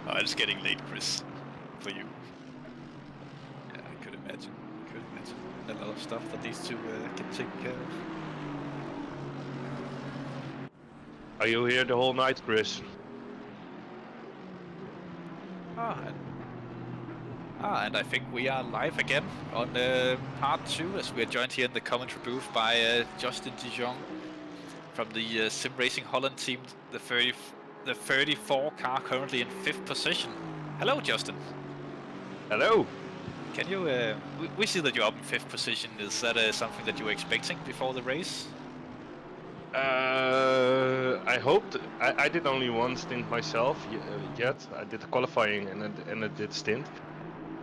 Oh, it's getting late, Chris, for you. Yeah, I could imagine. A lot of stuff that needs to get taken care of. Are you here the whole night, Chris? And I think we are live again on part 2, as we are joined here in the commentary booth by Justin de Jong from the Sim Racing Holland team, the 34 car currently in 5th position. Hello, Justin. Hello. Can you? We see that you're up in 5th position. Is that something that you were expecting before the race? I hoped. I did only one stint myself yet. I did qualifying and I did stint.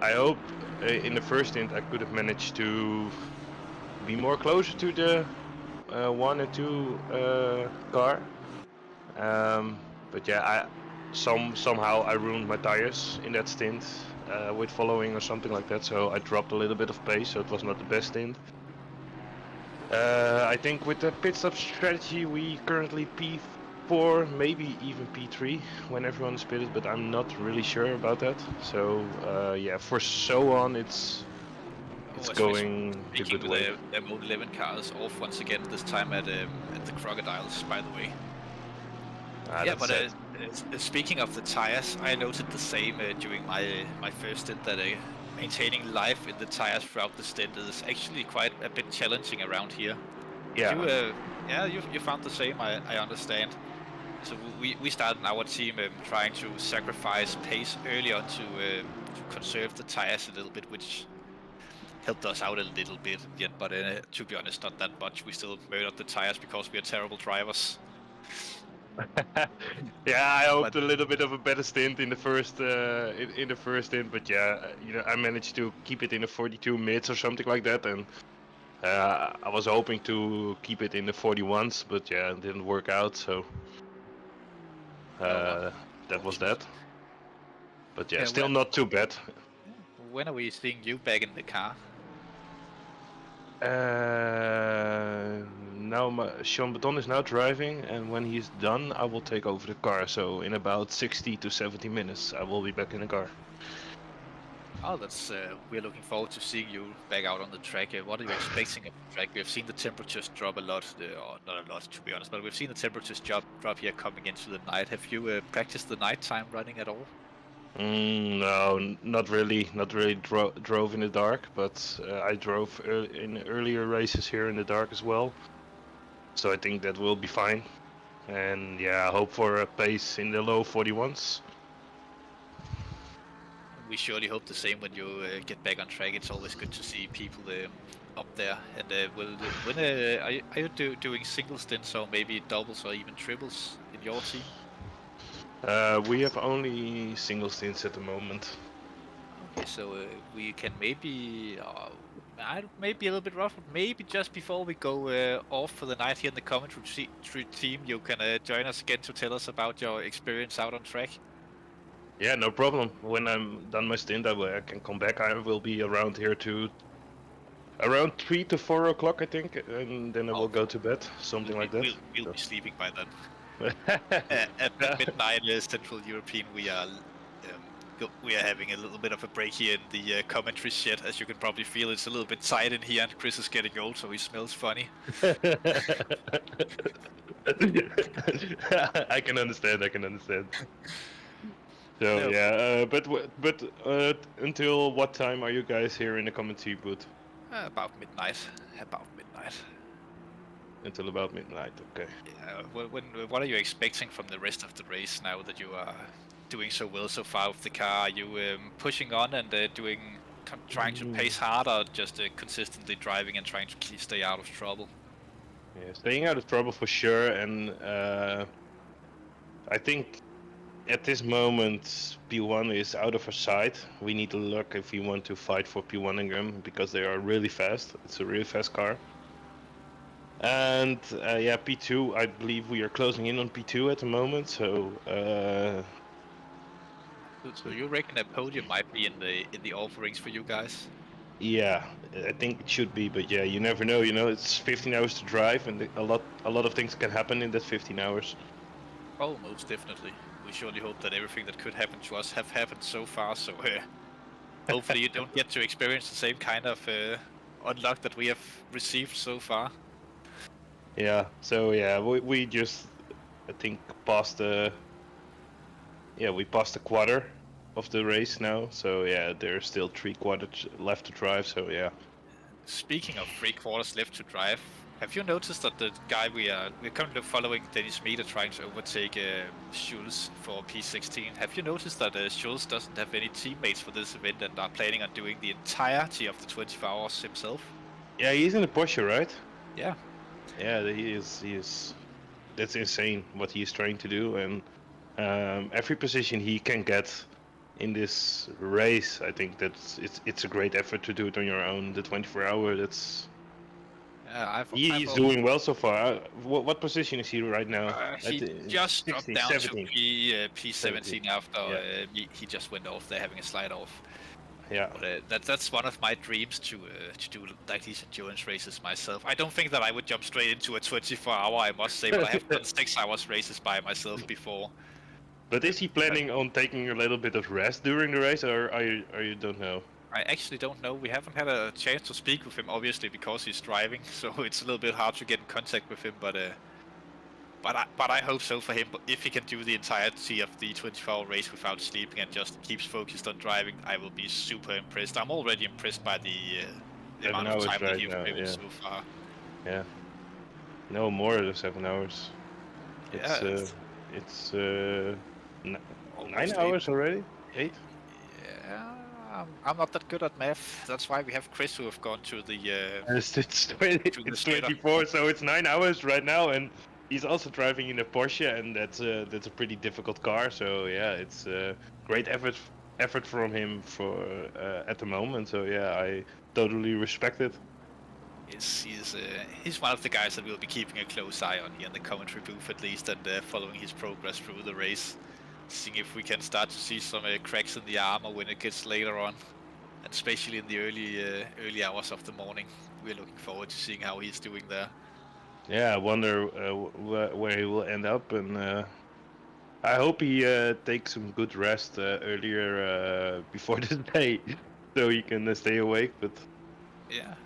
I hope in the first stint I could have managed to be more closer to the 1 and 2 car. But yeah, somehow I ruined my tires in that stint with following or something like that. So I dropped a little bit of pace. So it was not the best stint. I think with the pit stop strategy, we currently P4, maybe even P3 when everyone is pitted, but I'm not really sure about that. So yeah, for so on, it's going the good way. The Mode 11 cars off once again. This time at the Crocodiles, by the way. Yeah, but speaking of the tires, I noted the same during my first stint that maintaining life in the tires throughout the stint is actually quite a bit challenging around here. Yeah. You found the same. I understand. So we started in our team trying to sacrifice pace early on to conserve the tires a little bit, which helped us out a little bit yet. But to be honest, not that much. We still murdered the tires because we are terrible drivers. Yeah, I hoped a little bit of a better stint in the first stint, but yeah, I managed to keep it in the 42 mids or something like that, and I was hoping to keep it in the 41s, but yeah, it didn't work out, so that was that. But yeah, still not too bad. When are we seeing you back in the car? Now Sean Baton is now driving, and when he's done, I will take over the car. So in about 60 to 70 minutes, I will be back in the car. Oh, that's we're looking forward to seeing you back out on the track. What are you expecting of the track? We've seen the temperatures drop a lot, or not a lot to be honest, but we've seen the temperatures drop here coming into the night. Have you practiced the nighttime running at all? No, not really. Not really drove in the dark, but I drove in earlier races here in the dark as well. So I think that will be fine. And yeah, I hope for a pace in the low 41s. We surely hope the same when you get back on track. It's always good to see people up there. And are you doing single stints or maybe doubles or even triples in your team? We have only single stints at the moment. Okay, so we can maybe maybe a little bit rough, but maybe just before we go off for the night here in the commentary team, you can join us again to tell us about your experience out on track. Yeah, no problem. When I'm done my stint, I can come back. I will be around here to around 3 to 4 o'clock, I think, and then I will go to bed, something like that. We'll be sleeping by then. At midnight Central European, we are having a little bit of a break here in the commentary shed. As you can probably feel, it's a little bit tight in here, and Chris is getting old, so he smells funny. I can understand. So yeah, but until what time are you guys here in the commentary booth? About midnight. Until about midnight, okay. Yeah, what are you expecting from the rest of the race now that you are doing so well so far with the car? Are you pushing on and trying to pace hard, or just consistently driving and trying to stay out of trouble? Yeah, staying out of trouble for sure, and I think at this moment P1 is out of our sight. We need to look if we want to fight for P1 again, because they are really fast. It's a really fast car. And yeah, P2, I believe we are closing in on P2 at the moment, so you reckon a podium might be in the offerings for you guys? Yeah, I think it should be, but yeah, you never know. It's 15 hours to drive, and a lot of things can happen in that 15 hours. Oh, most definitely. We surely hope that everything that could happen to us have happened so far, so hopefully you don't get to experience the same kind of unluck that we have received so far. Yeah, so yeah, we just, I think, passed we passed the quarter of the race now, so yeah, there's still 3/4 left to drive, so yeah. Speaking of 3/4 left to drive, have you noticed that the guy we're currently following, Dennis Meter, trying to overtake Schulz for P16? Have you noticed that Schulz doesn't have any teammates for this event and are planning on doing the entirety of the 24 hours himself? Yeah, he's in a Porsche, right? Yeah. Yeah, he is. That's insane what he's trying to do, and every position he can get in this race, I think it's a great effort to do it on your own. The 24-hour, he's doing well so far. What position is he right now? He just dropped 16, down 17. to P17 after he just went off there having a slide off. Yeah. But that's one of my dreams to do like these endurance races myself. I don't think that I would jump straight into a 24-hour, I must say, but I have done 6 hours races by myself before. But is he planning on taking a little bit of rest during the race, or you don't know? I actually don't know. We haven't had a chance to speak with him, obviously, because he's driving, so it's a little bit hard to get in contact with him. But I hope so for him. But if he can do the entirety of the 24-hour race without sleeping and just keeps focused on driving, I will be super impressed. I'm already impressed by the amount of time that he's driven so far. Yeah. No, more than 7 hours. It's 9 hours already? 8? Yeah, I'm not that good at math. That's why we have Chris, who have gone to the. It's 24, so it's 9 hours right now, and he's also driving in a Porsche, and that's a pretty difficult car. So yeah, it's a great effort from him for at the moment. So yeah, I totally respect it. He's one of the guys that we'll be keeping a close eye on here in the commentary booth at least, and following his progress through the race, seeing if we can start to see some cracks in the armor when it gets later on, and especially in the early hours of the morning. We're looking forward to seeing how he's doing there. Yeah, I wonder where he will end up, and I hope he takes some good rest earlier before this day, so he can stay awake. But yeah.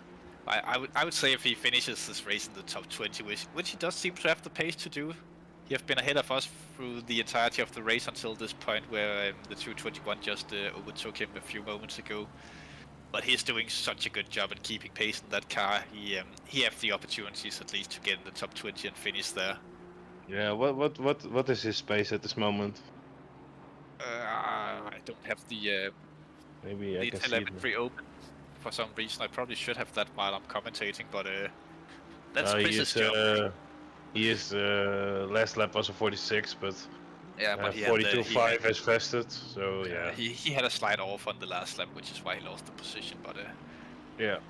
I would say if he finishes this race in the top 20, which he does seem to have the pace to do. He has been ahead of us through the entirety of the race until this point where the 221 just overtook him a few moments ago. But he's doing such a good job at keeping pace in that car. He has the opportunities at least to get in the top 20 and finish there. Yeah, what is his pace at this moment? I don't have the maybe I can telemetry open. For some reason, I probably should have that while I'm commentating, but that's Chris's job. He is last lap was a 46, but yeah, but 42.5 has vested, so yeah. He had a slide off on the last lap, which is why he lost the position. But yeah,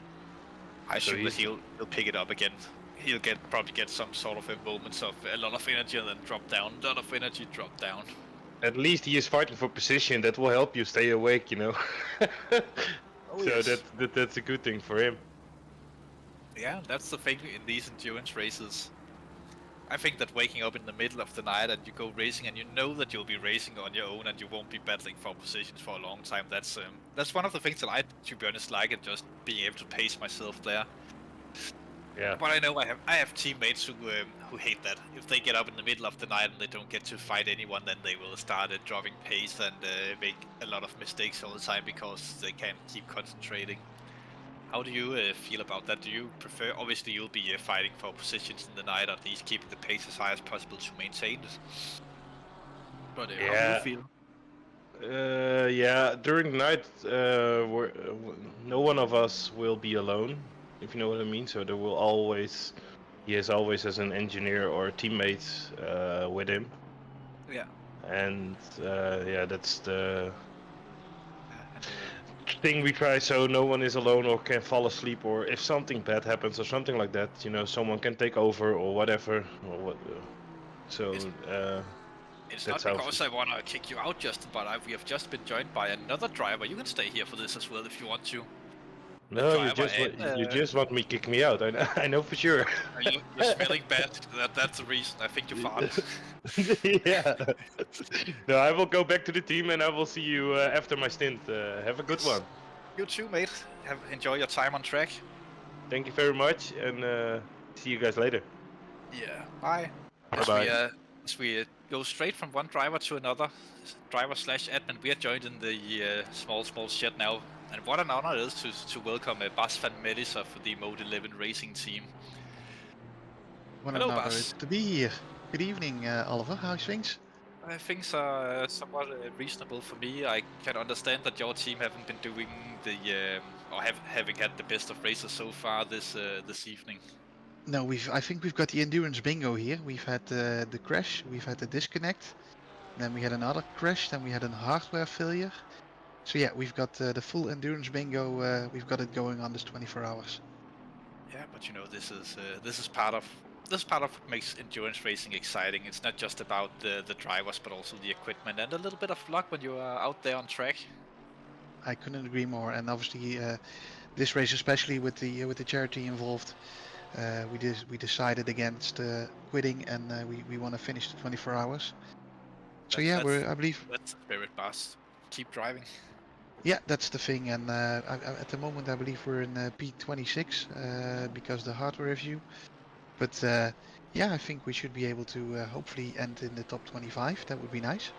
I assume that he'll pick it up again. He'll probably get some sort of moments of a lot of energy and then drop down, a lot of energy, drop down. At least he is fighting for position. That will help you stay awake, you know. Oh, so yes. that's a good thing for him. Yeah, that's the thing in these endurance races. I think that waking up in the middle of the night and you go racing and you know that you'll be racing on your own and you won't be battling for positions for a long time. That's one of the things that I, to be honest, like, and just being able to pace myself there. Yeah. But I know I have teammates who hate that. If they get up in the middle of the night and they don't get to fight anyone, then they will start dropping pace and make a lot of mistakes all the time because they can't keep concentrating. How do you feel about that? Do you prefer? Obviously, you'll be fighting for positions in the night, at least keeping the pace as high as possible to maintain it. But how do you feel? Yeah, during the night, no one of us will be alone, if you know what I mean. So he has always as an engineer or teammates with him. Yeah. And that's the thing we try, so no one is alone or can fall asleep, or if something bad happens or something like that, you know, someone can take over or whatever. Or what? So it's not because I want to kick you out, Justin, but we have just been joined by another driver. You can stay here for this as well if you want to. No, you driver just want me kick me out. I know for sure. you're smelling bad. That's the reason. I think you farted. Yeah. No, I will go back to the team and I will see you after my stint. Have a good one. You too, mate. Enjoy your time on track. Thank you very much, and see you guys later. Yeah. Bye. Bye-bye. As we go straight from one driver to another, driver/admin, we are joined in the small shed now. And what an honor it is to welcome Bas van Melissa for the Mode 11 racing team. What Hello, an honor Bas. to be here. Good evening, Oliver. How's things? Things are somewhat reasonable for me. I can understand that your team haven't been doing having had the best of races so far this evening. No, I think we've got the endurance bingo here. We've had the crash, we've had the disconnect, then we had another crash, then we had a hardware failure. So yeah, we've got the full endurance bingo. We've got it going on this 24 hours. Yeah, but you know, this is part of what makes endurance racing exciting. It's not just about the drivers, but also the equipment and a little bit of luck when you are out there on track. I couldn't agree more. And obviously, this race, especially with the charity involved, we decided against quitting, and we want to finish the 24 hours. So yeah, I believe that's the spirit, Bas. Keep driving. Yeah, that's the thing, and at the moment I believe we're in P26 because the hardware review. But yeah, I think we should be able to hopefully end in the top 25. That would be nice.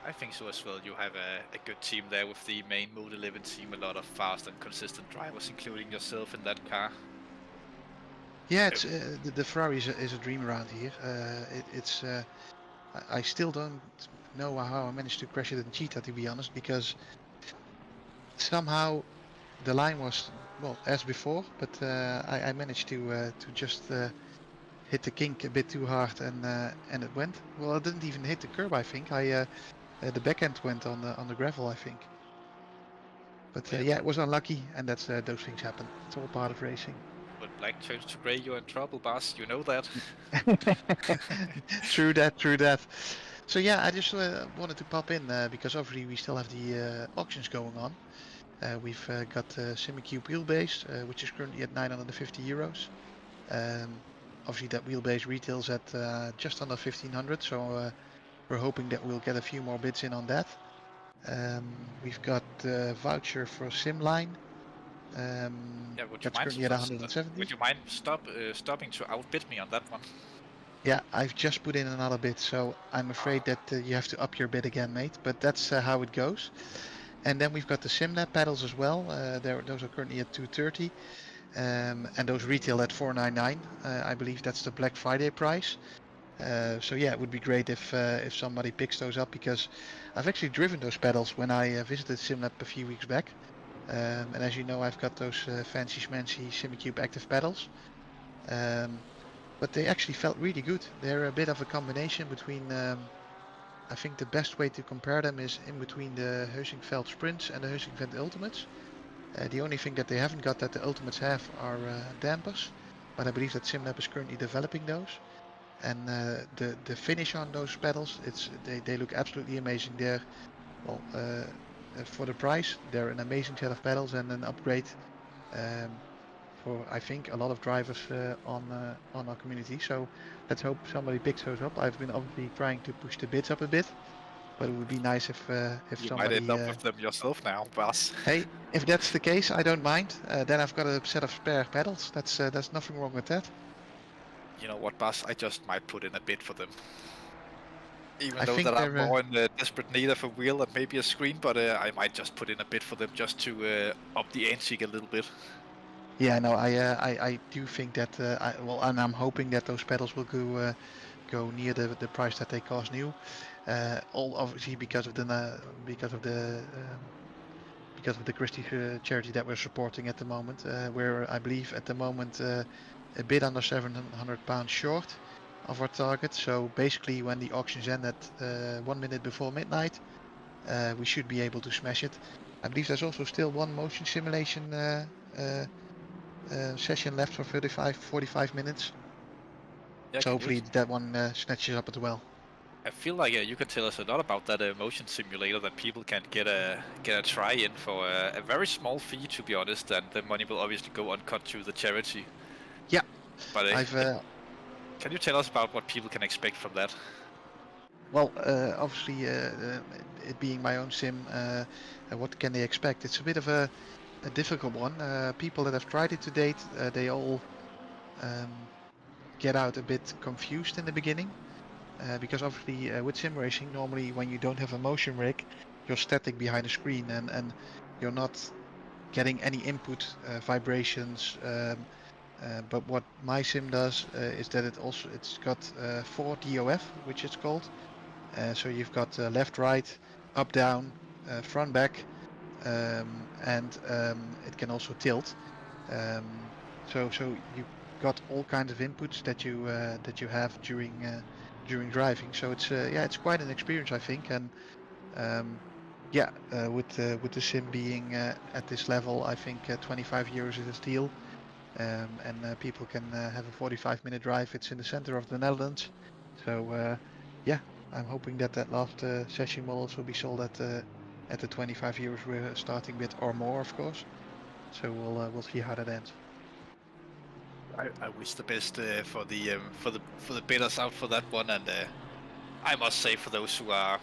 I think so as well. You have a good team there with the main Mode 11 team. A lot of fast and consistent drivers, including yourself in that car. Yeah, it's the Ferrari is a dream around here. I still don't know how I managed to crash it in Cheetah, to be honest, because somehow the line was well as before, but I managed to just hit the kink a bit too hard, and it went. Well, I didn't even hit the curb. I think the back end went on the gravel, I think. But yeah, it was unlucky, and that's those things happen. It's all part of racing. When black turns to grey, you're in trouble, Bas. You know that. True that. So yeah, I just wanted to pop in because obviously we still have the auctions going on. We've got Simicube wheelbase, which is currently at €950. Obviously that wheelbase retails at just under 1,500, so we're hoping that we'll get a few more bids in on that. We've got the voucher for Simline. Yeah, that's currently at 170. Would you mind stopping to outbid me on that one? Yeah, I've just put in another bid, so I'm afraid that you have to up your bid again, mate. But that's how it goes. And then we've got the SimLab pedals as well. Those are currently at 230, and those retail at 499. I believe that's the Black Friday price. So yeah, it would be great if somebody picks those up, because I've actually driven those pedals when I visited SimLab a few weeks back. And as you know, I've got those fancy schmancy Simicube active pedals. But they actually felt really good. They're a bit of a combination between, I think the best way to compare them is in between the Heusingveld Sprints and the Heusingveld Ultimates. The only thing that they haven't got that the Ultimates have are dampers, but I believe that SimLab is currently developing those. And the finish on those pedals, they look absolutely amazing. They're, well, for the price, they're an amazing set of pedals and an upgrade for, I think, a lot of drivers on our community. So let's hope somebody picks those up. I've been obviously trying to push the bids up a bit, but it would be nice if you somebody... might end up with them yourself now, Bas. Hey, if that's the case, I don't mind. Then I've got a set of spare pedals. That's nothing wrong with that. You know what, Bas? I just might put in a bid for them. Even I though think that I'm more in desperate need of a wheel and maybe a screen, but I might just put in a bid for them just to up the ante a little bit. Yeah, no, I do think that and I'm hoping that those pedals will go near the price that they cost new. All obviously because of the Christie charity that we're supporting at the moment. We're, I believe, at the moment a bit under £700 short of our target. So basically, when the auctions end at 1 minute before midnight, we should be able to smash it. I believe there's also still one motion simulation session left for 45 minutes. Yeah, so hopefully that one snatches up as well. I feel like you can tell us a lot about that motion simulator that people can get a try in for a very small fee, to be honest, and the money will obviously go uncut to the charity. Yeah, But can you tell us about what people can expect from that? Well, obviously, it being my own sim, what can they expect? It's a bit of a difficult one. People that have tried it to date, they all get out a bit confused in the beginning. Because obviously with sim racing, normally when you don't have a motion rig, you're static behind a screen and you're not getting any input vibrations. But what my sim does is that it's got 4 DOF, which it's called. So you've got left, right, up, down, front, back, and it can also tilt. So you got all kinds of inputs that you have during driving. So it's quite an experience, I think. And with the sim being at this level, I think 25 euros is a steal. And people can have a 45-minute drive. It's in the center of the Netherlands. So I'm hoping that last session will also be sold at the 25 euros we're starting with, or more, of course. So we'll see how that ends. I wish the best for the bidders out for that one, and I must say, for those who are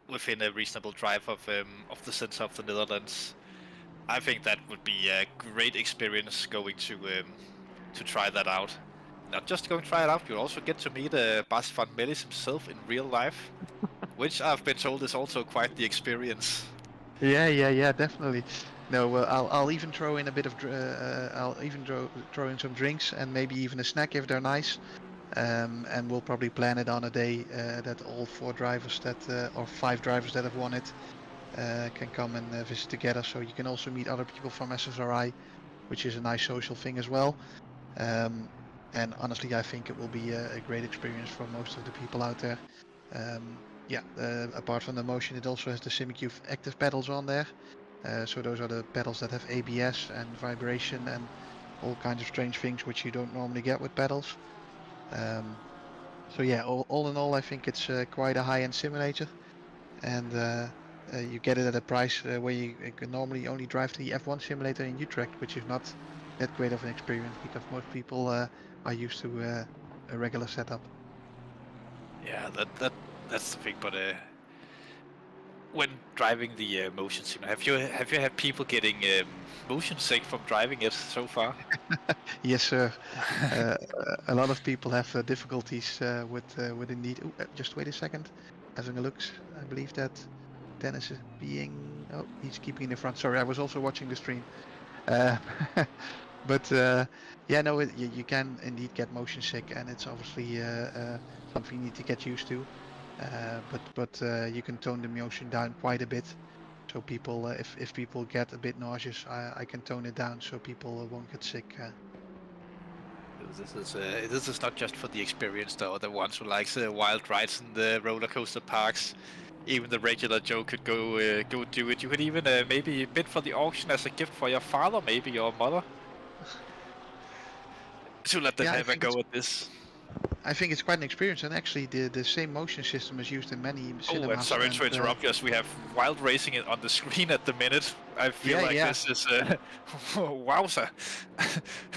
within a reasonable drive of the center of the Netherlands, I think that would be a great experience going to try that out. Not just going to try it out, you'll also get to meet Bas van Melis himself in real life, which I've been told is also quite the experience. Yeah, definitely. No, I'll even throw in a bit of I'll even throw in some drinks and maybe even a snack if they're nice. And we'll probably plan it on a day that all 4 drivers or 5 drivers that have won it can come and visit together. So you can also meet other people from SSRI, which is a nice social thing as well. And honestly, I think it will be a great experience for most of the people out there. Apart from the motion, it also has the SimQ active pedals on there. So those are the pedals that have ABS and vibration and all kinds of strange things which you don't normally get with pedals. All in all, I think it's quite a high-end simulator, and you get it at a price where you can normally only drive the F1 simulator in Utrecht, which is not that great of an experience because most people are used to a regular setup. Yeah, that's the thing. But when driving the motion sim, have you had people getting motion sick from driving it so far? Yes, sir. A lot of people have difficulties with indeed. Just wait a second. Having a look, I believe that Dennis is being. Oh, he's keeping in the front. Sorry, I was also watching the stream. Uh, but you can indeed get motion sick, and it's obviously something you need to get used to. But you can tone the motion down quite a bit. So people, if people get a bit nauseous, I can tone it down so people won't get sick. This is not just for the experienced or the ones who likes wild rides in the roller coaster parks. Even the regular Joe could go do it. You could even maybe bid for the auction as a gift for your father, maybe your mother, to let them have a go at this. I think it's quite an experience, and actually the same motion system is used in many cinemas. Oh, I'm sorry to interrupt you, as we have wild racing on the screen at the minute. I feel this is wowza.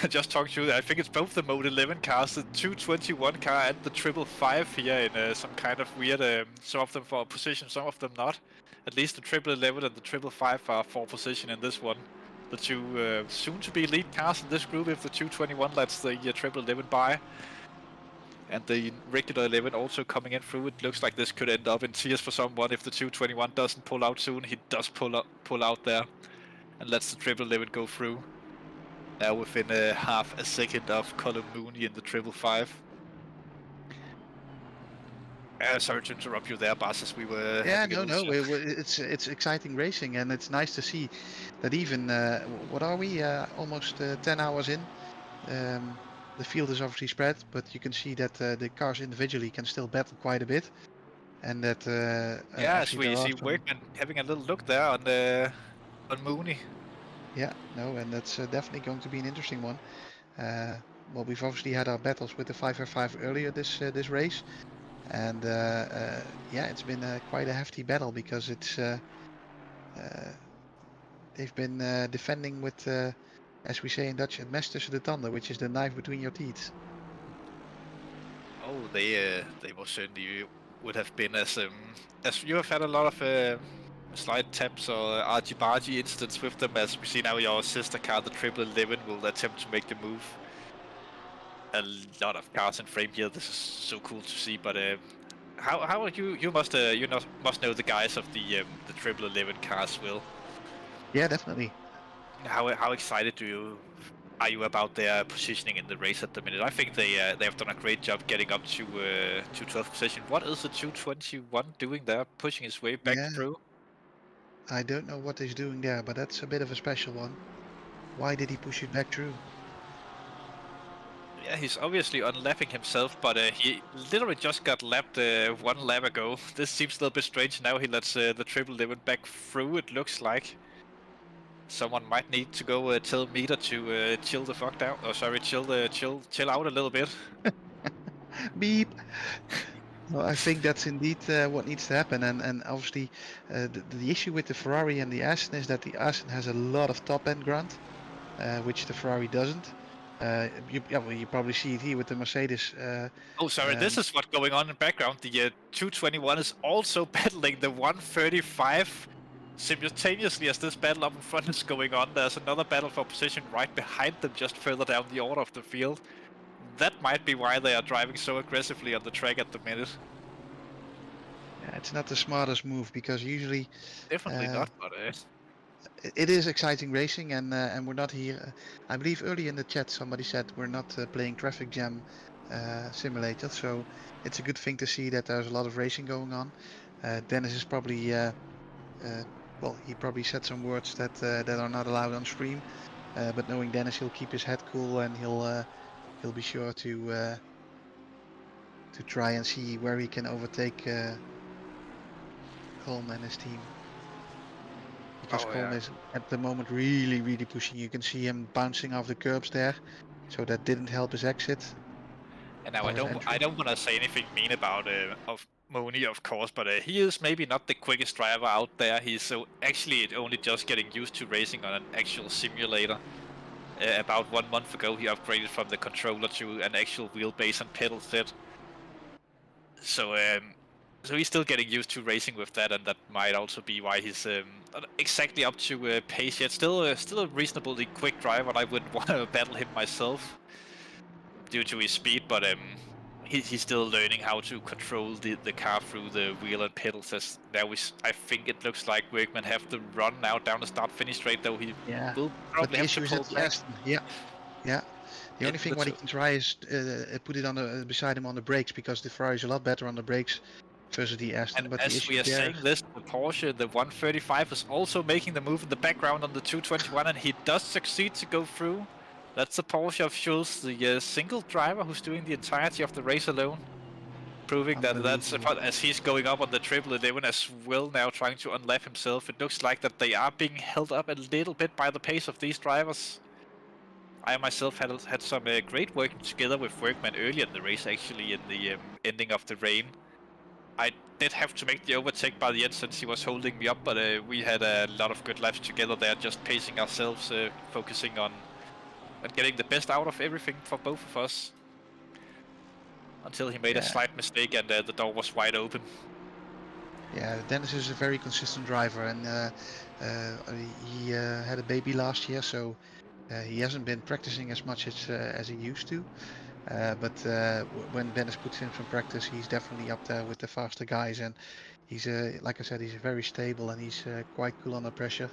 I just talked to you. I think it's both the Mode 11 cars, the 221 car, and the 555 here in some kind of weird. Some of them for position, some of them not. At least the 1111 and the 555 are for position in this one. The two soon-to-be lead cars in this group, if the 221 lets the 1111 by. And the regular 11 also coming in through. It looks like this could end up in tears for someone if the 221 doesn't pull out soon. He does pull out there and lets the 1111 go through. Now within half a second of Colin Mooney in the 555. Sorry to interrupt you there, Bas, as we were... It's exciting racing, and it's nice to see that even, what are we, almost 10 hours in? The field is obviously spread, but you can see that the cars individually can still battle quite a bit, and that as we see Workman having a little look there on Mooney. Yeah, and that's definitely going to be an interesting one. Well, we've obviously had our battles with the 555 earlier this race, and yeah, it's been quite a hefty battle because it's they've been defending with, as we say in Dutch, het mes tussen de tanden, which is the knife between your teeth. Oh, they most certainly would have been, as you have had a lot of slide taps or argy-bargy incidents with them, as we see now your sister car, the 1111, will attempt to make the move. A lot of cars in frame here. This is so cool to see. But how are you? You must know the guys of the 1111 cars, Will. Yeah, definitely. How excited are you about their positioning in the race at the minute? I think they have done a great job getting up to 12th position. What is the 221 doing there, pushing his way back through? I don't know what he's doing there, but that's a bit of a special one. Why did he push it back through? Yeah, he's obviously unlapping himself, but he literally just got lapped 1 lap ago. This seems a little bit strange now. He lets the 1111 back through, it looks like. Someone might need to go tell Meter to chill the fuck down. Oh, sorry, chill out a little bit. Beep. Well, I think that's indeed what needs to happen, and obviously the issue with the Ferrari and the Aston is that the Aston has a lot of top-end grunt, which the Ferrari doesn't. You probably see it here with the Mercedes. Oh, sorry, this is what's going on in the background. The 221 is also battling the 135 simultaneously as this battle up in front is going on. There's another battle for position right behind them, just further down the order of the field. That might be why they are driving so aggressively on the track at the minute. Yeah, it's not the smartest move, because usually... Definitely not, but... It is exciting racing, and we're not here. I believe early in the chat somebody said we're not playing Traffic Jam Simulator, so it's a good thing to see that there's a lot of racing going on. Dennis is probably... well, he probably said some words that are not allowed on stream, but knowing Dennis, he'll keep his head cool, and he'll be sure to try and see where he can overtake Colm and his team. Because Colm is at the moment really pushing. You can see him bouncing off the curbs there, so that didn't help his exit. And now I don't want to say anything mean about of Mooney, of course, but he is maybe not the quickest driver out there. He's actually only just getting used to racing on an actual simulator. About 1 month ago, he upgraded from the controller to an actual wheelbase and pedal set. So he's still getting used to racing with that, and that might also be why he's not exactly up to pace yet. Still a reasonably quick driver, and I wouldn't want to battle him myself due to his speed, but he's still learning how to control the car through the wheel and pedals. As now I think it looks like Workman have to run now down the start-finish straight, though he will probably have to pull back. Yeah. The only thing what he can try is put it on beside him on the brakes, because the Ferrari is a lot better on the brakes versus the Aston. And but as we are saying this, the Porsche, the 135, is also making the move in the background on the 221, and he does succeed to go through. That's the Porsche of Schulz, the single driver who's doing the entirety of the race alone. Proving that that's as he's going up on the 1111 as well now, trying to unlap himself. It looks like that they are being held up a little bit by the pace of these drivers. I myself had some great working together with Workman earlier in the race, actually, in the ending of the rain. I did have to make the overtake by the end since he was holding me up, but we had a lot of good laps together there, just pacing ourselves, focusing on getting the best out of everything for both of us. Until he made a slight mistake and the door was wide open. Yeah, Dennis is a very consistent driver, and he had a baby last year, so he hasn't been practicing as much as he used to. But when Dennis puts in some practice, he's definitely up there with the faster guys, and he's like I said, he's very stable, and he's quite cool under pressure.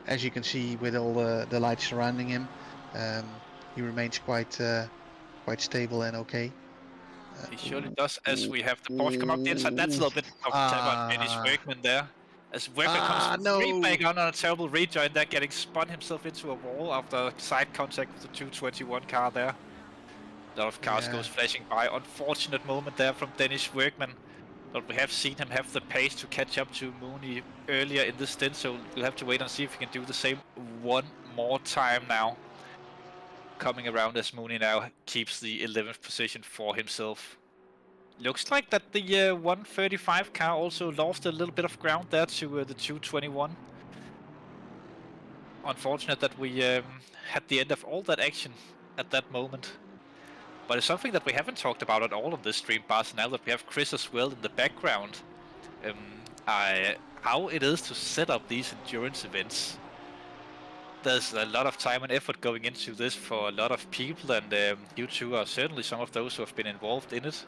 As you can see with all the lights surrounding him, he remains quite stable and okay. He surely does, as we have the Porsche come up the inside. That's a little bit of tap on Dennis Workman there. As Workman comes straight back on a terrible rejoin there, getting spun himself into a wall after side contact with the 221 car there. A lot of cars goes flashing by. Unfortunate moment there from Dennis Workman. But we have seen him have the pace to catch up to Mooney earlier in the stint, so we'll have to wait and see if he can do the same one more time now. Coming around as Mooney now keeps the 11th position for himself. Looks like that the 135 car also lost a little bit of ground there to the 221. Unfortunate that we had the end of all that action at that moment. But it's something that we haven't talked about at all on this stream, Bas, now that we have Chris as well in the background. How it is to set up these endurance events. There's a lot of time and effort going into this for a lot of people, and you two are certainly some of those who have been involved in it.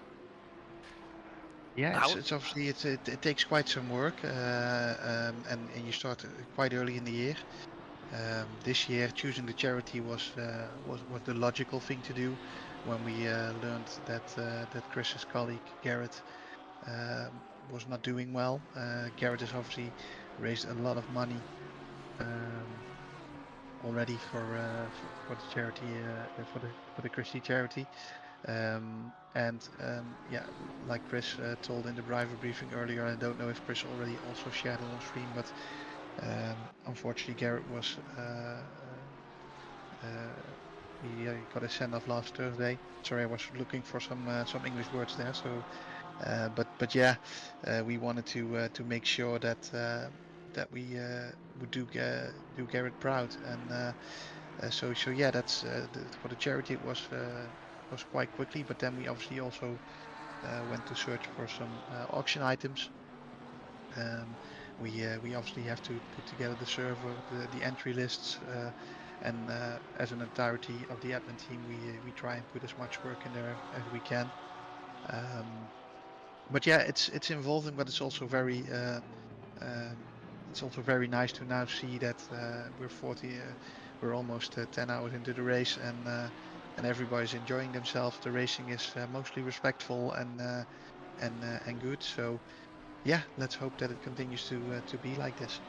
Yeah, it's obviously it takes quite some work, and you start quite early in the year. This year, choosing the charity was the logical thing to do. When we learned that Chris's colleague Garrett was not doing well, Garrett has obviously raised a lot of money already for the charity, for the Christie charity. Yeah, like Chris told in the driver briefing earlier, I don't know if Chris already also shared it on stream, but unfortunately Garrett was he got a send off last Thursday. Sorry, I was looking for some English words there. So, but yeah, we wanted to make sure that we would do Garrett proud, and so yeah, that's for the charity. It was quite quickly, but then we obviously also went to search for some auction items. We obviously have to put together the server, the entry lists, and as an entirety of the admin team, we try and put as much work in there as we can. But yeah, it's involving, but it's also very nice to now see that we're almost 10 hours into the race, and everybody's enjoying themselves. The racing is mostly respectful and good. So yeah, let's hope that it continues to be like this.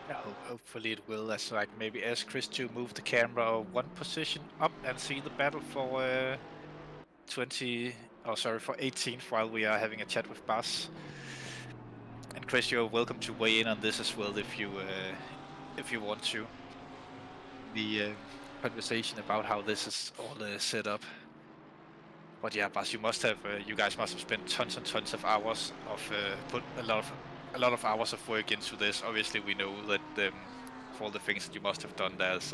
Yeah, hopefully it will. That's right. Maybe ask Chris to move the camera one position up and see the battle for 18th while we are having a chat with Bas. And Chris, you're welcome to weigh in on this as well if you want to. The conversation about how this is all set up. But yeah, Bas, you guys must have spent tons and tons of hours of put a lot of hours of work into this. Obviously, we know that for all the things that you must have done, there's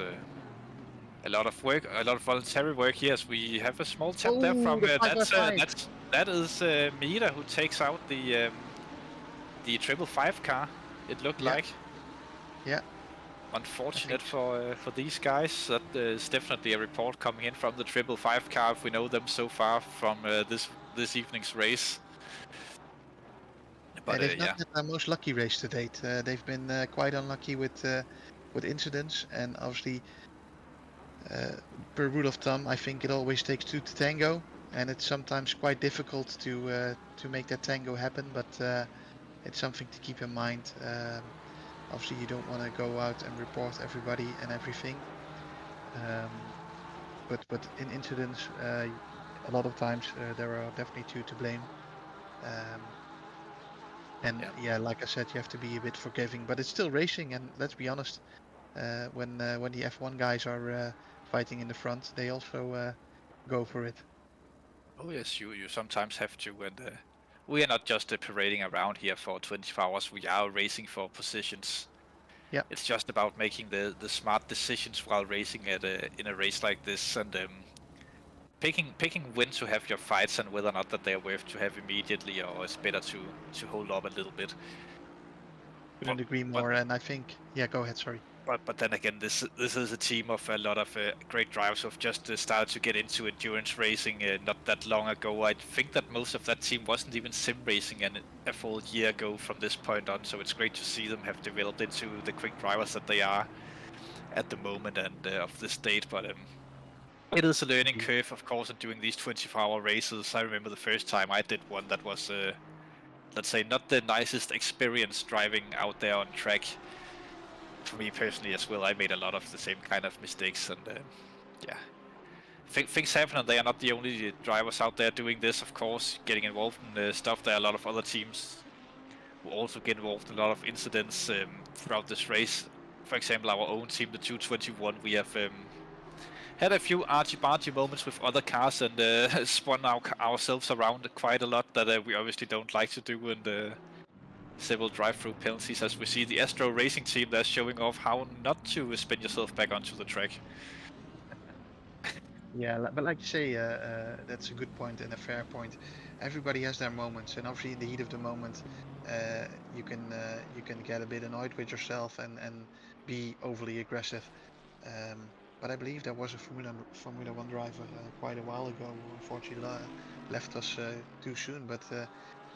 a lot of work, a lot of voluntary work. Yes, we have a small tap there from that is Mira who takes out the 555 car. It looked like. Yeah. Unfortunate for these guys. That is definitely a report coming in from the 555 car if we know them so far from this evening's race. But they've not had their most lucky race to date. They've been quite unlucky with incidents, and obviously, per rule of thumb, I think it always takes two to tango, and it's sometimes quite difficult to make that tango happen. But it's something to keep in mind. Obviously, you don't want to go out and report everybody and everything. But in incidents, a lot of times there are definitely two to blame. Yeah, like I said, you have to be a bit forgiving, but it's still racing. And let's be honest, when the F1 guys are fighting in the front, they also go for it. Oh yes, you sometimes have to, and we are not just parading around here for 24 hours. We are racing for positions. Yeah. It's just about making the smart decisions while racing in a race like this, and picking when to have your fights and whether or not that they're worth to have immediately, or it's better to hold up a little bit. Couldn't agree more, and I think go ahead. Sorry. But then again, this is a team of a lot of great drivers who have just started to get into endurance racing not that long ago. I think that most of that team wasn't even sim racing a full year ago from this point on, so it's great to see them have developed into the quick drivers that they are at the moment and of this date. But it is a learning curve, of course, in doing these 24-hour races. I remember the first time I did one that was, let's say, not the nicest experience driving out there on track. For me personally as well, I made a lot of the same kind of mistakes, and yeah, things happen, and they are not the only drivers out there doing this. Of course, getting involved in stuff. There are a lot of other teams who also get involved in a lot of incidents throughout this race. For example, our own team, the 221, we have had a few argy-bargy moments with other cars and spun ourselves around quite a lot that we obviously don't like to do, and several drive-through penalties, as we see the Astro Racing team that's showing off how not to spin yourself back onto the track. Yeah, but like you say, that's a good point and a fair point. Everybody has their moments, and obviously in the heat of the moment, you can get a bit annoyed with yourself and be overly aggressive. But I believe there was a Formula One driver quite a while ago who unfortunately left us too soon. But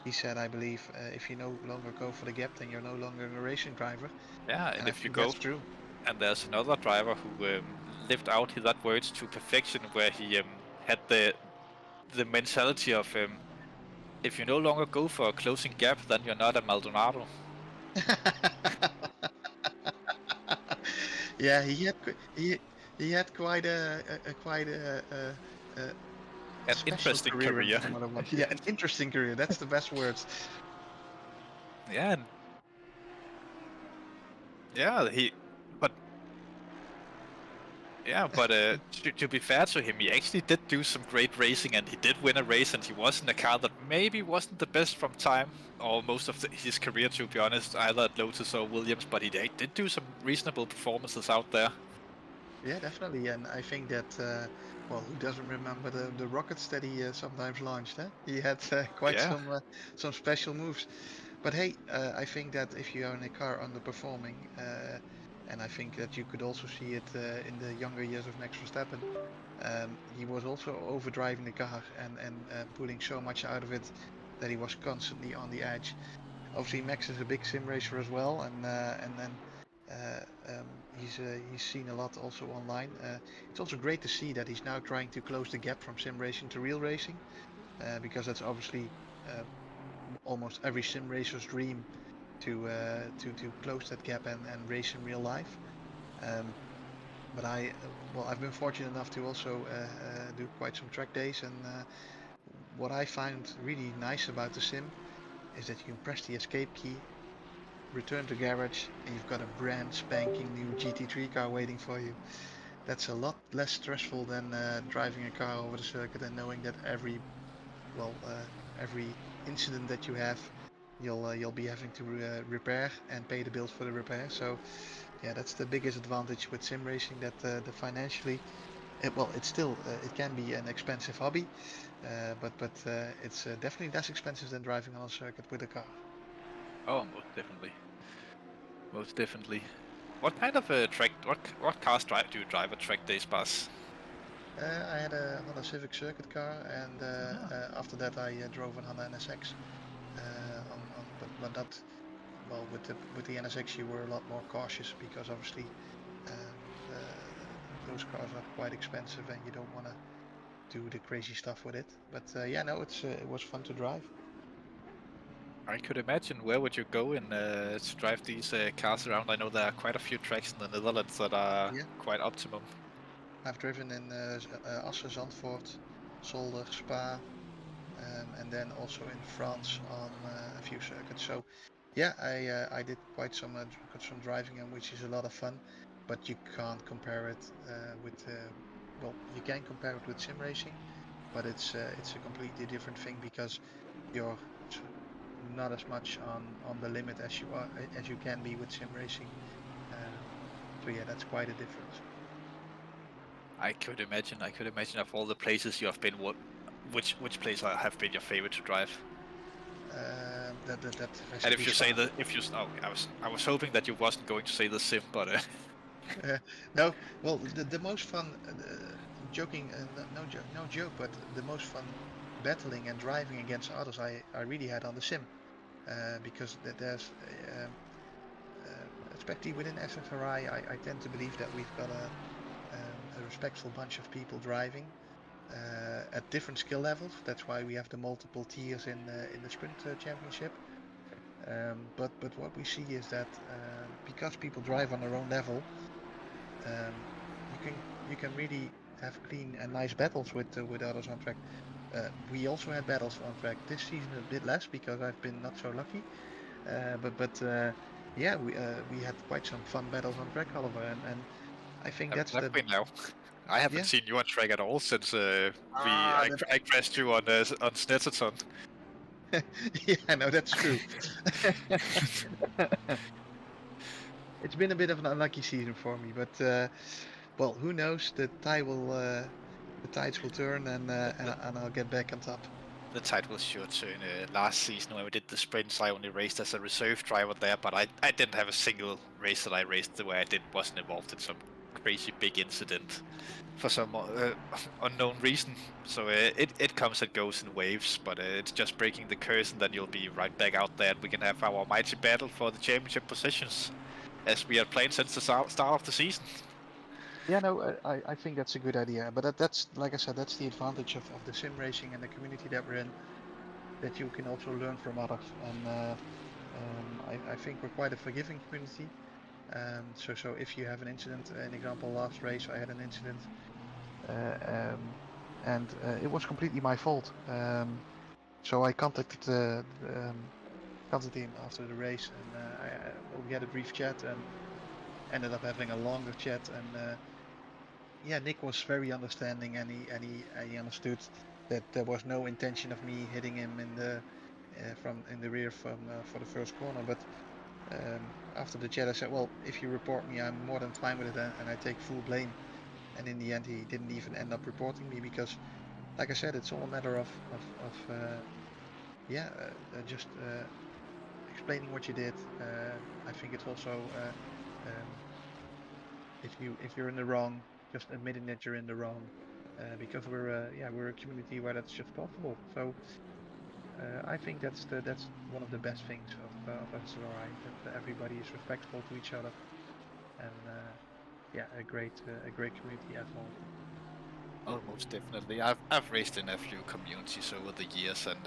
he said, I believe, if you no longer go for the gap, then you're no longer a racing driver. Yeah, and And I if you think go, that's true. and there's another driver who lived out that words to perfection, where he had the mentality of if you no longer go for a closing gap, then you're not a Maldonado. Yeah, he had quite a An special interesting career in career. Formula One. Yeah, an interesting career. That's the best words. Yeah, and yeah, to be fair to him, he actually did do some great racing, and he did win a race, and he was in a car that maybe wasn't the best from time or most of his career, to be honest, either at Lotus or Williams, but he did do some reasonable performances out there. Yeah, definitely. And I think that, well, who doesn't remember the rockets that he sometimes launched? Eh? He had quite Yeah. some special moves. But hey, I think that if you are in a car underperforming, and I think that you could also see it in the younger years of Max Verstappen, he was also overdriving the car and pulling so much out of it that he was constantly on the edge. Obviously, Max is a big sim racer as well, and then he's seen a lot also online. It's also great to see that he's now trying to close the gap from sim racing to real racing, because that's obviously almost every sim racer's dream to close that gap and race in real life. But I've been fortunate enough to also do quite some track days, and what I find really nice about the sim is that you can press the escape key, return to garage, and you've got a brand spanking new GT3 car waiting for you. That's a lot less stressful than driving a car over the circuit and knowing that every incident that you have, you'll be having to repair and pay the bills for the repair. So yeah, that's the biggest advantage with sim racing, that the financially, it's still it can be an expensive hobby, but it's definitely less expensive than driving on a circuit with a car. Oh, most definitely. Most definitely. What kind of a track? What cars do you drive at track days, Bas? I had a Honda Civic circuit car, and after that I drove an Honda NSX. But that, well, with the NSX you were a lot more cautious because obviously those cars are quite expensive and you don't want to do the crazy stuff with it. But yeah, no, it was fun to drive. I could imagine. Where would you go in to drive these cars around? I know there are quite a few tracks in the Netherlands that are quite optimum. I've driven in Assen, Zandvoort, Zolder, Spa, and then also in France on a few circuits. So yeah, I did quite some driving, and which is a lot of fun. But you can't compare it with well, you can compare it with sim racing, but it's a completely different thing because you're not as much on the limit as you can be with sim racing. So yeah, that's quite a difference. I could imagine. I could imagine of all the places you have been, which place have been your favorite to drive? That And if you say I was hoping that you wasn't going to say the sim, but no, well, the most fun, joking, no joke, but the most fun battling and driving against others I really had on the sim, because there's, especially within SSRI, I tend to believe that we've got a respectful bunch of people driving at different skill levels. That's why we have the multiple tiers in the sprint championship. But what we see is that because people drive on their own level, you can really have clean and nice battles with others on track. We also had battles on track this season, a bit less because I've been not so lucky. But yeah, we had quite some fun battles on track, Oliver, and I think that's have we now? I haven't Yeah. seen you on track at all since I crashed you on Snetterton. Yeah, no, that's true. It's been a bit of an unlucky season for me, but well, who knows? The tides will turn, and I'll get back on top. The tide will sure turn. Last season when we did the sprints, I only raced as a reserve driver there, but I didn't have a single race that I raced where I wasn't involved in some crazy big incident for some unknown reason. So it comes and goes in waves, but it's just breaking the curse, and then you'll be right back out there, and we can have our mighty battle for the championship positions, as we are playing since the start of the season. Yeah, no, I think that's a good idea. But that's, like I said, that's the advantage of the sim racing and the community that we're in, that you can also learn from others. And I think we're quite a forgiving community. So if you have an incident, an example, last race I had an incident, and it was completely my fault. So I contacted him after the race, and we had a brief chat and ended up having a longer chat. And yeah, Nick was very understanding, and he understood that there was no intention of me hitting him in the rear for the first corner. But after the chat, I said, well, if you report me, I'm more than fine with it, and I take full blame. And in the end, he didn't even end up reporting me because, like I said, it's all a matter of just explaining what you did. I think it's also if you're in the wrong, just admitting that you're in the wrong, because we're a community where that's just possible. So I think that's one of the best things of SSRI, that everybody is respectful to each other, and a great community as well. Oh, most definitely. I've raced in a few communities over the years, and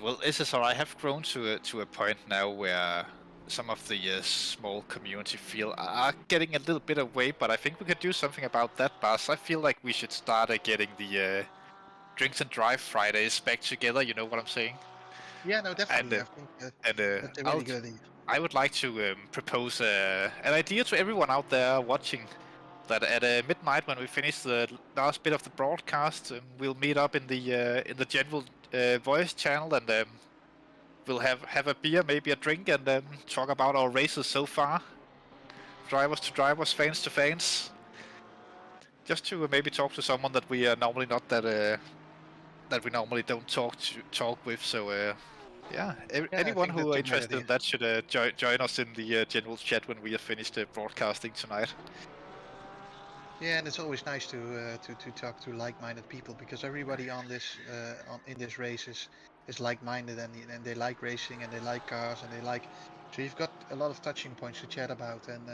well, SSRI have grown to a point now where some of the small community feel are getting a little bit away, but I think we could do something about that, Bas. I feel like we should start getting the drinks and drive Fridays back together. You know what I'm saying? Yeah, no, definitely. I think that's a really good idea. I would like to propose an idea to everyone out there watching, that at midnight, when we finish the last bit of the broadcast, we'll meet up in the general voice channel, and we'll have a beer, maybe a drink, and talk about our races so far. Drivers to drivers, fans to fans. Just to maybe talk to someone that we are normally not that we normally don't talk with. So yeah, anyone who are interested in that should join us in the general chat when we are finished broadcasting tonight. Yeah, and it's always nice to talk to like-minded people, because everybody on this in this race is like-minded, and they like racing, and they like cars, and so you've got a lot of touching points to chat about. And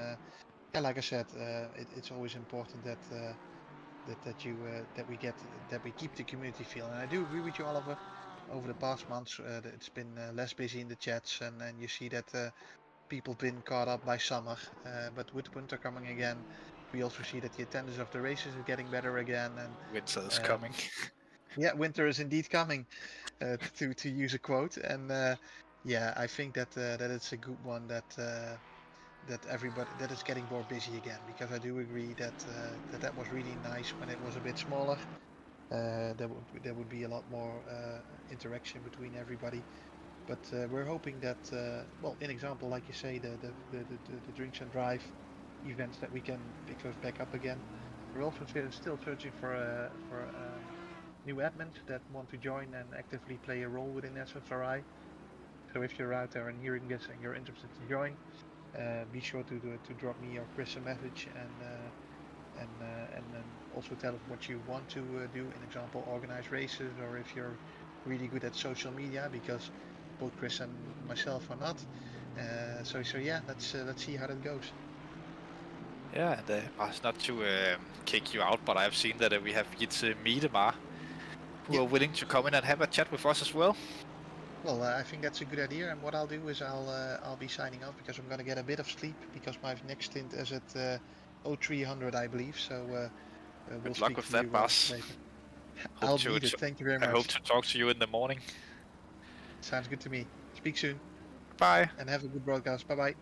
yeah, like I said, it's always important that we keep the community feel. And I do agree with you, Oliver. Over the past months, it's been less busy in the chats, and you see that people been caught up by summer. But with winter coming again, we also see that the attendance of the races is getting better again. And winter is coming. Yeah, winter is indeed coming, to use a quote. And yeah, I think that it's a good one, that everybody, that is getting more busy again, because I do agree that that was really nice when it was a bit smaller. There would be a lot more interaction between everybody. But we're hoping that, well, in example, like you say, the drinks and drive events, that we can pick those back up again. We're also still searching for new admins that want to join and actively play a role within SSRI. So if you're out there and hearing this and you're interested to join, be sure to drop me or Chris a message, and then also tell us what you want to do. In example, organize races, or if you're really good at social media, because both Chris and myself are not. So yeah, let's see how that goes. Yeah, and not to kick you out, but I've seen that we have Jitse Miedemar, who are willing to come in and have a chat with us as well. Well, I think that's a good idea, and what I'll do is I'll be signing off, because I'm gonna get a bit of sleep, because my next stint is at 0300, I believe. So we'll good luck with that, Bas. I'll need it. Thank you very much. I hope to talk to you in the morning. Sounds good to me. Speak soon. Bye. And have a good broadcast. Bye bye.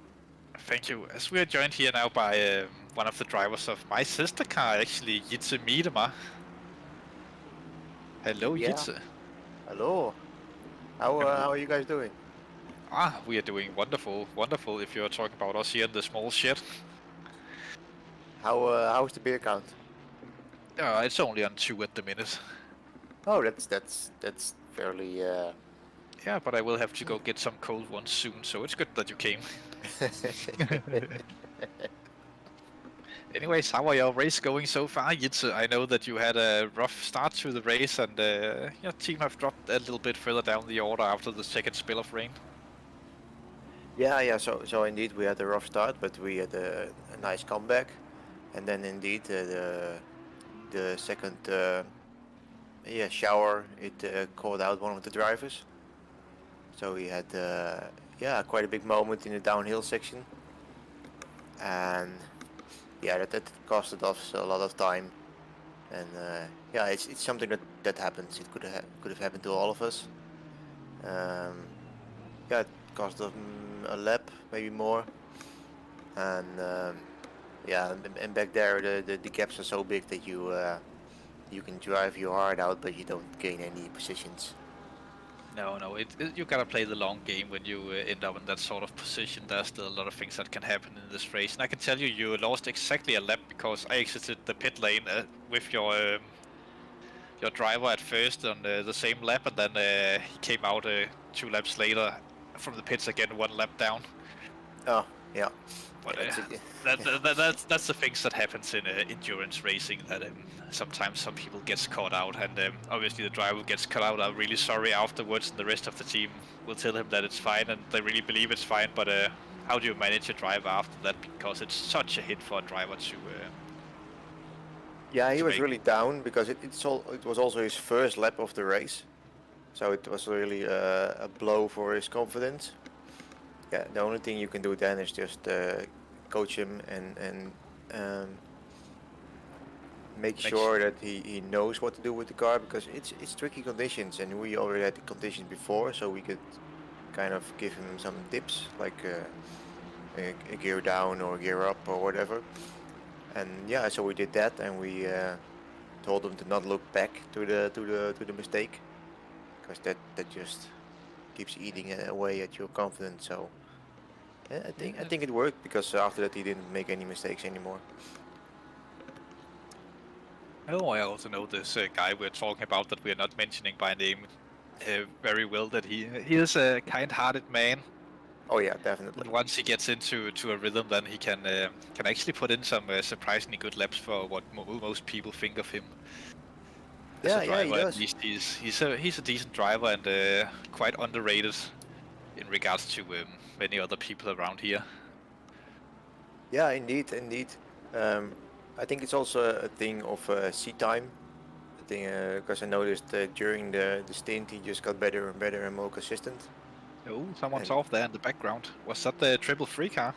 Thank you. As we are joined here now by one of the drivers of my sister car, actually, Jitse Miedema. Hello, Yeah. Jitse. Hello. How are you guys doing? We are doing wonderful, wonderful. If you're talking about us here in the small shed. How's the beer count? It's only on 2 at the minute. Oh, that's fairly. Yeah, but I will have to go get some cold ones soon, so it's good that you came. Anyways, how are your race going so far, Jitse? I know that you had a rough start to the race, and your team have dropped a little bit further down the order after the second spell of rain. Yeah. So indeed, we had a rough start, but we had a nice comeback, and then indeed the second shower it caught out one of the drivers. So we had quite a big moment in the downhill section, and that costed us a lot of time. And it's something that happens. It could have happened to all of us. It cost them a lap, maybe more. And and back there the gaps are so big that you can drive your heart out, but you don't gain any positions. No, you gotta play the long game when you end up in that sort of position. There's still a lot of things that can happen in this race, and I can tell you, you lost exactly a lap because I exited the pit lane with your driver at first on the same lap, and then he came out 2 laps later from the pits again, 1 lap down. Oh, yeah. But that's the things that happens in endurance racing, that sometimes some people gets caught out, and obviously the driver gets caught out. I'm really sorry afterwards, and the rest of the team will tell him that it's fine, and they really believe it's fine. But how do you manage a driver after that? Because it's such a hit for a driver to. Yeah, he was really down because it was also his first lap of the race, so it was really a blow for his confidence. Yeah, the only thing you can do then is just coach him and make sure that he knows what to do with the car, because it's tricky conditions, and we already had the conditions before, so we could kind of give him some tips like a gear down or gear up or whatever. And yeah, so we did that, and we told him to not look back to the mistake, because that just keeps eating away at your confidence. So I think it worked, because after that he didn't make any mistakes anymore. Oh, I also know this guy we're talking about that we're not mentioning by name very well. That he is a kind-hearted man. Oh yeah, definitely. And once he gets into a rhythm, then he can actually put in some surprisingly good laps for what most people think of him. Yeah, as a driver, he does. At least he's a decent driver, and quite underrated in regards to many other people around here. Yeah, indeed. I think it's also a thing of seat time. I think because I noticed during the stint he just got better and better and more consistent. Oh, someone's off there in the background. Was that the 333 car?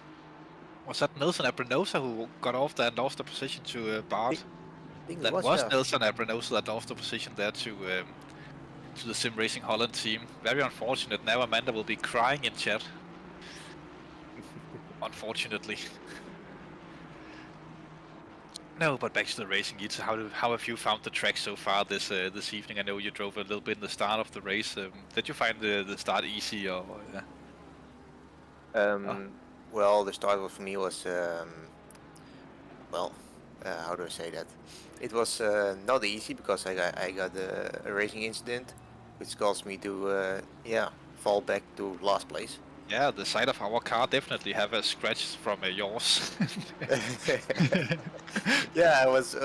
Was that Nelson Abrenosa who got off there and lost the position to Bart? That was Nelson Abrenosa that lost the position there to the Sim Racing Holland team. Very unfortunate. Now Amanda will be crying in chat. Unfortunately. No, but back to the racing. How have you found the track so far this evening? I know you drove a little bit in the start of the race. Did you find the start easy or? Well, the start for me was how do I say that? It was not easy, because I got a racing incident, which caused me to fall back to last place. Yeah, the side of our car definitely have a scratch from yours. Yeah, I was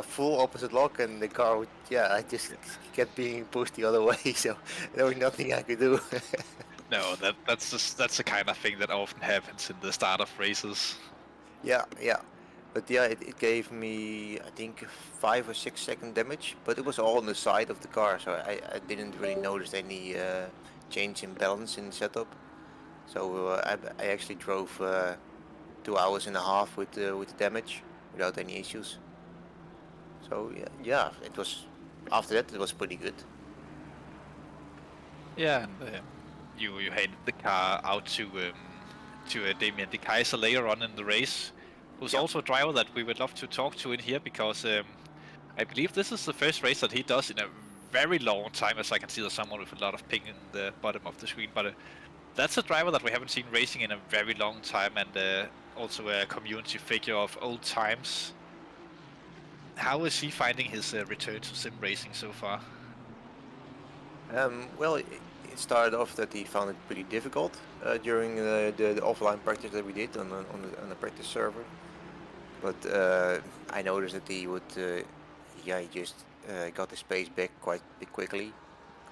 full opposite lock, and the car I just kept being pushed the other way, so there was nothing I could do. No, that's the kind of thing that often happens in the start of races. Yeah. But yeah, it gave me, I think, 5 or 6 second damage, but it was all on the side of the car, so I didn't really notice any change in balance in the setup. So I actually drove 2 hours and a half with the damage without any issues. So yeah, it was, after that it was pretty good. Yeah, and you headed the car out to Damien De Kaiser later on in the race, who's also a driver that we would love to talk to in here, because I believe this is the first race that he does in a very long time, as I can see there's someone with a lot of ping in the bottom of the screen, but that's a driver that we haven't seen racing in a very long time, and also a community figure of old times. How is he finding his return to sim racing so far? Well, it started off that he found it pretty difficult during the offline practice that we did on the practice server. But I noticed that he would, he just got his pace back quite quickly.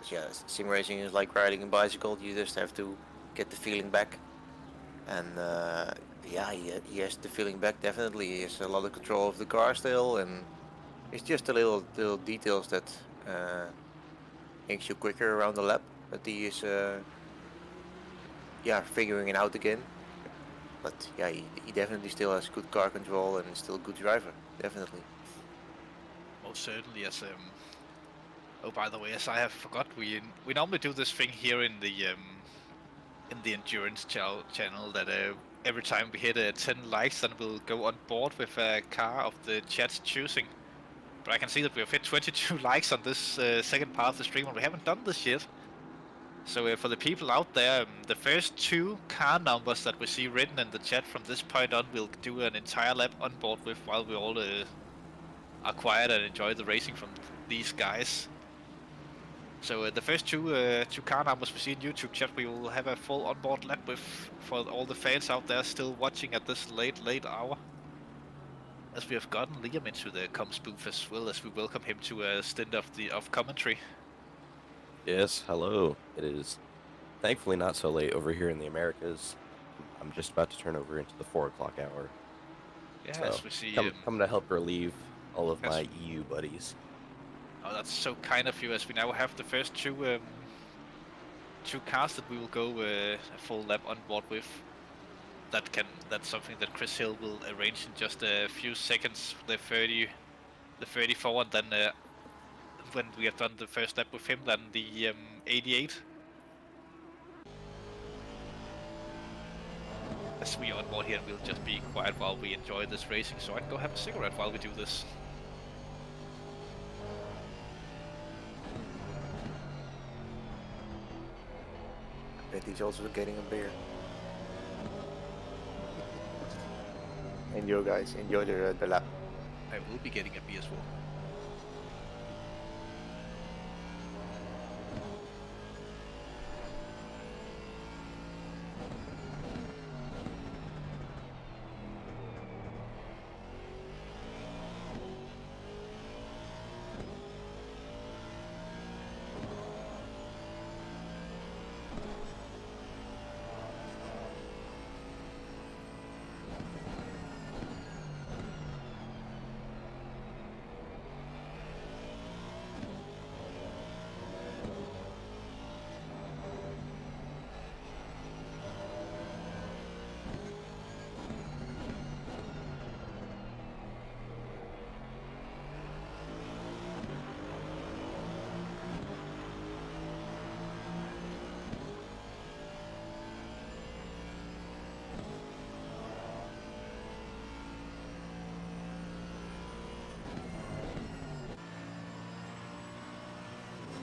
Because sim racing is like riding a bicycle. You just have to get the feeling back. And he has the feeling back definitely. He has a lot of control of the car still, and it's just the little details that makes you quicker around the lap. But he is figuring it out again. But yeah, he definitely still has good car control and is still a good driver, definitely. Most certainly, yes. Oh, by the way, as I have forgot, we normally do this thing here in the endurance channel that every time we hit 10 likes, then we'll go on board with a car of the chat's choosing. But I can see that we have hit 22 likes on this second part of the stream, and we haven't done this yet. So for the people out there, the first 2 car numbers that we see written in the chat from this point on, we'll do an entire lap on board with, while we all are quiet and enjoy the racing from these guys. So the first two car numbers we see in YouTube chat, we will have a full onboard lap with, for all the fans out there still watching at this late hour. As we have gotten Liam into the comms booth as well, as we welcome him to a stint of commentary. Yes, hello. It is thankfully not so late over here in the Americas. I'm just about to turn over into the 4 o'clock hour. Yeah, so as we see... Come to help relieve all of my EU buddies. Oh, that's so kind of you, as we now have the first two cars that we will go a full lap on board with. That's something that Chris Hill will arrange in just a few seconds. The 34, and then when we have done the first lap with him, then the 88. As we are on board here, and we'll just be quiet while we enjoy this racing, so I can go have a cigarette while we do this. I bet he's also getting a beer. Enjoy, guys. Enjoy the lap. I will be getting a beer as well.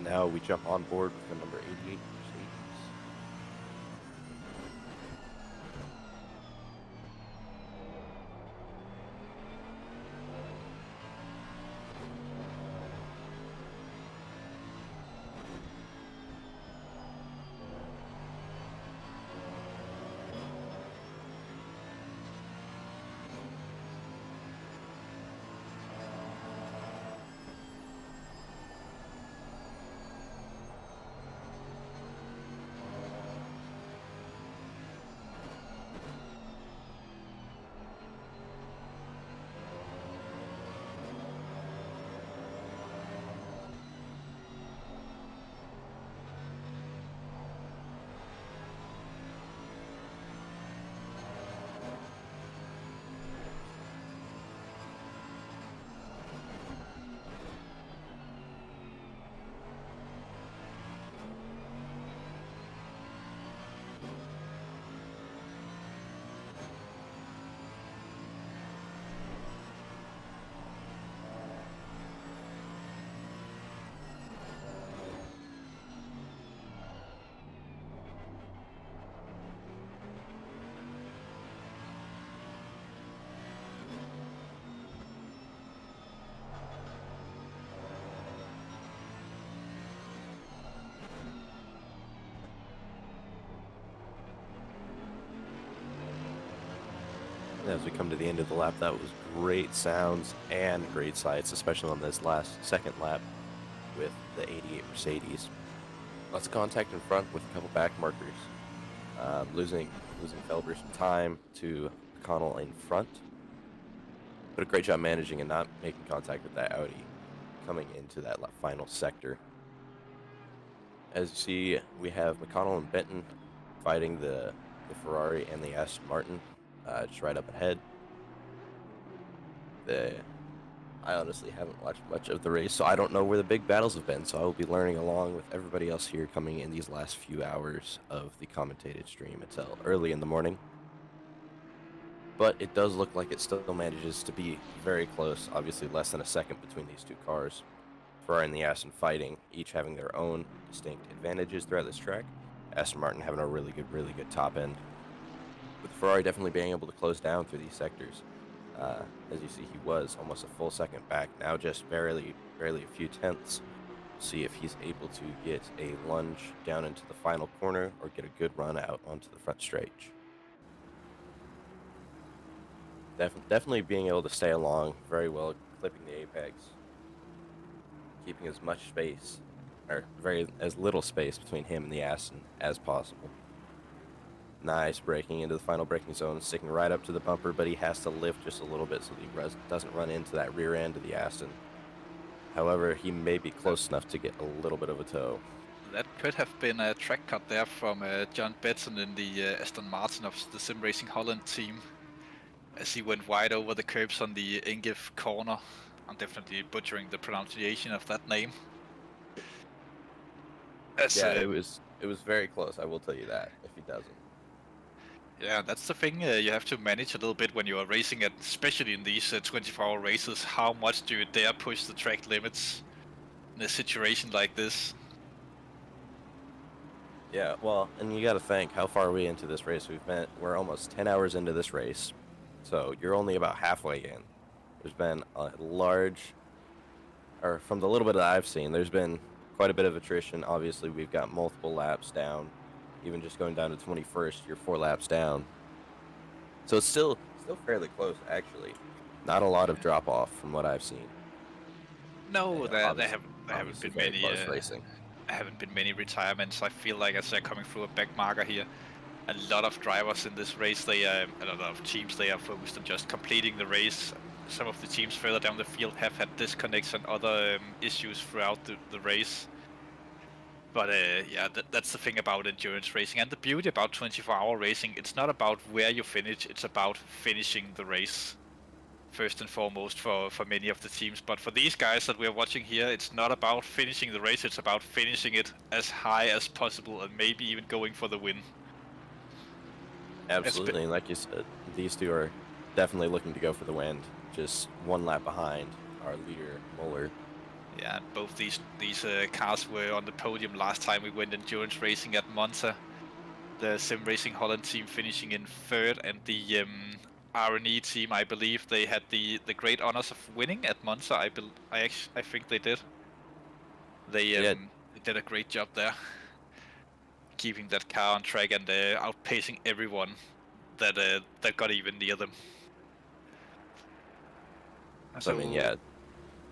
Now we jump on board with the number 88 Mercedes. as we come to the end of the lap. That was great sounds and great sights, especially on this last second lap with the 88 Mercedes. Lots of contact in front with a couple back markers. Losing Felber some time to McConnell in front. But a great job managing and not making contact with that Audi coming into that final sector. As you see, we have McConnell and Benton fighting the Ferrari and the Aston Martin just right up ahead. I honestly haven't watched much of the race, so I don't know where the big battles have been, so I will be learning along with everybody else here coming in these last few hours of the commentated stream until early in the morning. But it does look like it still manages to be very close, obviously less than a second between these two cars. Ferrari and the Aston fighting, each having their own distinct advantages throughout this track. Aston Martin having a really good top end. With Ferrari definitely being able to close down through these sectors. As you see, he was almost a full second back, now just barely a few tenths. See if he's able to get a lunge down into the final corner or get a good run out onto the front straight. Definitely being able to stay along very well, clipping the apex, keeping as much space, or as little space between him and the Aston as possible. Nice braking into the final braking zone, sticking right up to the bumper, but he has to lift just a little bit so that he doesn't run into that rear end of the Aston. However, he may be close enough to get a little bit of a tow. That could have been a track cut there from John Betson in the Aston Martin of the Sim Racing Holland team, as he went wide over the curbs on the Ingif corner. I'm definitely butchering the pronunciation of that name. It was very close, I will tell you that, if he doesn't. Yeah, that's the thing you have to manage a little bit when you are racing, especially in these 24-hour races. How much do you dare push the track limits in a situation like this? Yeah, well, and you got to think, how far are we into this race? We're almost 10 hours into this race, so you're only about halfway in. There's been a from the little bit that I've seen, there's been quite a bit of attrition. Obviously, we've got multiple laps down. Even just going down to 21st, you're 4 laps down. So it's still fairly close, actually. Not a lot of drop-off from what I've seen. No, there haven't been many racing. There haven't been many retirements. I feel like as they're coming through a back marker here, a lot of drivers in this race, a lot of teams, they are focused on just completing the race. Some of the teams further down the field have had disconnects and other issues throughout the race. But yeah, that's the thing about endurance racing, and the beauty about 24-hour racing. It's not about where you finish; it's about finishing the race, first and foremost for many of the teams. But for these guys that we're watching here, it's not about finishing the race; it's about finishing it as high as possible, and maybe even going for the win. Absolutely, and like you said, these two are definitely looking to go for the win. Just 1 lap behind our leader, Muller. Yeah, both these cars were on the podium last time we went endurance racing at Monza. The Sim Racing Holland team finishing in 3rd, and the R&E team, I believe, they had the great honors of winning at Monza. I think they did. They did a great job there, keeping that car on track and outpacing everyone that got even near them. So, I mean, yeah.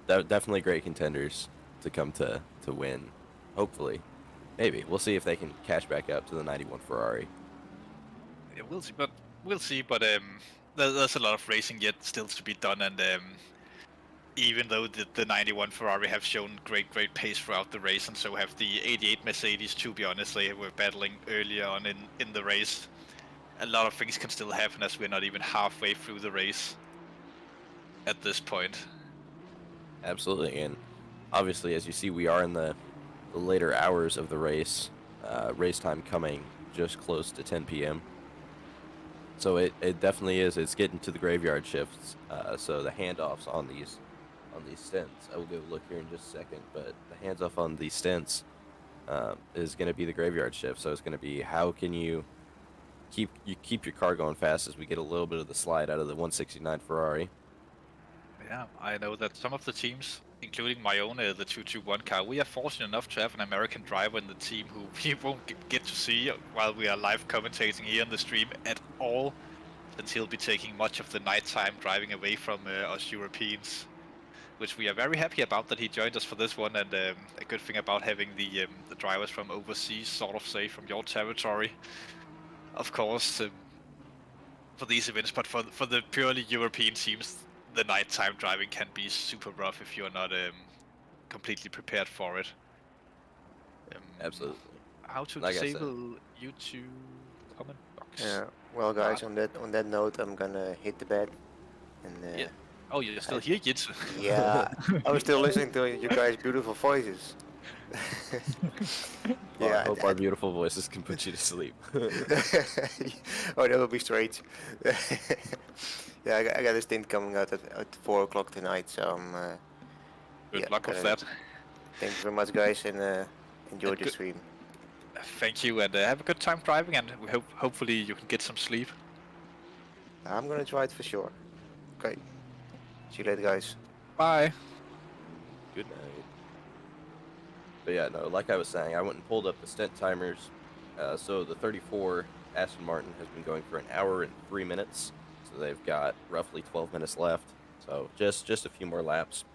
Definitely great contenders to come to win. Hopefully. Maybe. We'll see if they can catch back up to the 91 Ferrari. Yeah, we'll see. But there's a lot of racing yet still to be done, and even though the 91 Ferrari have shown great pace throughout the race, and so have the 88 Mercedes, to be honest, they were battling earlier on in the race. A lot of things can still happen as we're not even halfway through the race at this point. Absolutely, and obviously, as you see, we are in the later hours of the race. Race time coming just close to 10 p.m. So it definitely is. It's getting to the graveyard shifts. So the handoffs on these stints, I will go look here in just a second. But the hands off on these stints is going to be the graveyard shift. So it's going to be how can you keep your car going fast as we get a little bit of the slide out of the 169 Ferrari. Yeah, I know that some of the teams, including my own, the 221 car, we are fortunate enough to have an American driver in the team who we won't get to see while we are live commentating here on the stream at all. since he'll be taking much of the nighttime driving away from us Europeans, which we are very happy about that he joined us for this one, and a good thing about having the drivers from overseas, sort of say, from your territory, of course, for these events. But for the purely European teams, the nighttime driving can be super rough if you're not completely prepared for it. Absolutely. How to Like disable YouTube comment box? Yeah. Well, guys, on that note, I'm gonna hit the bed. And Yeah. Oh, you're still here, Jitsu? yeah, I was still listening to you guys' beautiful voices. Well, I hope our beautiful voices can put you to sleep. Oh, that would be strange. Yeah, I got a stint coming out at 4 o'clock tonight, so Good luck with that. Thank you very much, guys, and enjoy the stream. Thank you, and have a good time driving, and we hopefully you can get some sleep. I'm gonna try it for sure. Okay. See you later, guys. Bye. Good night. But yeah, no, like I was saying, I went and pulled up the stint timers. So the 34 Aston Martin has been going for an hour and 3 minutes. So they've got roughly 12 minutes left. So just a few more laps.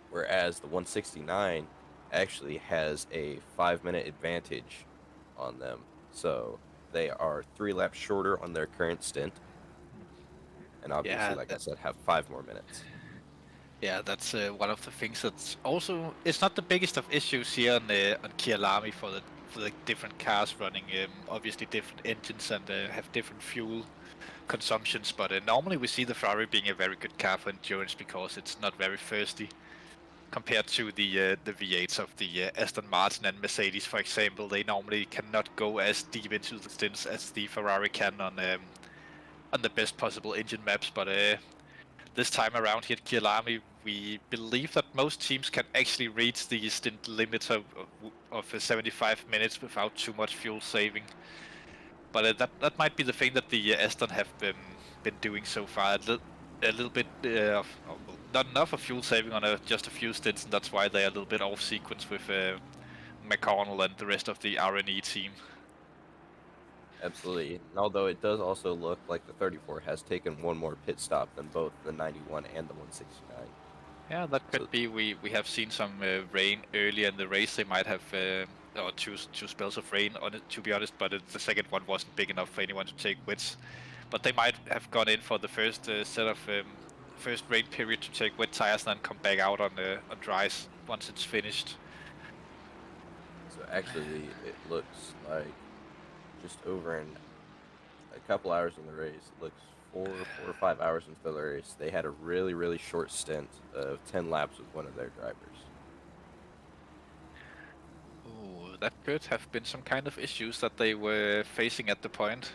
Whereas the 169 actually has a 5-minute advantage on them. So they are 3 laps shorter on their current stint. And obviously, like I said, have 5 more minutes. Yeah, that's one of the things that's also, it's not the biggest of issues here on Kyalami for the different cars running obviously different engines and have different fuel consumptions, but normally we see the Ferrari being a very good car for endurance because it's not very thirsty compared to the V8s of the Aston Martin and Mercedes, for example. They normally cannot go as deep into the stints as the Ferrari can on the best possible engine maps, but this time around here at Kyalami, we believe that most teams can actually reach the stint limit of 75 minutes without too much fuel saving. But that might be the thing that the Aston have been doing so far. A little bit not enough of fuel saving on just a few stints, and that's why they're a little bit off sequence with McConnell and the rest of the R&E team. Absolutely. Although it does also look like the 34 has taken one more pit stop than both the 91 and the 169. Yeah, that could be. We have seen some rain earlier in the race. They might have or two spells of rain on it, to be honest, but the second one wasn't big enough for anyone to take wets. But they might have gone in for the first set of first rain period to take wet tires and then come back out on dries once it's finished. So actually, it looks like just over in a couple hours in the race, it looks 4 or 5 hours into the race, they had a really, really short stint of 10 laps with one of their drivers. Oh, that could have been some kind of issues that they were facing at the point.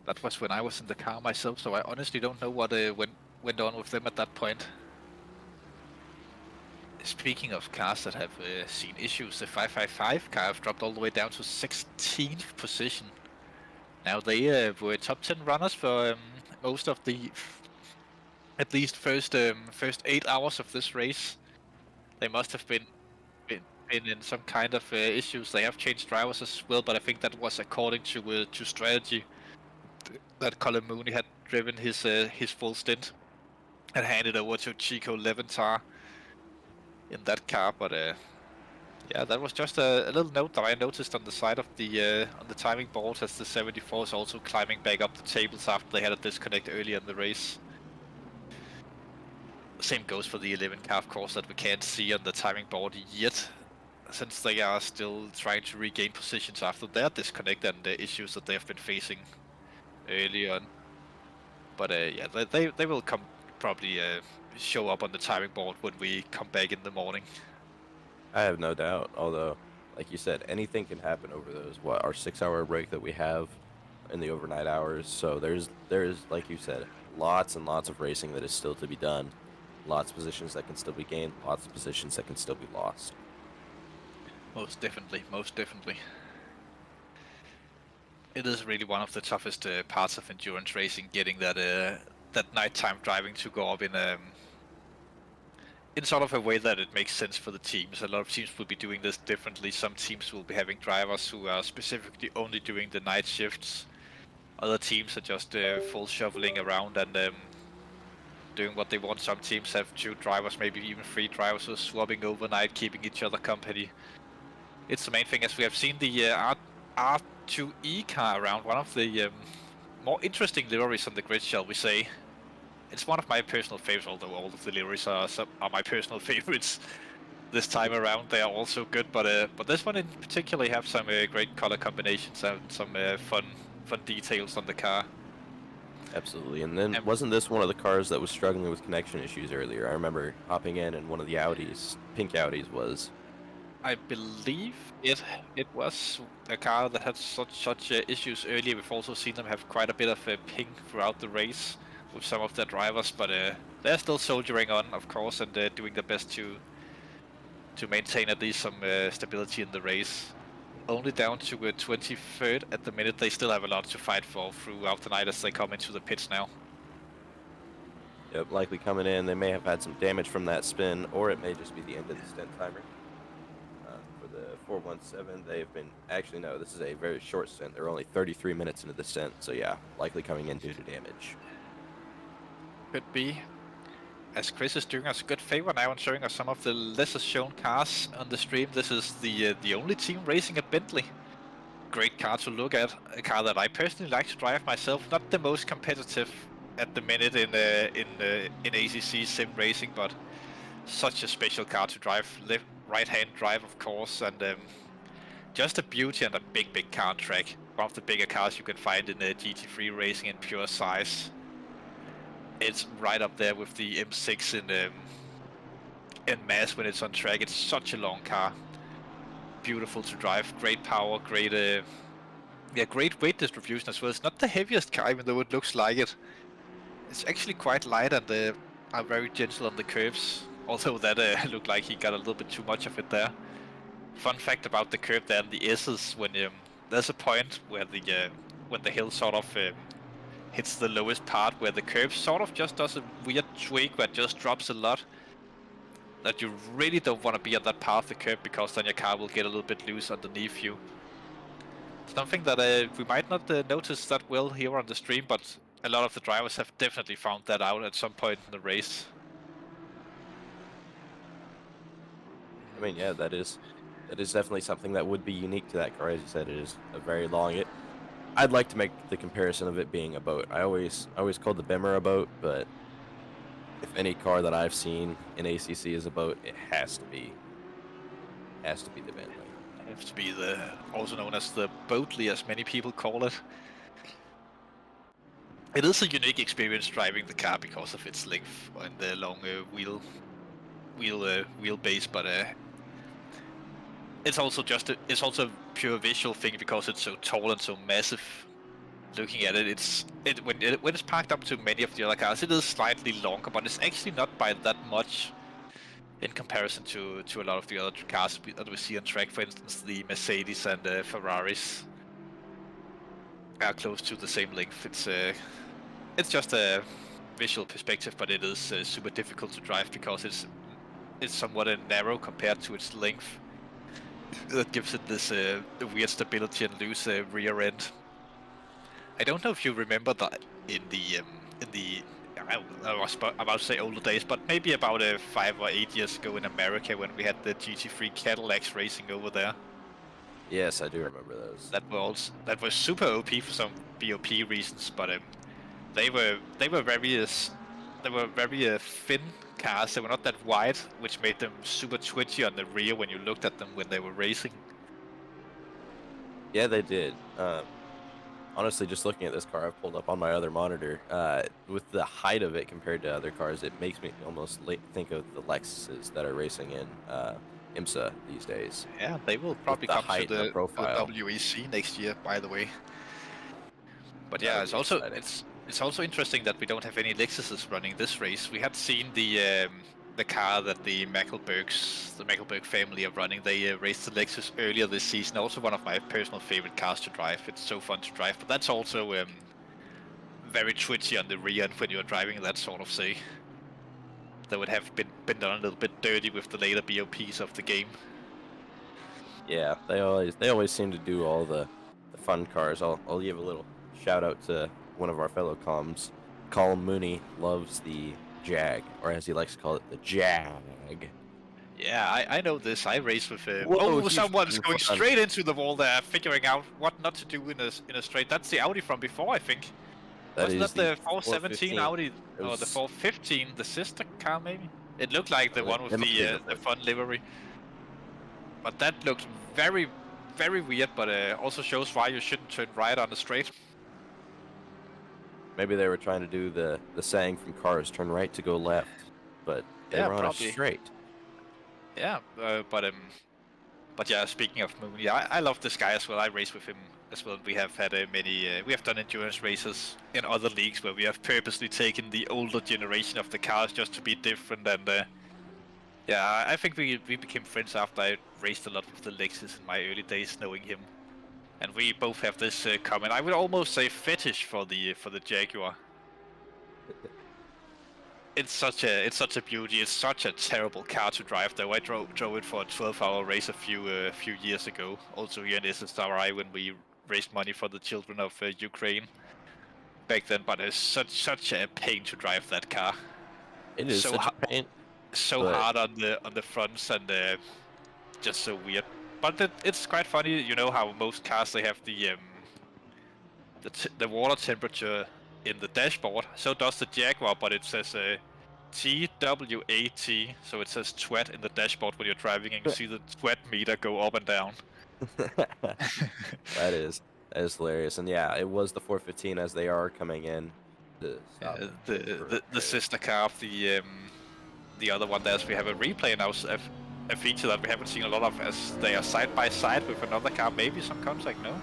That was when I was in the car myself, so I honestly don't know what went on with them at that point. Speaking of cars that have seen issues, the 555 car have dropped all the way down to 16th position. Now they were top 10 runners for most of the, at least first 8 hours of this race. They must have been in some kind of issues. They have changed drivers as well, but I think that was according to strategy. That Colin Mooney had driven his full stint and handed over to Chico Leventhal in that car, but yeah, that was just a little note that I noticed on the side of the on the timing board, as the 74 is also climbing back up the tables after they had a disconnect earlier in the race. Same goes for the 11 car, of course, that we can't see on the timing board yet, since they are still trying to regain positions after their disconnect and the issues that they have been facing early on. But yeah, they will come probably show up on the timing board when we come back in the morning. I have no doubt, although, like you said, anything can happen over those, our 6-hour break that we have in the overnight hours. So there's, like you said, lots and lots of racing that is still to be done. Lots of positions that can still be gained, lots of positions that can still be lost. Most definitely, most definitely. It is really one of the toughest parts of endurance racing, getting that nighttime driving to go up in sort of a way that it makes sense for the teams. A lot of teams will be doing this differently. Some teams will be having drivers who are specifically only doing the night shifts Other teams are just full shoveling around and doing what they want. Some teams have 2 drivers, maybe even 3 drivers, who are swapping overnight, keeping each other company. It's the main thing, as we have seen the R2E car around, one of the more interesting liveries on the grid, shall we say. It's one of my personal favorites, although all of the liveries are my personal favorites this time around. They are also good, but this one in particular have some great color combinations and some fun details on the car. Absolutely, and then wasn't this one of the cars that was struggling with connection issues earlier? I remember hopping in and one of the Audis, pink Audis, was. I believe it was a car that had such issues earlier. We've also seen them have quite a bit of ping throughout the race with some of their drivers, but they're still soldiering on, of course, and doing their best to maintain at least some stability in the race. Only down to 23rd at the minute. They still have a lot to fight for throughout the night as they come into the pits now. Yep, likely coming in. They may have had some damage from that spin, or it may just be the end of the stint timer. For the 417, they've been... Actually, no, this is a very short stint. They're only 33 minutes into the stint, so yeah, likely coming in due to damage. Could be. As Chris is doing us a good favor now and showing us some of the lesser shown cars on the stream. This is the only team racing at Bentley. Great car to look at. A car that I personally like to drive myself. Not the most competitive at the minute in ACC sim racing, but such a special car to drive. Right-hand drive, of course, and just a beauty and a big car on track. One of the bigger cars you can find in GT3 racing in pure size. It's right up there with the M6 in mass when it's on track. It's such a long car. Beautiful to drive, great power, great weight distribution as well. It's not the heaviest car, even though it looks like it. It's actually quite light and are very gentle on the curves. Although that looked like he got a little bit too much of it there. Fun fact about the curve there and the S's, when there's a point where when the hill sort of hits the lowest part, where the curve sort of just does a weird twig where it just drops a lot. That you really don't want to be on that part of the curve, because then your car will get a little bit loose underneath you. Something that we might not notice that well here on the stream, but a lot of the drivers have definitely found that out at some point in the race. I mean, yeah, that is definitely something that would be unique to that car. As you said, it is a very long. I'd like to make the comparison of it being a boat. I always called the Bimmer a boat, but if any car that I've seen in ACC is a boat, it has to be the Bentley. It has to be also known as the Boatly, as many people call it. It is a unique experience driving the car because of its length and the long wheelbase, but it's also a pure visual thing because it's so tall and so massive. Looking at it, when it's parked up to many of the other cars, it is slightly longer, but it's actually not by that much in comparison to a lot of the other cars that we see on track. For instance, the Mercedes and Ferraris are close to the same length. It's just a visual perspective, but it is super difficult to drive because it's somewhat narrow compared to its length. That gives it this weird stability and loose rear end. I don't know if you remember that in the I was about to say older days, but maybe about 5 or 8 years ago in America when we had the GT3 Cadillacs racing over there. Yes, I do remember those. That was super OP for some BOP reasons, but they were very thin cars. They were not that wide, which made them super twitchy on the rear when you looked at them when they were racing. Yeah, they did. Honestly, just looking at this car I've pulled up on my other monitor, with the height of it compared to other cars, it makes me almost think of the Lexuses that are racing in IMSA these days. Yeah, they will probably come to the WEC next year, by the way. But yeah, it's also interesting that we don't have any Lexuses running this race. We had seen the car that the Mecklenburg family are running. They raced the Lexus earlier this season. Also one of my personal favorite cars to drive. It's so fun to drive, but that's also very twitchy on the rear end when you're driving that sort of say. That would have been done a little bit dirty with the later BOPs of the game. Yeah, they always seem to do all the fun cars. I'll give a little shout out to one of our fellow comms. Colin Mooney loves the Jag, or as he likes to call it, the Jag. Yeah, I know this. I race with him. Whoa, Oh, he's someone's in going front. straight into the wall there, figuring out what not to do in a straight. That's the Audi from before, I think. Wasn't that the 417 Audi, or the 415, the sister car maybe? It looked like the one with the fun livery. But that looked very, very weird, but also shows why you shouldn't turn right on the straight. Maybe they were trying to do the saying from Cars, turn right to go left, but they were on a straight. Yeah, but yeah, speaking of Mooney, I love this guy as well. I race with him as well. We have had we have done endurance races in other leagues where we have purposely taken the older generation of the cars just to be different. And yeah, I think we became friends after I raced a lot with the Lexus in my early days, knowing him. And we both have this common, I would almost say, fetish for the Jaguar. It's such a beauty. It's such a terrible car to drive, though. I drove it for a 12-hour race a few years ago. Also here in SSRI when we raised money for the children of Ukraine back then. But it's such a pain to drive that car. It is such a pain. So hard on the fronts and just so weird. But it's quite funny. You know how most cars they have the water temperature in the dashboard. So does the Jaguar, but it says TWAT, so it says sweat in the dashboard when you're driving, and you see the sweat meter go up and down. That is hilarious. And yeah, it was the 415 as they are coming in. The sister car of the other one there. So we have a replay now, a feature that we haven't seen a lot of, as they are side by side with another car. Maybe some contact, no?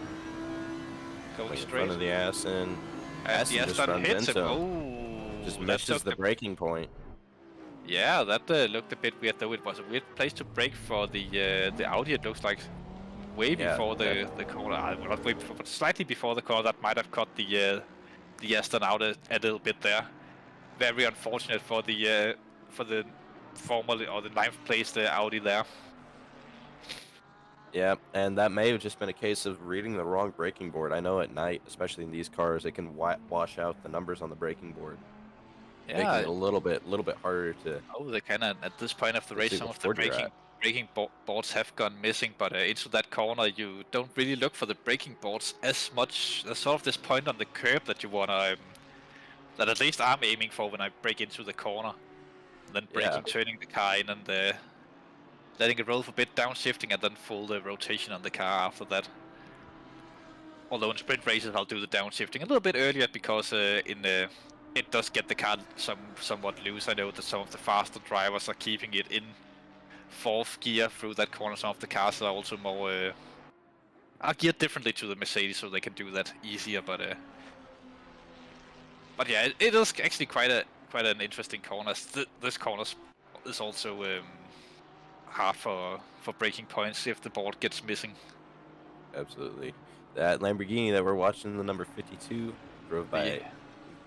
Going straight. In front of the Aston. The Aston hits him. Oh, just misses the braking point. Yeah, that looked a bit weird, though. It was a weird place to brake for the Audi. It looks like way before the corner. Not way before, but slightly before the corner. That might have caught the Aston out a little bit there. Very unfortunate for the formerly, or the 9th place Audi there. Yeah, and that may have just been a case of reading the wrong braking board. I know at night, especially in these cars, it can wash out the numbers on the braking board. Yeah, making it a little bit harder to. Oh, they kind of at this point of the race, some of the braking boards have gone missing. But into that corner, you don't really look for the braking boards as much. There's sort of this point on the curb that you wanna, that at least I'm aiming for when I brake into the corner, and then braking, turning the car in, and letting it roll for a bit, downshifting, and then full rotation on the car after that. Although in sprint races I'll do the downshifting a little bit earlier because it does get the car somewhat loose. I know that some of the faster drivers are keeping it in 4th gear through that corner. Some of the cars are also more are geared differently to the Mercedes, so they can do that easier. But yeah, it is actually quite an interesting corner. This corner is also hard for braking points if the board gets missing. Absolutely. That Lamborghini that we're watching, the number 52, drove by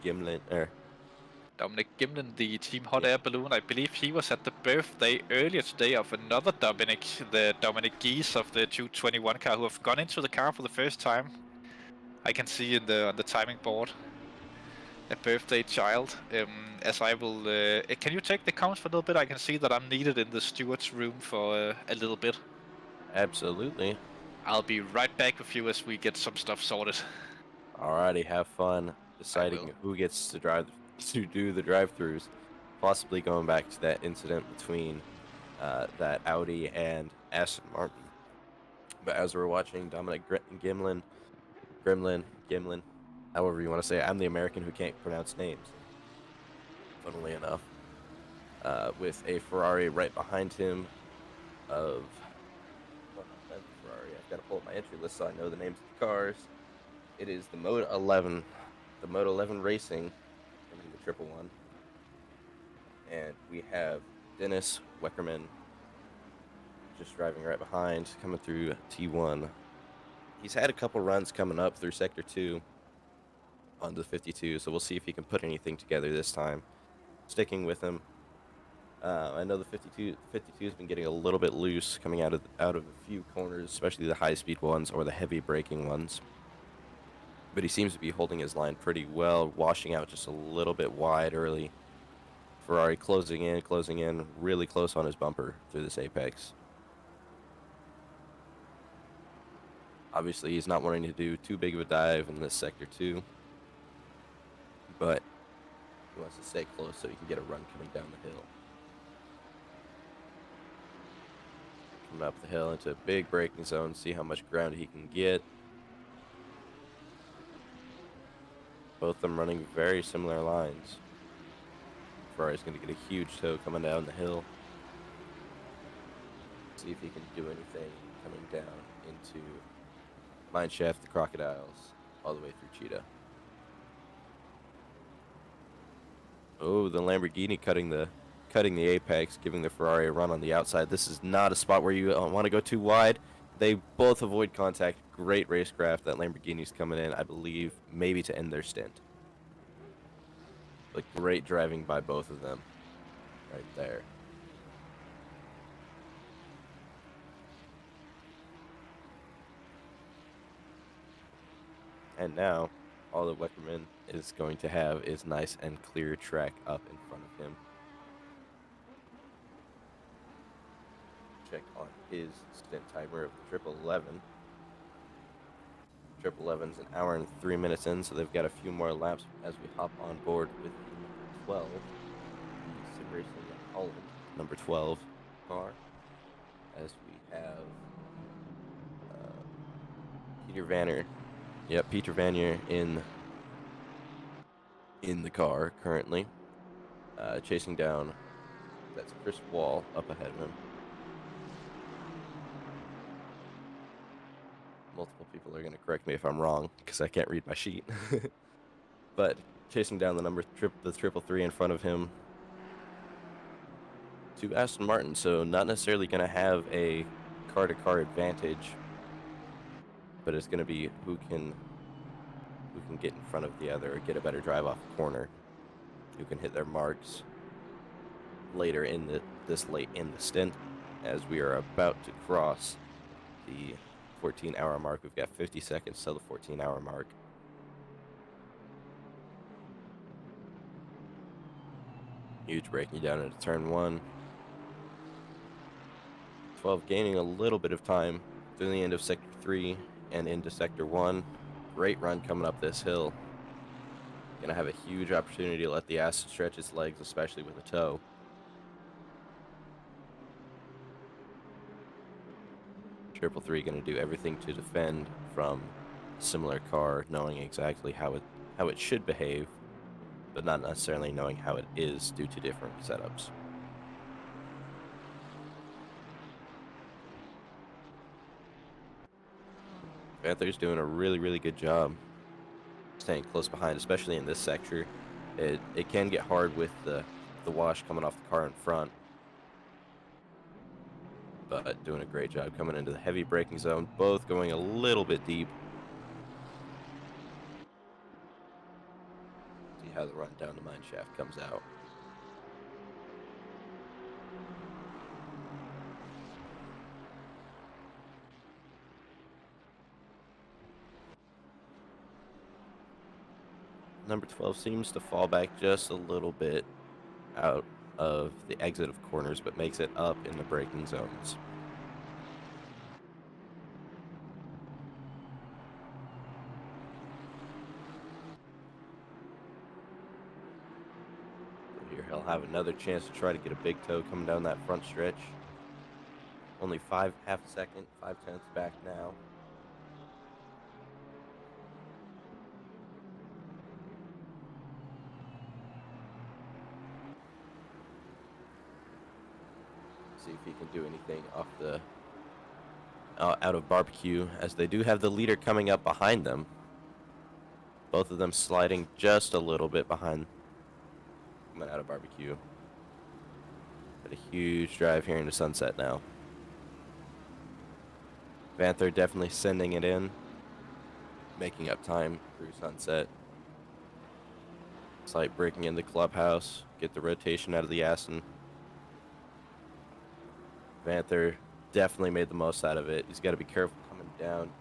Dominic Gimlin, the Team Hot Air Balloon. I believe he was at the birthday earlier today of another Dominic, the Dominic Geese of the 221 car, who have gone into the car for the first time. I can see on the timing board a birthday child. As I will, can you take the comments for a little bit? I can see that I'm needed in the steward's room for a little bit. Absolutely. I'll be right back with you as we get some stuff sorted. Alrighty, have fun deciding who gets to do the drive-throughs. Possibly going back to that incident between that Audi and Aston Martin. But as we're watching Dominic Gimlin, however you want to say it, I'm the American who can't pronounce names, funnily enough, with a Ferrari right behind him of... Ferrari. I've got to pull up my entry list so I know the names of the cars. It is the Moto 11. The Moto 11 Racing, the 111. And we have Dennis Weckerman just driving right behind, coming through T1. He's had a couple runs coming up through Sector 2 on the 52, so we'll see if he can put anything together this time. Sticking with him. I know the 52 has been getting a little bit loose coming out of a few corners, especially the high-speed ones or the heavy braking ones. but he seems to be holding his line pretty well, washing out just a little bit wide early. Ferrari closing in, really close on his bumper through this apex. Obviously, he's not wanting to do too big of a dive in this sector too, but he wants to stay close so he can get a run coming down the hill. Coming up the hill into a big braking zone, see how much ground he can get. Both of them running very similar lines. Ferrari's going to get a huge tow coming down the hill. See if he can do anything coming down into Mineshaft, the Crocodiles, all the way through Cheetah. Oh, the Lamborghini cutting the apex, giving the Ferrari a run on the outside. This is not a spot where you want to go too wide. They both avoid contact. Great racecraft. That Lamborghini's coming in, I believe, maybe to end their stint. But great driving by both of them right there. And now, all that Weckerman is going to have is nice and clear track up in front of him. Check on his stint timer of the 1111. 1111's an hour and 3 minutes in, so they've got a few more laps as we hop on board with the 12, the Sim Racing Holland number 12 car, as we have Peter Vanner. Yep, Peter Vanner in the car currently, chasing down. That's Chris Wall up ahead of him. Multiple people are going to correct me if I'm wrong because I can't read my sheet. But chasing down the 333 in front of him to Aston Martin, so not necessarily going to have a car-to-car advantage, but it's going to be who can get in front of the other or get a better drive off the corner, who can hit their marks later this late in the stint, as we are about to cross the 14-hour mark. We've got 50 seconds till the 14-hour mark. Huge braking down into turn 1. 12 gaining a little bit of time through the end of sector 3 and into sector 1. Great run coming up this hill. Gonna have a huge opportunity to let the Aston stretch its legs, especially with a tow. Triple 3 going to do everything to defend from a similar car, knowing exactly how it should behave, but not necessarily knowing how it is due to different setups. Panther's doing a really, really good job staying close behind, especially in this sector. It can get hard with the wash coming off the car in front, but doing a great job coming into the heavy braking zone, both going a little bit deep. See how the run down the Mineshaft comes out. Number 12 seems to fall back just a little bit out of the exit of corners, but makes it up in the braking zones. Here he'll have another chance to try to get a big tow coming down that front stretch. Only 5/2 second, 5/10 back now. See if he can do anything off the out of barbecue, as they do have the leader coming up behind them. Both of them sliding just a little bit behind coming out of barbecue. But a huge drive here into Sunset now. Panther definitely sending it in, making up time through Sunset. Slight breaking in the clubhouse, get the rotation out of the Aston. Panther definitely made the most out of it. He's got to be careful coming down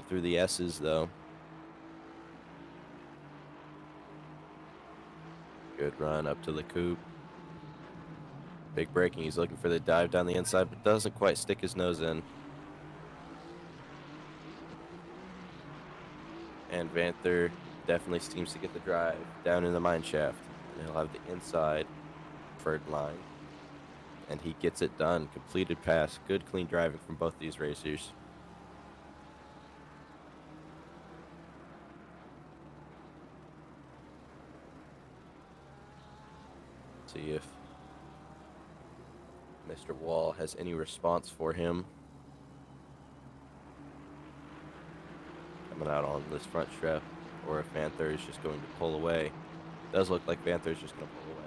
through the S's though. Good run up to the coupe. Big braking. He's looking for the dive down the inside, but doesn't quite stick his nose in. And Vanther definitely seems to get the drive down in the mine shaft. And he'll have the inside preferred line. And he gets it done. Completed pass. Good clean driving from both these racers. See if Mr. Wall has any response for him. Coming out on this front strap, or if Vanther is just going to pull away. Does look like Vanther is just going to pull away.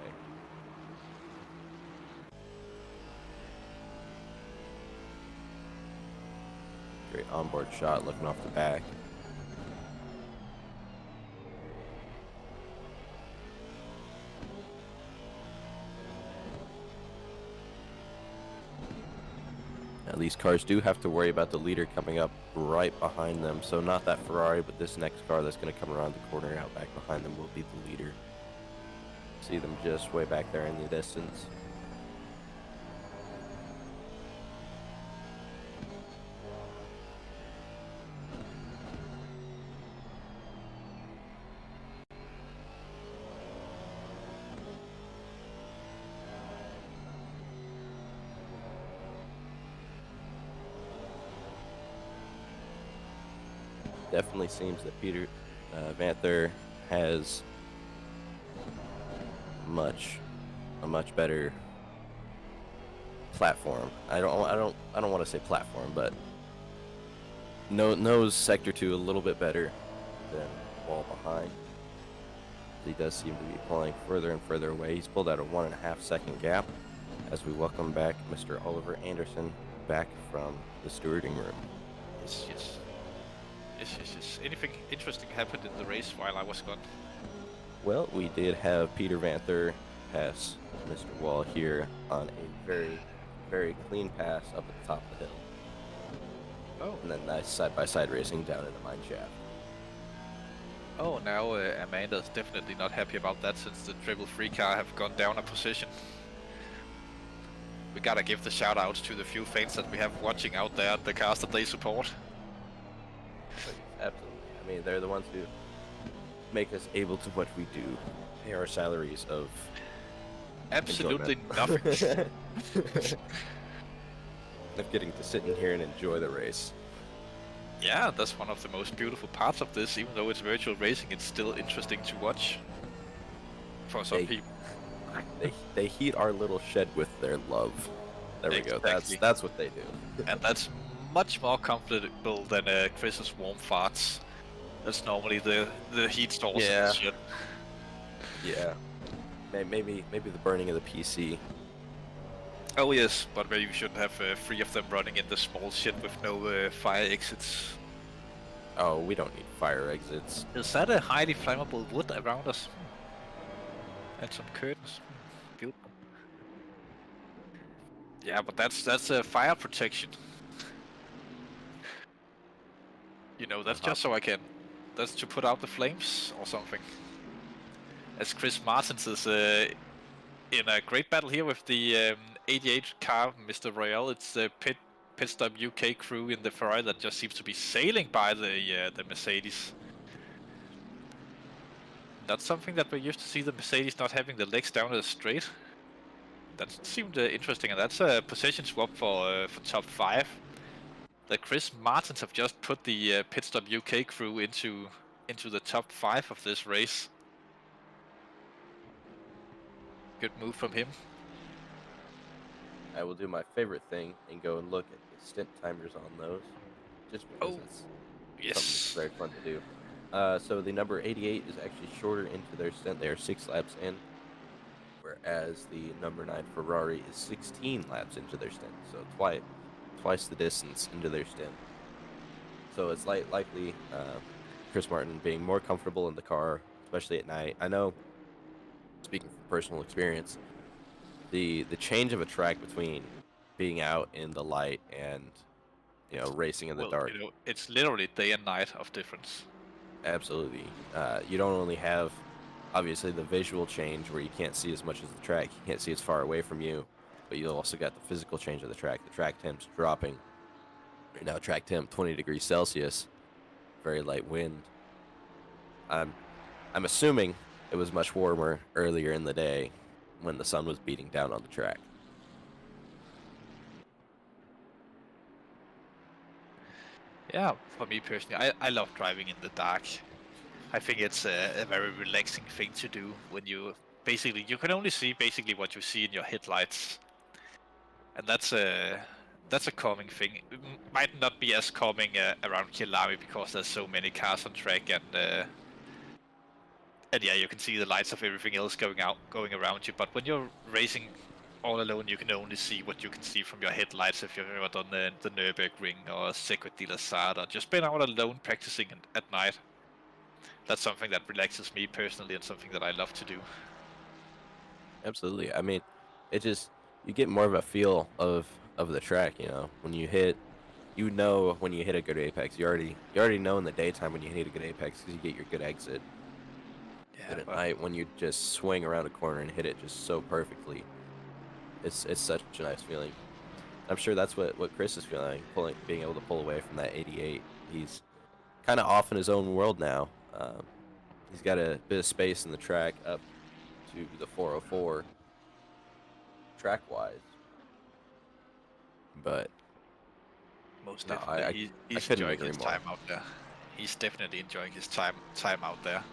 Great onboard shot looking off the back. Now, these cars do have to worry about the leader coming up right behind them. So not that Ferrari, but this next car that's going to come around the corner out back behind them will be the leader. See them just way back there in the distance. Definitely seems that Peter Vanther has a much better platform. I don't want to say platform, but knows sector 2 a little bit better than Wall behind. He does seem to be pulling further and further away. He's pulled out a 1.5 second gap as we welcome back Mr. Oliver Anderson back from the stewarding room. Yes. Anything interesting happened in the race while I was gone? Well, we did have Peter Vanther pass Mr. Wall here on a very, very clean pass up at the top of the hill. Oh. And then nice side-by-side racing down in the mine shaft. Oh, now Amanda's definitely not happy about that since the triple free car have gone down a position. We gotta give the shout outs to the few fans that we have watching out there at the cars that they support. Absolutely. I mean, they're the ones who make us able to what we do. Pay our salaries of absolutely nothing. Of getting to sit in here and enjoy the race. Yeah, that's one of the most beautiful parts of this. Even though it's virtual racing, it's still interesting to watch for some people. They heat our little shed with their love. There we go. That's what they do. And that's much more comfortable than Chris's warm farts. That's normally the heat source of this shit. Yeah. Maybe the burning of the PC. Oh yes, but maybe you shouldn't have 3 of them running in the small shit with no fire exits. Oh, we don't need fire exits. Is that a highly flammable wood around us? And some curtains. Beautiful. Yeah, but that's fire protection. You know, that's just so I can... That's to put out the flames or something. As Chris Martins is in a great battle here with the 88 car, Mr. Royale. It's the Pit Stop UK crew in the Ferrari that just seems to be sailing by the Mercedes. That's something that we're used to see the Mercedes not having the legs down the straight. That seemed interesting, and that's a position swap for top 5. The Chris Martins have just put the Pit Stop UK crew into the top 5 of this race. Good move from him. I will do my favorite thing and go and look at the stint timers on those, just because it's something very fun to do. So the number 88 is actually shorter into their stint. They are 6 laps in, whereas the number 9 Ferrari is 16 laps into their stint. So twice the distance into their stint. So it's likely Chris Martin being more comfortable in the car, especially at night. I know, speaking from personal experience, the change of a track between being out in the light and racing in the dark. You know, it's literally day and night of difference. Absolutely. You don't only have obviously the visual change where you can't see as much as the track, you can't see as far away from you, but you also got the physical change of the track temps dropping. Right now, track temp 20 degrees Celsius, very light wind. I'm assuming it was much warmer earlier in the day when the sun was beating down on the track. Yeah, for me personally, I love driving in the dark. I think it's a very relaxing thing to do when you can only see basically what you see in your headlights, and that's a calming thing. It might not be as calming around Kyalami because there's so many cars on track, and yeah, you can see the lights of everything else going around you. But when you're racing all alone, you can only see what you can see from your headlights. If you've ever done the Nürburgring or Circuit de la Sarre, or just been out alone practicing at night, that's something that relaxes me personally and something that I love to do. Absolutely. I mean, it just, you get more of a feel of the track, you know. When you hit, you know when you hit a good apex. You already know in the daytime when you hit a good apex because you get your good exit. Yeah, but at night, when you just swing around a corner and hit it just so perfectly, it's such a nice feeling. I'm sure that's what Chris is feeling, being able to pull away from that 88. He's kind of off in his own world now. He's got a bit of space in the track up to the 404 track-wise, but most definitely, he's enjoying his time out there. He's definitely enjoying his time out there.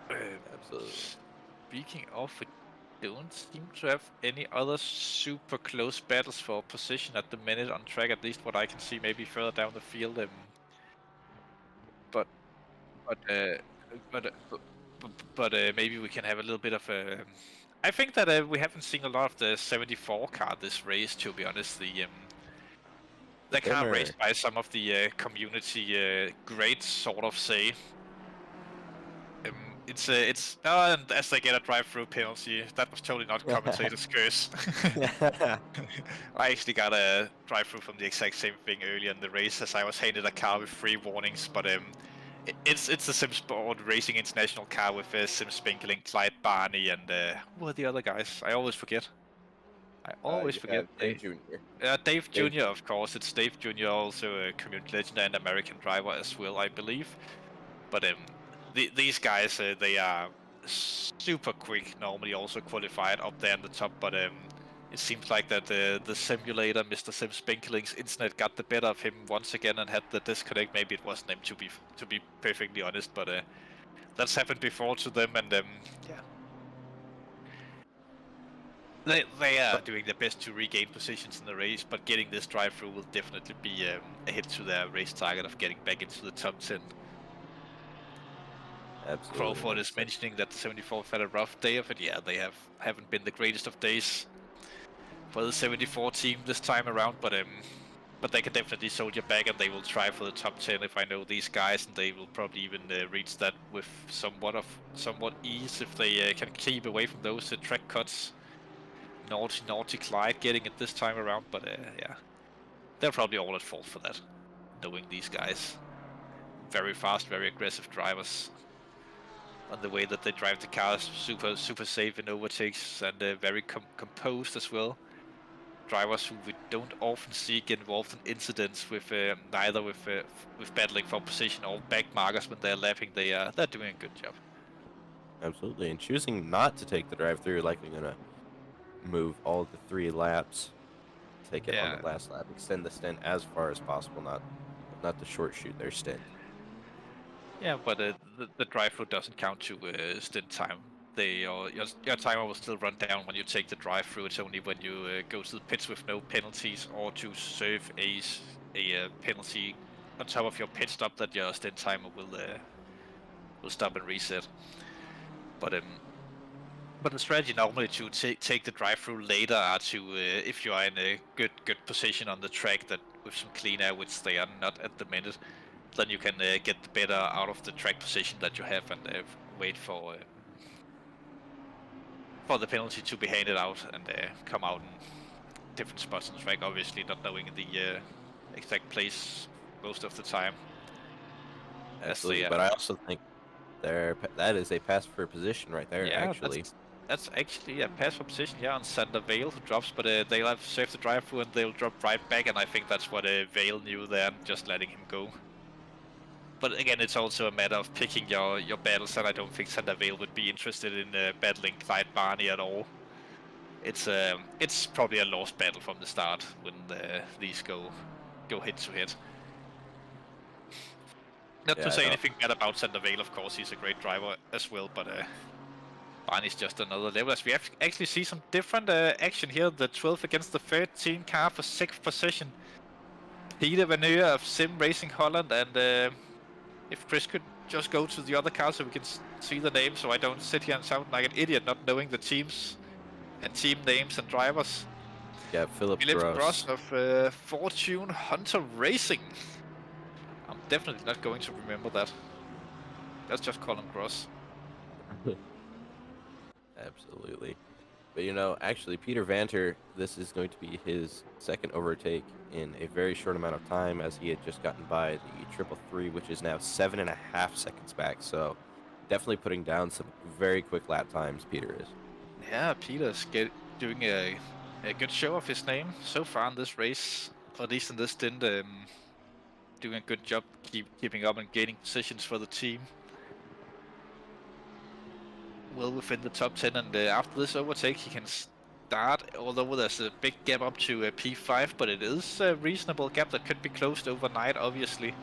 Absolutely. Speaking of, we don't seem to have any other super close battles for position at the minute on track, at least what I can see. Maybe further down the field, but maybe we can have a little bit of a. I think that we haven't seen a lot of the 74 car this race, to be honest. The car raced by some of the community greats, sort of say. It's and as they get a drive-through penalty, that was totally not commentator's curse. I actually got a drive-through from the exact same thing earlier in the race, as I was handed a car with 3 warnings, but it's the Simsport Racing International car with Sim Spinkling, Clyde Barney, and who are the other guys? I always forget. Dave Jr. Dave Jr. Of course, it's Dave Jr. also a community legend and American driver as well, I believe. But these guys, they are super quick, normally also qualified up there in the top, but it seems like that the simulator, Mr. Sim Spinkling's internet got the better of him once again and had the disconnect. Maybe it wasn't him, to be perfectly honest, but that's happened before to them, and yeah. They are doing their best to regain positions in the race, but getting this drive-through will definitely be a hit to their race target of getting back into the top 10. Absolutely. Crawford is mentioning that the 74 had a rough day of it. Yeah, they haven't been the greatest of days for the 74 team this time around, but they can definitely soldier back, and they will try for the top 10 if I know these guys, and they will probably even reach that with somewhat ease if they can keep away from those track cuts. Naughty Clyde getting it this time around, but yeah, they're probably all at fault for that, knowing these guys. Very fast, very aggressive drivers. On the way that they drive the cars, super safe in overtakes, and very composed as well. Drivers who we don't often see get involved in incidents with neither with battling for position or back markers when they're lapping. They're doing a good job. Absolutely, and choosing not to take the drive-through, likely gonna move all the 3 laps, take it on the last lap, extend the stint as far as possible, not to short shoot their stint. Yeah, but the drive-through doesn't count to stint time. Your timer will still run down when you take the drive-through. It's only when you go to the pits with no penalties or to serve a penalty on top of your pit stop that your stint timer will stop and reset. But the strategy normally to take the drive-through later are to if you are in a good position on the track that with some clean air, which they are not at the minute, then you can get the better out of the track position that you have and wait for the penalty to be handed out and come out in different spots on the track. Obviously, not knowing the exact place most of the time. Absolutely, but I also think that is a pass for position right there. Yeah, actually, that's actually a pass for position. Yeah, on Sander Vale who drops, but they'll have saved the drive through and they'll drop right back, and I think that's what Vale knew there, and just letting him go. But again, it's also a matter of picking your battles, and I don't think Sander Vale would be interested in battling Clyde Barney at all. It's probably a lost battle from the start when these go head to head. Not to say anything bad about Sander Vale, of course, he's a great driver as well, but Barney's just another level. As we actually see some different action here, the 12 against the 13 car for 6th position. Peter Vaneur of Sim Racing Holland, and if Chris could just go to the other car so we can see the names, so I don't sit here and sound like an idiot not knowing the teams and team names and drivers. Yeah, Philip Gross of Fortune Hunter Racing. I'm definitely not going to remember that. Let's just call him Gross. Absolutely. But you know, actually, Peter Vanter, this is going to be his second overtake in a very short amount of time, as he had just gotten by the 333, which is now 7.5 seconds back. So definitely putting down some very quick lap times, Peter is. Yeah, Peter's doing a good show of his name so far in this race, or at least in this stint. Doing a good job keeping up and gaining positions for the team. Well within the top 10, and after this overtake he can start, although there's a big gap up to P5, but it is a reasonable gap that could be closed overnight, obviously.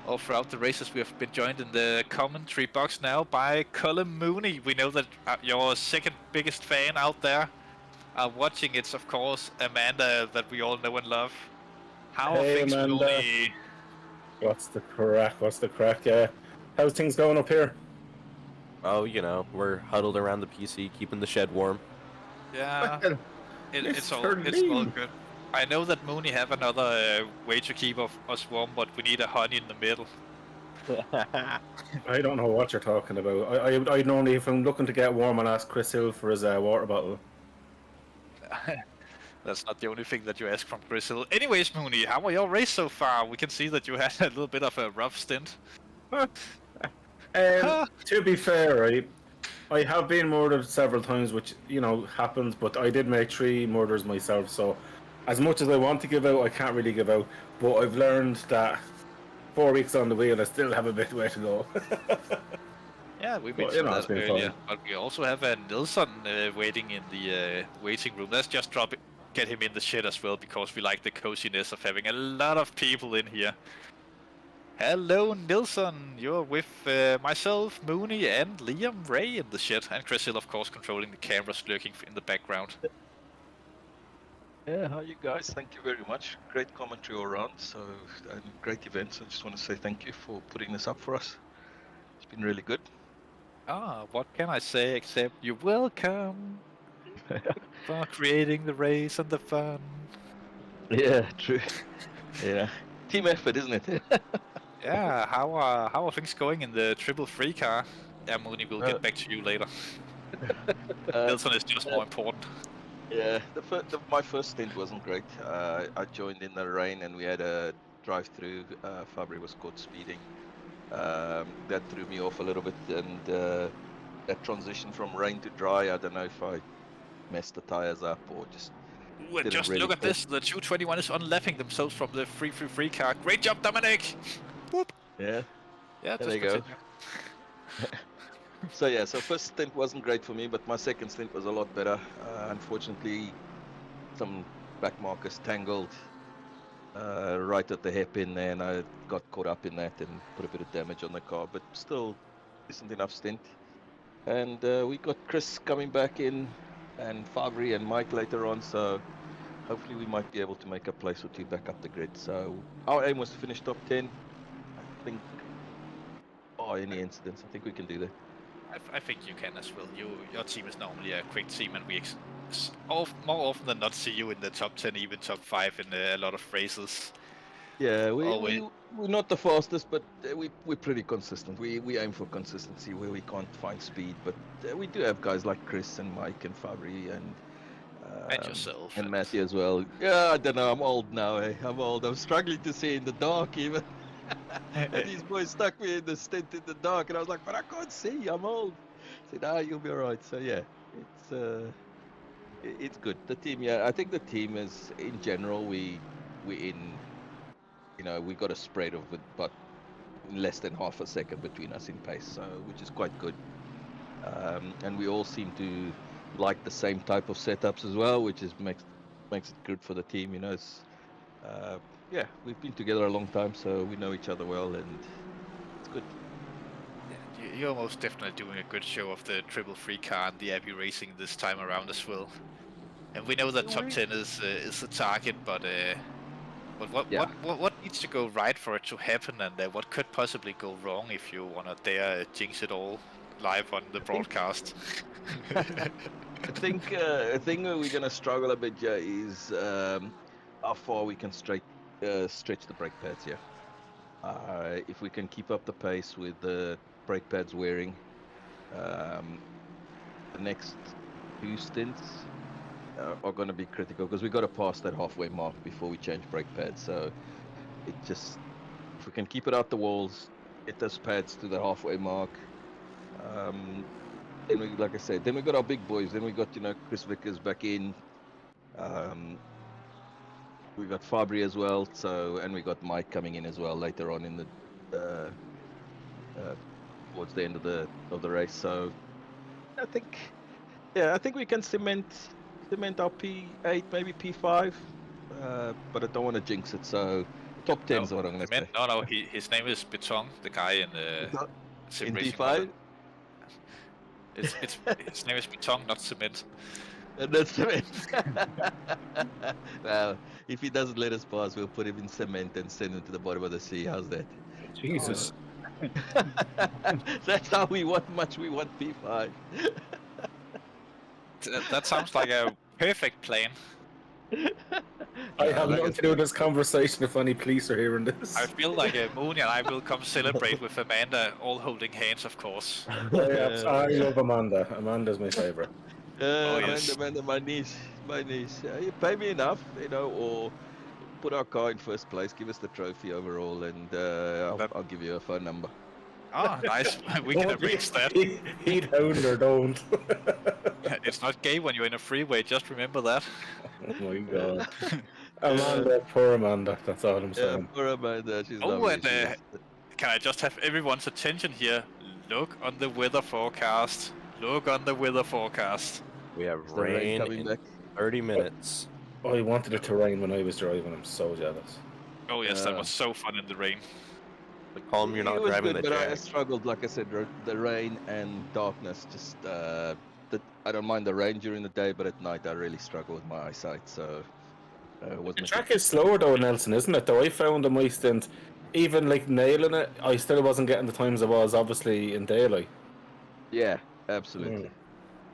All throughout the races we have been joined in the commentary box now by Colin Mooney. We know that your second biggest fan out there are watching. It's of course Amanda, that we all know and love. How are things, Mooney? What's the crack? How's things going up here? Oh, you know, we're huddled around the PC, keeping the shed warm. Yeah, it's all good. I know that Mooney have another way to keep us warm, but we need a honey in the middle. I don't know what you're talking about. I normally, if I'm looking to get warm, I'll ask Chris Hill for his water bottle. That's not the only thing that you ask from Chris Hill. Anyways, Mooney, how are your race so far? We can see that you had a little bit of a rough stint. To be fair, right, I have been murdered several times, which, you know, happens, but I did make 3 murders myself, so as much as I want to give out, I can't really give out. But I've learned that 4 weeks on the wheel, I still have a bit way to go. Yeah, we mentioned that earlier, but we also have Nilsson waiting in the waiting room. Let's just get him in the shed as well, because we like the coziness of having a lot of people in here. Hello, Nilsson. You're with myself, Mooney, and Liam Ray in the shed, and Chris Hill, of course, controlling the cameras, lurking in the background. Yeah, how are you guys? Thank you very much. Great commentary all around, so and great events. I just want to say thank you for putting this up for us. It's been really good. What can I say except you're welcome for creating the race and the fun. Yeah, true. Yeah, team effort, isn't it? Yeah, how are things going in the 333 car? Yeah, Mooney, we'll get back to you later. Nilsson is just more important. Yeah, my first stint wasn't great. I joined in the rain and we had a drive-through. Fabri was caught speeding. That threw me off a little bit, and that transition from rain to dry, I don't know if I messed the tires up or just... Just really look at this, the 221 is unlapping themselves from the 333 car. Great job, Dominic! Whoop. Yeah. Yeah, there you go. So first stint wasn't great for me, but my second stint was a lot better. Unfortunately, some back markers tangled right at the hairpin there, and I got caught up in that and put a bit of damage on the car, but still decent enough stint. And we got Chris coming back in, and Fabri and Mike later on, so hopefully we might be able to make a place or two back up the grid. So our aim was to finish top 10. I think, any incidents, I think we can do that. I think you can as well. Your team is normally a quick team, and we more often than not see you in the top 10, even top 5 in a lot of races. Yeah, we're not the fastest, but we're pretty consistent. We aim for consistency where we can't find speed, but we do have guys like Chris and Mike and Fabri and yourself and Matthew as well. Yeah, I don't know. I'm old now. I'm old. I'm struggling to see in the dark even. And these boys stuck me in the stint in the dark, and I was like, but I can't see, I'm old. I said, ah, you'll be alright. So yeah, it's good. The team, yeah, I think the team is, in general, we got a spread of about less than half a second between us in pace, so which is quite good. And we all seem to like the same type of setups as well, which is makes it good for the team. It's yeah, we've been together a long time, so we know each other well, and it's good. Yeah, you're most definitely doing a good show of the 333 car and the Abbey Racing this time around as well. And we know that top 10 is the target, but what needs to go right for it to happen, and what could possibly go wrong if you wanna dare jinx it all live on the broadcast? I think a thing where we're gonna struggle a bit, Jay, is how far we can stretch the brake pads here. If we can keep up the pace with the brake pads wearing, the next 2 stints are going to be critical, because we got to pass that halfway mark before we change brake pads. So if we can keep it out the walls, get those pads to the halfway mark, then we, like I said, then we got our big boys. Then we got Chris Vickers back in. We got Fabry as well. So, and we got Mike coming in as well later on in the towards the end of the race. So I think we can cement our P8, maybe P5, but I don't want to jinx it. So top 10 is what I'm going to say. No, his name is Beton, the guy in Sim Racing P5. His name is Beton, not Cement. Not Cement. Well, if he doesn't let us pass, we'll put him in cement and send him to the bottom of the sea. How's that? Jesus. That's how we want P5. That sounds like a perfect plan. I have nothing to do with this conversation if any police are hearing this. I feel like Mooney and I will come celebrate with Amanda, all holding hands, of course. I love Amanda. Amanda's my favourite. Amanda, my niece. You pay me enough, or put our car in first place, give us the trophy overall, and I'll give you a phone number. Ah, nice. We can arrange that. He'd hound or don't. It's not gay when you're in a freeway, just remember that. Oh my god. Amanda, poor Amanda, that's all I'm saying. Yeah, poor Amanda, she's lovely. And can I just have everyone's attention here? Look on the weather forecast. Look on the weather forecast. We have rain in 30 minutes. Oh, I wanted it to rain when I was driving, I'm so jealous. Oh yes, that was so fun in the rain. But calm, you're not driving the but Jag. I struggled, like I said, the rain and darkness. Just I don't mind the rain during the day, but at night I really struggle with my eyesight. So the track is slower though, Nelson, isn't it? Though I found in my stint, even like nailing it, I still wasn't getting the times I was obviously in daylight. Yeah, absolutely,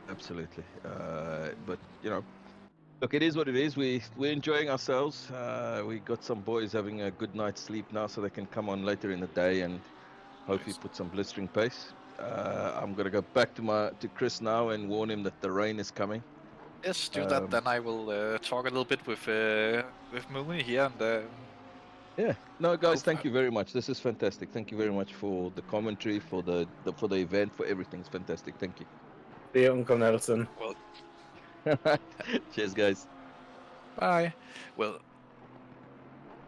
absolutely. But look, it is what it is. We're enjoying ourselves. We got some boys having a good night's sleep now, so they can come on later in the day and hopefully put some blistering pace. I'm gonna go back to Chris now and warn him that the rain is coming. Yes, do that. Then I will talk a little bit with Mooney here and. Yeah. No, guys, thank you very much. This is fantastic. Thank you very much for the commentary, for the event, for everything. It's fantastic. Thank you. See you, Uncle Nelson. Well. Cheers, guys. Bye. Well,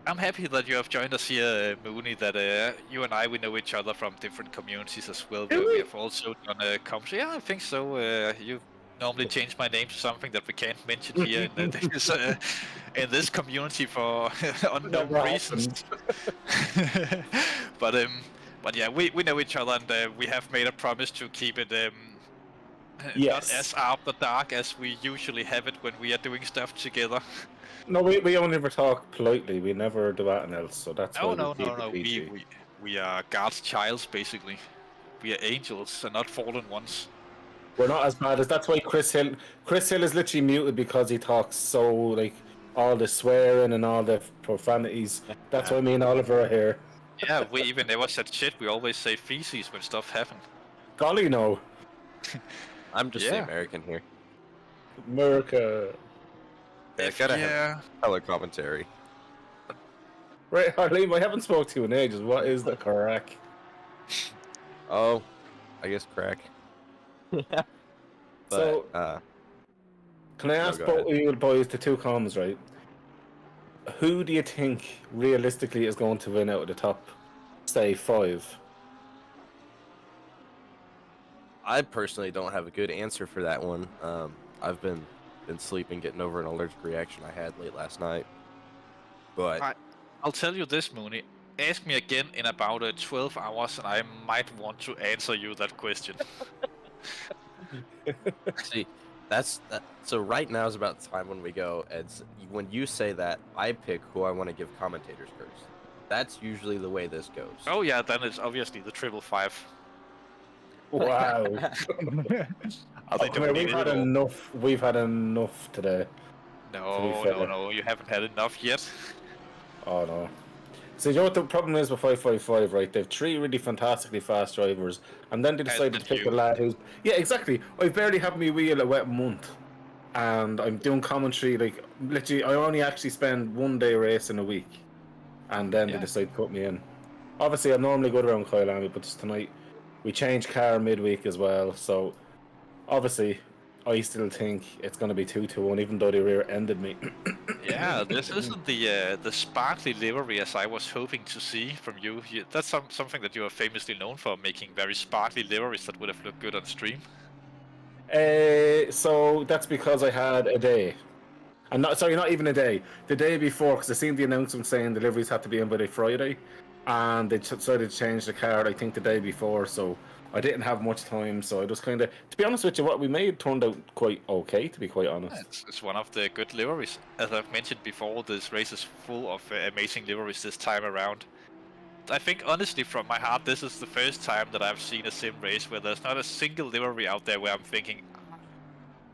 I'm happy that you have joined us here, Mooney, that you and I, we know each other from different communities as well. We have also done a commentary. Yeah, I think so. You normally change my name to something that we can't mention here in this community for unknown reasons. But yeah, we know each other, and we have made a promise to keep it not as after dark as we usually have it when we are doing stuff together. No, we only ever talk politely. We never do anything else. So that's no. We are God's childs, basically. We are angels and not fallen ones. We're not as bad as. That's why Chris Hill is literally muted because he talks so like all the swearing and all the profanities. That's why me and Oliver are here. Yeah, we even never said shit. We always say feces when stuff happens. Golly, no. I'm just the American here. America. Yeah, gotta have color commentary. Right, Harleem, I haven't spoke to you in ages. What is the crack? Oh, I guess crack. But, So, can I ask go both ahead. of you boys to two comments, right? Who do you think realistically is going to win out of the top, say, 5? I personally don't have a good answer for that one. I've been sleeping, getting over an allergic reaction I had late last night. But I'll tell you this, Mooney. Ask me again in about 12 hours, and I might want to answer you that question. see, so right now is about the time when we go. When you say that, I pick who I want to give commentators first. That's usually the way this goes. Oh yeah, then it's obviously the 555. Wow. They Come here, don't need we've it had at all. enough. We've had enough today. No, you haven't had enough yet. Oh no. So you know what the problem is with 555, right? They've 3 really fantastically fast drivers, and then they decided to pick the lad who's... Yeah, exactly. I've barely had me wheel a wet month, and I'm doing commentary, like, literally, I only actually spend 1 day racing a week, and then they decide to put me in. Obviously, I normally go around Kyalami, but just tonight, we changed car midweek as well, so obviously, I still think it's going to be 2-1, even though they rear-ended me. Yeah, this isn't the sparkly livery as I was hoping to see from you. That's something that you are famously known for, making very sparkly liveries that would have looked good on stream. So that's because I had a day. And not even a day. The day before, because I seen the announcement saying deliveries had to be in by Friday, and they decided to change the card, I think, the day before, so I didn't have much time, so I just kind of... To be honest with you, what we made turned out quite okay, to be quite honest. It's one of the good liveries. As I've mentioned before, this race is full of amazing liveries this time around. I think, honestly, from my heart, this is the first time that I've seen a sim race where there's not a single livery out there where I'm thinking,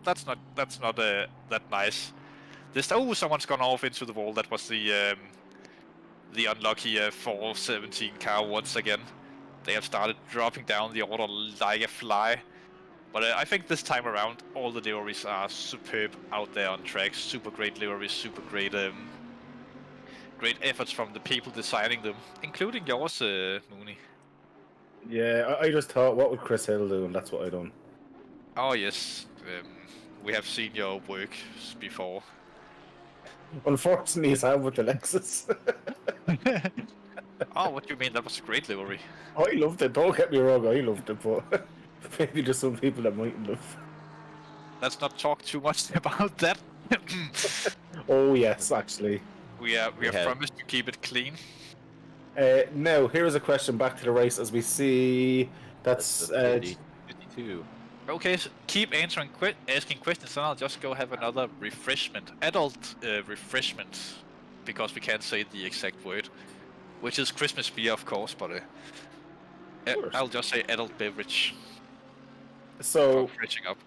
that's not that nice. Someone's gone off into the wall. That was the unlucky 417 car once again. They have started dropping down the order like a fly. But I think this time around, all the liveries are superb out there on track. Super great liveries, super great great efforts from the people designing them, including yours, Mooney. Yeah, I just thought, what would Chris Hill do, and that's what I done. Oh yes, we have seen your work before. Unfortunately, he's out with the Lexus. Oh, what do you mean? That was a great livery. I loved it, don't get me wrong, I loved it, but maybe there's some people that mightn't have. Let's not talk too much about that. Oh yes, actually. We have promised to keep it clean. Now, here is a question back to the race as we see that's 52. Okay, so keep asking questions, and I'll just go have another refreshment, adult refreshment, because we can't say the exact word, which is Christmas beer, of course, but I'll just say adult beverage. So, freshening up.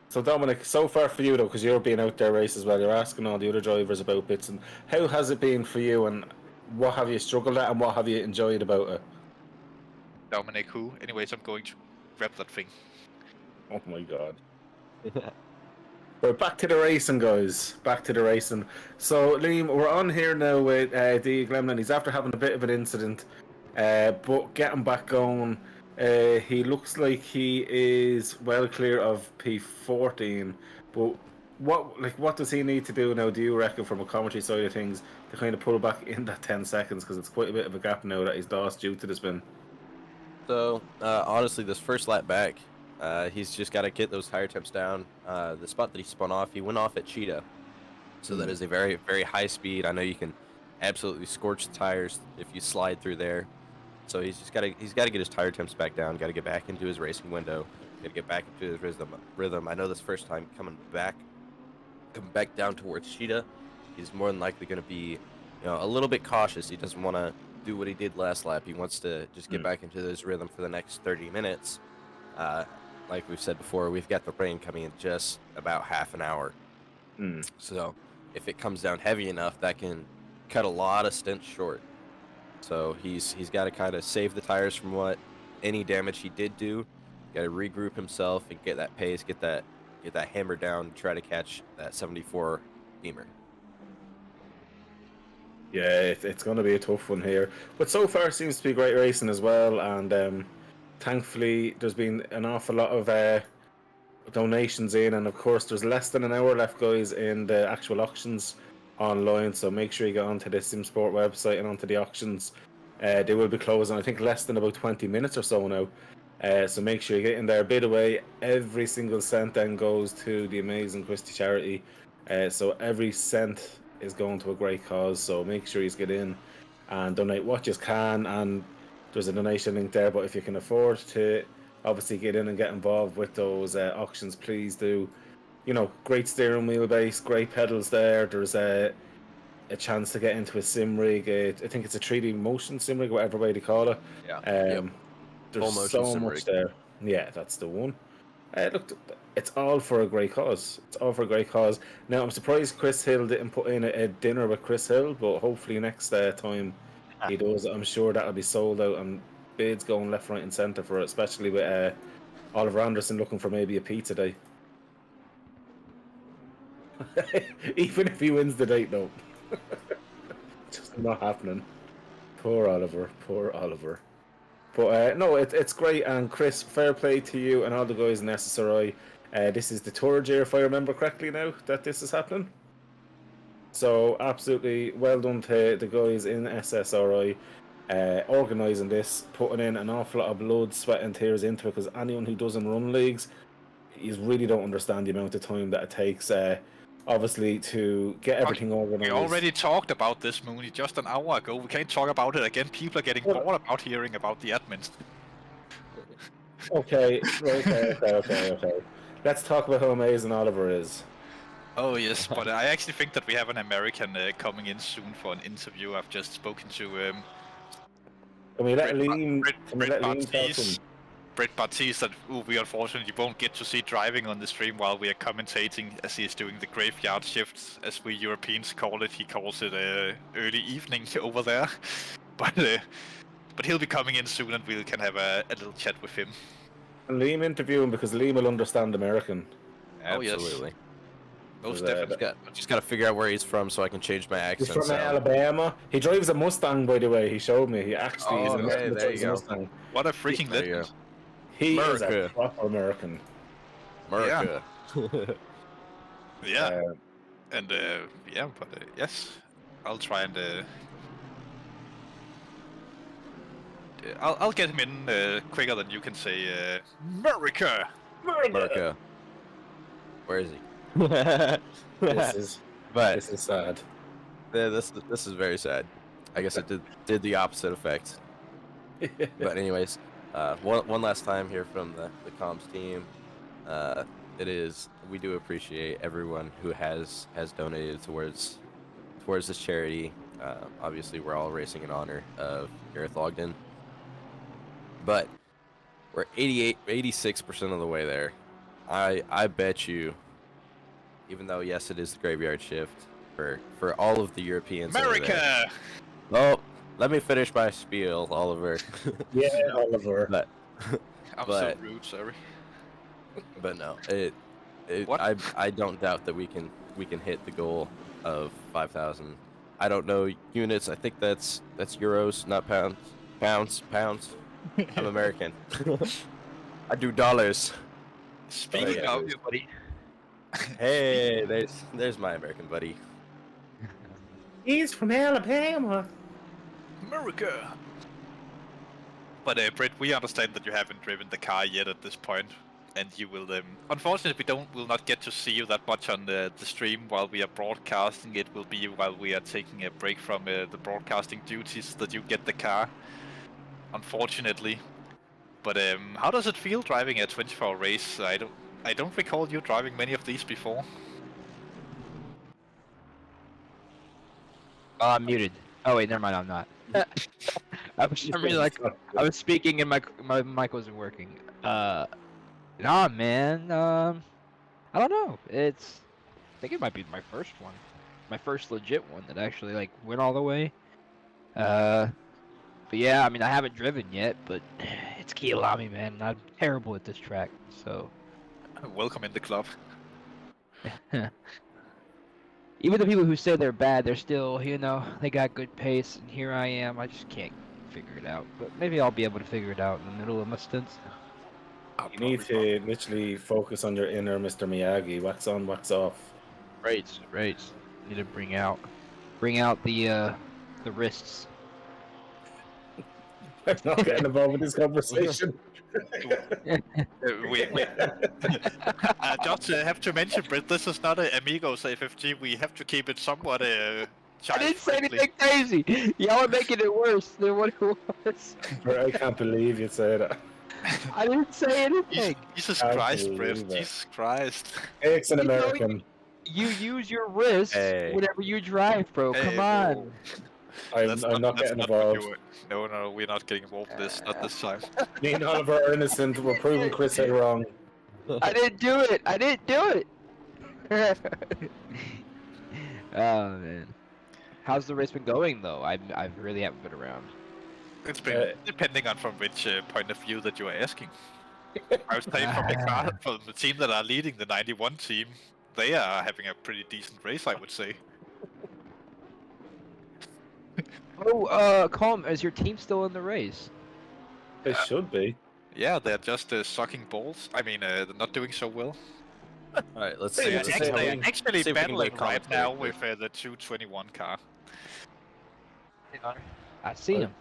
So Dominic, so far for you though, because you're being out there race as well, you're asking all the other drivers about bits, and how has it been for you, and what have you struggled at, and what have you enjoyed about it? Dominic who? Anyways, I'm going to grab that thing. Oh my god. Right, back to the racing, guys. Back to the racing. So, Liam, we're on here now with D. Glemlin. He's after having a bit of an incident, but getting back going. He looks like he is well clear of P14, but what does he need to do now, do you reckon, from a commentary side of things, to kind of pull back in that 10 seconds, because it's quite a bit of a gap now that he's lost due to the spin? So, honestly, this first lap back, he's just got to get those tire temps down. The spot that he spun off, he went off at Cheetah, so that is a very, very high speed. I know you can absolutely scorch the tires if you slide through there. So he's got to get his tire temps back down. Got to get back into his racing window. Got to get back into his rhythm. I know this first time coming back down towards Cheetah, he's more than likely going to be, a little bit cautious. He doesn't want to do what he did last lap. He wants to just get back into his rhythm for the next 30 minutes. Like we've said before, we've got the rain coming in just about half an hour. So if it comes down heavy enough, that can cut a lot of stints short. So he's got to kind of save the tires from any damage he did do. Got to regroup himself and get that pace, get that hammer down, and try to catch that 74 Beamer. Yeah, it's going to be a tough one here. But so far seems to be great racing as well. And thankfully, there's been an awful lot of donations in. And of course, there's less than an hour left, guys, in the actual auctions online. So make sure you get onto the Simsport website and onto the auctions. They will be closing, I think, less than about 20 minutes or so now. So make sure you get in there, bid away. Every single cent then goes to the amazing Christie charity. So every cent is going to a great cause. So make sure you get in and donate what you can. And there's a donation link there. But if you can afford to obviously get in and get involved with those auctions, please do. You know, great steering wheel base, great pedals there. There's a chance to get into a sim rig. I think it's a 3D motion sim rig, whatever way they call it. Yeah. There's so much there. Yeah, that's the one. Look, it's all for a great cause. It's all for a great cause. Now, I'm surprised Chris Hill didn't put in a dinner with Chris Hill, but hopefully next time he does, I'm sure that'll be sold out and bids going left, right, and centre for it, especially with Oliver Anderson looking for maybe a pizza day. Even if he wins the date, though. Just not happening. Poor Oliver, poor Oliver. But no, it's great, and Chris, fair play to you and all the guys in SSRI. This is the third year, if I remember correctly now, that this is happening. So absolutely well done to the guys in SSRI organising this, putting in an awful lot of blood, sweat and tears into it, because anyone who doesn't run leagues, you really don't understand the amount of time that it takes, obviously, to get everything organised. We already talked about this, Mooney, just an hour ago. We can't talk about it again. People are getting bored about hearing about the admins. Okay. Let's talk about how amazing Oliver is. Oh yes, but I actually think that we have an American coming in soon for an interview. I've just spoken to Can we let Liam Brett Bartis, that we unfortunately won't get to see driving on the stream while we are commentating, as he is doing the graveyard shifts, as we Europeans call it. He calls it early evening over there, but he'll be coming in soon, and we can have a little chat with him. And Liam interview him, because Liam will understand American. Absolutely. Most definitely. Just gotta figure out where he's from so I can change my accent. He's from Alabama. He drives a Mustang, by the way. He showed me. He actually is a Mustang. What a freaking legend. He is a proper American. America. Yeah. Yes, I'll try and I'll get him in quicker than you can say America. America. Where is he? This is sad. Yeah, this is very sad. I guess it did the opposite effect. But anyways, one last time here from the comms team. We do appreciate everyone who has donated towards this charity. Obviously, we're all racing in honor of Gareth Ogden, but we're 86% of the way there. I bet you, even though yes, it is the graveyard shift for all of the Europeans. America. Oh, let me finish my spiel, Oliver. Yeah, Oliver. But so rude, sorry. But no, I don't doubt that we can hit the goal of 5,000. I don't know units. I think that's euros, not pounds. Pounds. I'm American. I do dollars. Speaking of you, buddy. Hey, there's my American buddy. He's from Alabama. America. But Brett, we understand that you haven't driven the car yet at this point, and you will. Unfortunately, will not get to see you that much on the stream while we are broadcasting. It will be while we are taking a break from the broadcasting duties that you get the car. Unfortunately, but how does it feel driving a 24-hour race? I don't recall you driving many of these before. I'm muted. Oh wait, never mind. I'm not. I was speaking and my mic wasn't working. Nah, man. I don't know. I think it might be my first one, my first legit one that actually went all the way. But yeah, I mean I haven't driven yet, but it's Kyalami, man. And I'm terrible at this track, so. Welcome in the club. even the people who say they're bad, they're still, you know, they got good pace, and here I am, I just can't figure it out. But maybe I'll be able to figure it out in the middle of my stints. You need to literally focus on your inner Mr. Miyagi. Wax on, wax off. Right. Need to bring out the wrists. I'm not getting involved with this conversation. we just have to mention, Britt, this is not a Amigos FFG. We have to keep it somewhat I didn't say anything crazy. Y'all are making it worse than what it was. Bro, I can't believe you say that. I didn't say anything. Jesus I Christ, believe Britt. it. Jesus Christ. It's an You know, American. You use your wrist whenever you drive, bro. Hey, Come on. I'm not getting what involved. No, we're not getting involved in this. Not this time. Me and Oliver are innocent. We're proving Chris wrong. I didn't do it. Oh man. How's the race been going though? I really haven't been around. It's been depending on from which point of view that you are asking. I was saying from the team that are leading the 91 team, they are having a pretty decent race, I would say. Oh, Colm, is your team still in the race? They should be. Yeah, they're just sucking balls. I mean, they're not doing so well. Alright, let's They see. are actually see if we can battling get right commentary now quick. with the 221 car. I see him.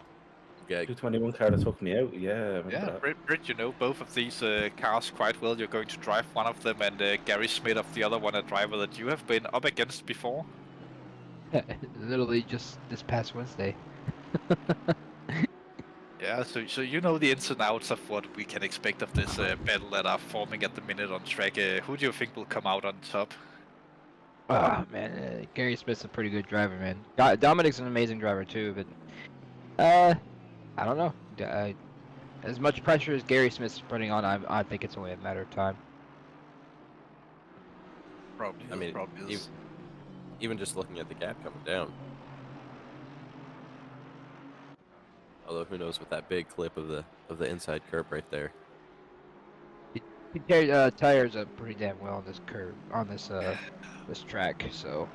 Yeah, 221 car that took me out. Yeah, I remember Yeah, that. Britt, you know both of these cars quite well. You're going to drive one of them, and Gary Smith of the other one, a driver that you have been up against before. Literally just this past Wednesday. Yeah, so you know the ins and outs of what we can expect of this battle that are forming at the minute on track. Who do you think will come out on top? Oh man, Gary Smith's a pretty good driver, man. Dominic's an amazing driver too, but I don't know. As much pressure as Gary Smith's putting on, I think it's only a matter of time. Probably. I mean, probably is. even just looking at the gap coming down. Although who knows with that big clip of the inside curb right there. He carried tires up pretty damn well on this curve, on this this track. So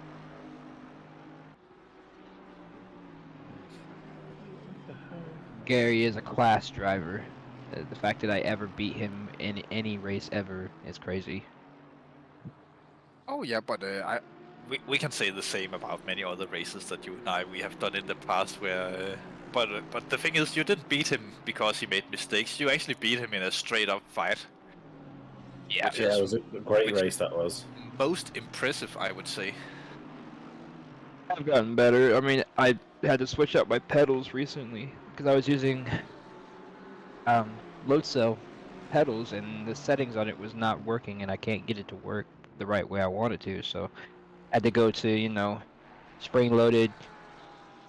Gary is a class driver. The fact that I ever beat him in any race ever is crazy. Oh yeah, but we can say the same about many other races that you and I we have done in the past. Where, but the thing is, you didn't beat him because he made mistakes. You actually beat him in a straight up fight. Yeah, Yeah, it was a great race that was. Most impressive, I would say. I've gotten better. I mean, I had to switch out my pedals recently because I was using load cell pedals, and the settings on it was not working, and I can't get it to work the right way I wanted to. So I had to go to, you know, spring-loaded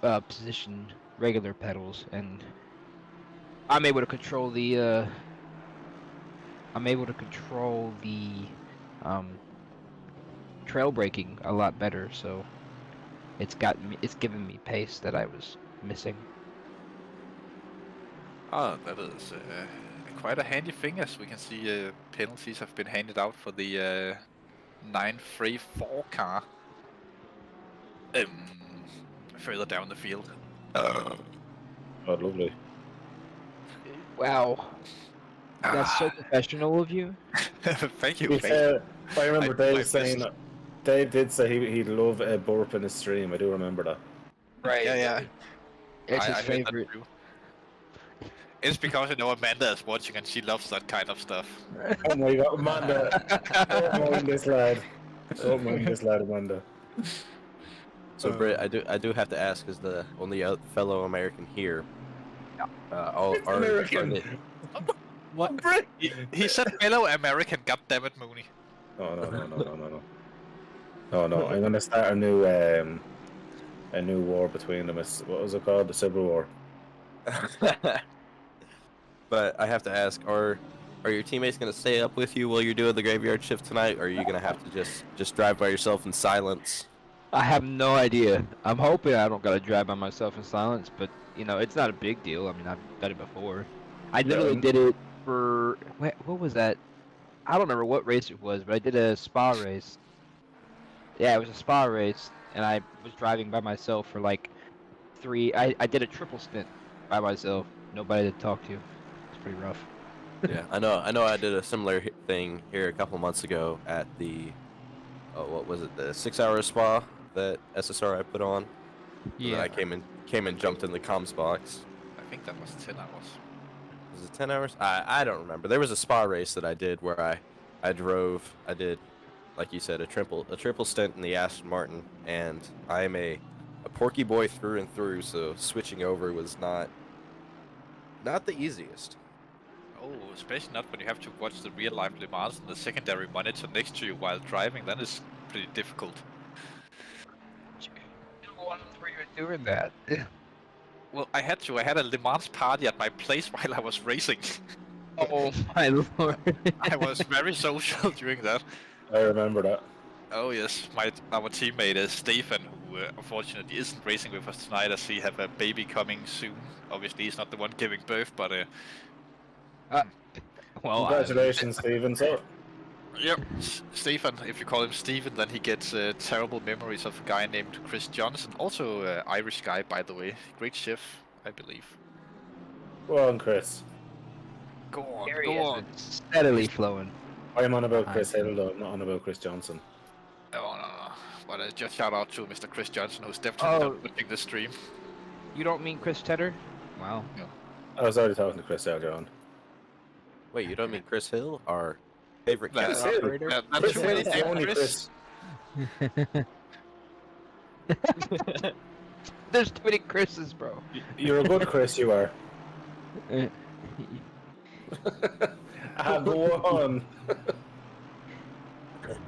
position regular pedals, and I'm able to control the trail braking a lot better. So it's given me pace that I was missing. Ah, that is quite a handy thing, as we can see penalties have been handed out for the 934 car further down the field. Oh, lovely. Wow. That's so professional of you. Thank you. I remember I Dave saying that. Dave did say he'd love a burp in his stream. I do remember that. Right. Yeah. It's his I heard that favorite. too. It's because, you know, Amanda is watching and she loves that kind of stuff. Oh my god, Amanda. Don't mind this lad. Don't mind this lad, Amanda. So Britt, I do have to ask, as the only fellow American here. American. What? Britt? He said fellow American, goddammit, Mooney. No. No, I'm gonna start a new war between them. What was it called? The Civil War. But I have to ask, are your teammates going to stay up with you while you're doing the graveyard shift tonight, or are you going to have to just drive by yourself in silence? I have no idea. I'm hoping I don't gotta drive by myself in silence, but you know, it's not a big deal. I mean, I've done it before. I literally did it for what was that? I don't remember what race it was, but I did a spa race Yeah, it was a spa race, and I was driving by myself for like 3. I did a triple stint by myself. Nobody to talk to. It's pretty rough. Yeah, I know. I did a similar thing here a couple months ago at the, what was it, the 6-hour spa that SSRI put on. And then I came and jumped in the comms box. I think that was 10 hours. Was it 10 hours? I don't remember. There was a spa race that I did where I did, like you said, a triple stint in the Aston Martin, and I'm a Porky boy through and through, so switching over was not the easiest. Oh, especially not when you have to watch the real life Le Mans and the secondary monitor next to you while driving. That is pretty difficult. What were you doing that? Well, I had to. I had a Le Mans party at my place while I was racing. Oh my lord! I was very social during that. I remember that. Oh yes, our teammate Stefan, who unfortunately isn't racing with us tonight, as he have a baby coming soon. Obviously, he's not the one giving birth, but well, congratulations, Stephen. So, yep, Stefan. If you call him Stephen, then he gets terrible memories of a guy named Chris Johnson, also Irish guy, by the way. Great chef, I believe. go on, Chris. Go on, Here go he is, on. it's steadily flowing. I'm on about Chris Hill, though, not on about Chris Johnson. No. But just shout out to Mr. Chris Johnson, who's definitely not watching the stream. You don't mean Chris Tedder? Wow. I was already talking to Chris earlier on. Wait, you don't mean Chris Hill, our favorite That's cat it. operator? That's Chris who Hill it is is, the only Chris. Chris. There's too many Chris's, bro. You're a good Chris, you are. Go on.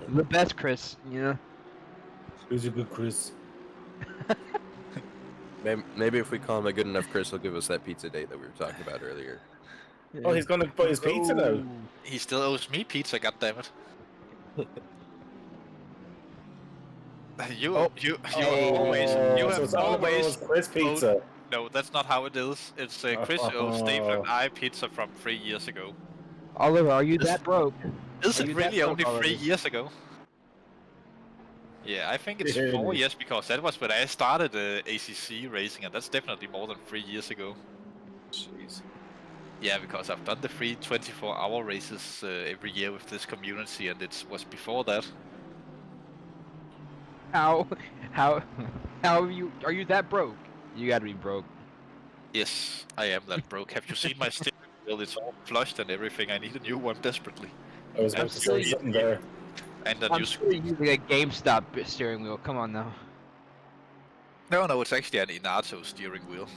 The best Chris, you know. Who's a good Chris? Maybe if we call him a good enough Chris, he'll give us that pizza date that we were talking about earlier. Oh, he's gonna buy his pizza now. He still owes me pizza, goddammit. You so it's all about always Chris pizza. No, that's not how it is. It's Chris owes Stephen and I pizza from 3 years ago. Oliver, are you that broke? Is Are it you really that only broke 3 already? years ago? Yeah, I think it's Yeah. 4 years because that was when I started ACC racing, and that's definitely more than 3 years ago. Jeez. Yeah, because I've done the free 24-hour races every year with this community, and it was before that. How are you that broke? You gotta be broke. Yes, I am that broke. Have you seen my steering wheel? It's all flushed and everything. I need a new one desperately. I was about to say something there. And a I'm new sure you're using a GameStop steering wheel. Come on now. No, it's actually an Inato steering wheel.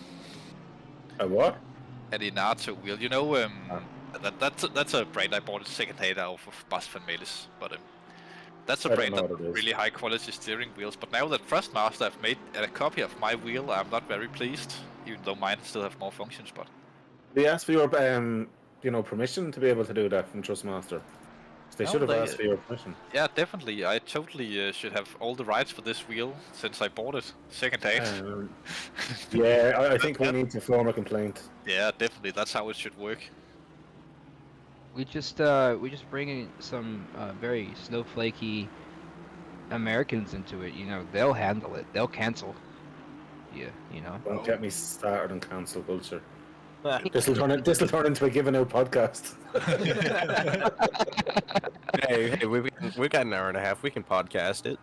A what? An Inato wheel. You know, that's a brand I bought second-hand off of Spa-Fancorchamps, but that's a I don't brand know that what it is. really high-quality steering wheels. But now that Thrustmaster have made a copy of my wheel, I'm not very pleased, even though mine still have more functions. But They asked for your permission to be able to do that from Trustmaster. They No, should have they- asked for your permission. yeah, definitely, I totally should have all the rights for this wheel since I bought it second-hand. Yeah, I think we need to form a complaint. Yeah, definitely, that's how it should work. We just bring in some very snowflakey Americans into it. You know, they'll handle it. They'll cancel. Yeah, you know. Don't get me started on cancel culture. This will turn into a giving out podcast. hey, we've got an hour and a half. We can podcast it.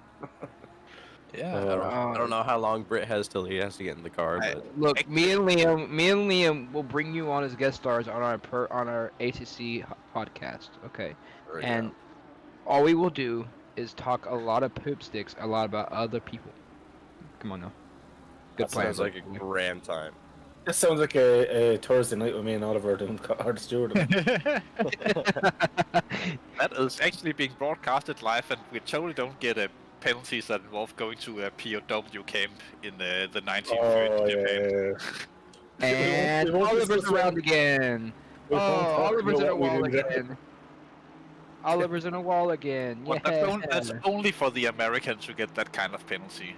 Yeah, I don't know how long Britt has till he has to get in the car. But Look, me and Liam will bring you on as guest stars on our ACC podcast. Okay, right and now. all we will do is talk a lot of poop sticks, a lot about other people. Come on now. Good That plan. sounds like a grand time. This sounds like a Thursday night with me and Oliver doing hard steward. that is actually being broadcasted live, and we totally don't get penalties that involve going to a POW camp in the 1930s Japan. And We won't Oliver's discuss around that. again. We Oh, won't talk Oliver's in about a what we wall do there. again. Oliver's in a wall again. Well, Yeah. that's only for the Americans who get that kind of penalty.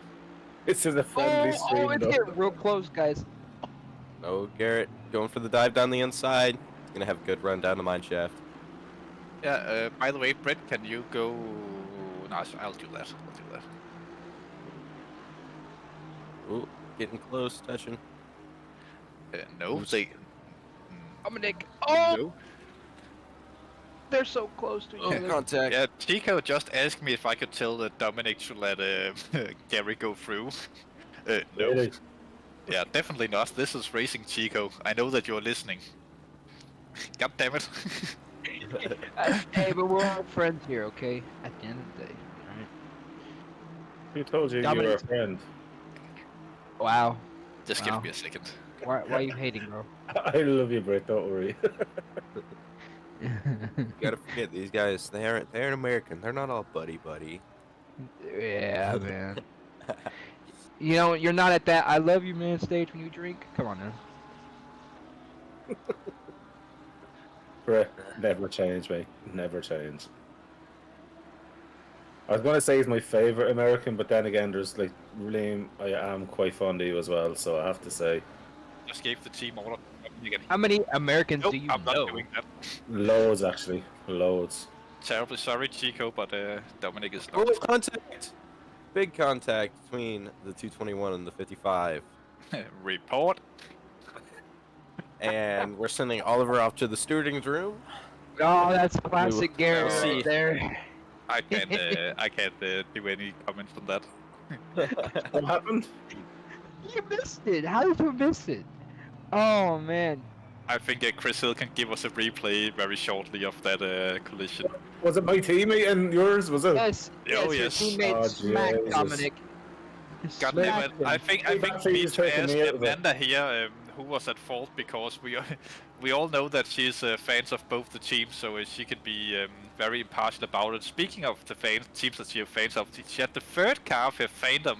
This is a friendly stream, it's though. getting real close, guys. Oh, Garrett going for the dive down the inside. He's gonna have a good run down the mine shaft. Yeah, by the way, Brett, can you go... No, I'll do that. Ooh, getting close, touching. No, they. Dominic. Oh, No. they're so close to each Oh, other. contact. Yeah, Chico just asked me if I could tell Dominic to let Gary go through. No. Really? Yeah, definitely not. This is Racing Chico. I know that you're listening. God damn it. Hey, but we're all friends here, okay? At the end of the day, alright? Who told you you were a Dominic. friend? Wow. Just Wow. give me a second. Why are you hating, bro? I love you, Brett. Don't worry. You gotta forget these guys. They aren't American. They're not all buddy. Yeah, man. You know, you're not at that I love you, man stage when you drink. Come on, man. Brett, never change, mate. Never change. I was gonna say he's my favorite American, but then again, there's like Liam. I am quite fond of you as well, so I have to say, Just gave the team order. How many Americans Nope, do you I'm not know? doing that. loads actually, loads. Terribly sorry, Chico, but Dominic is Oh, not. contact! Big contact between the 221 and the 55. Report. And we're sending Oliver off to the stewarding's room. Oh, that's classic Gary See. right there. I can't do any comments on that. What happened? You missed it. How did you miss it? Oh man. I think Chris Hill can give us a replay very shortly of that collision. Was it my teammate and yours? Was it? Yes. Oh, yes. yes. Your teammate Oh, smacked Jesus. Dominic. God Smacked damn it. him. I think Hey, we that need thing's to taking ask me out of it. Amanda here who was at fault, because we all know that she's fans of both the teams, so she can be very impartial about it. Speaking of the teams that she are fans of, she had the third car of her fandom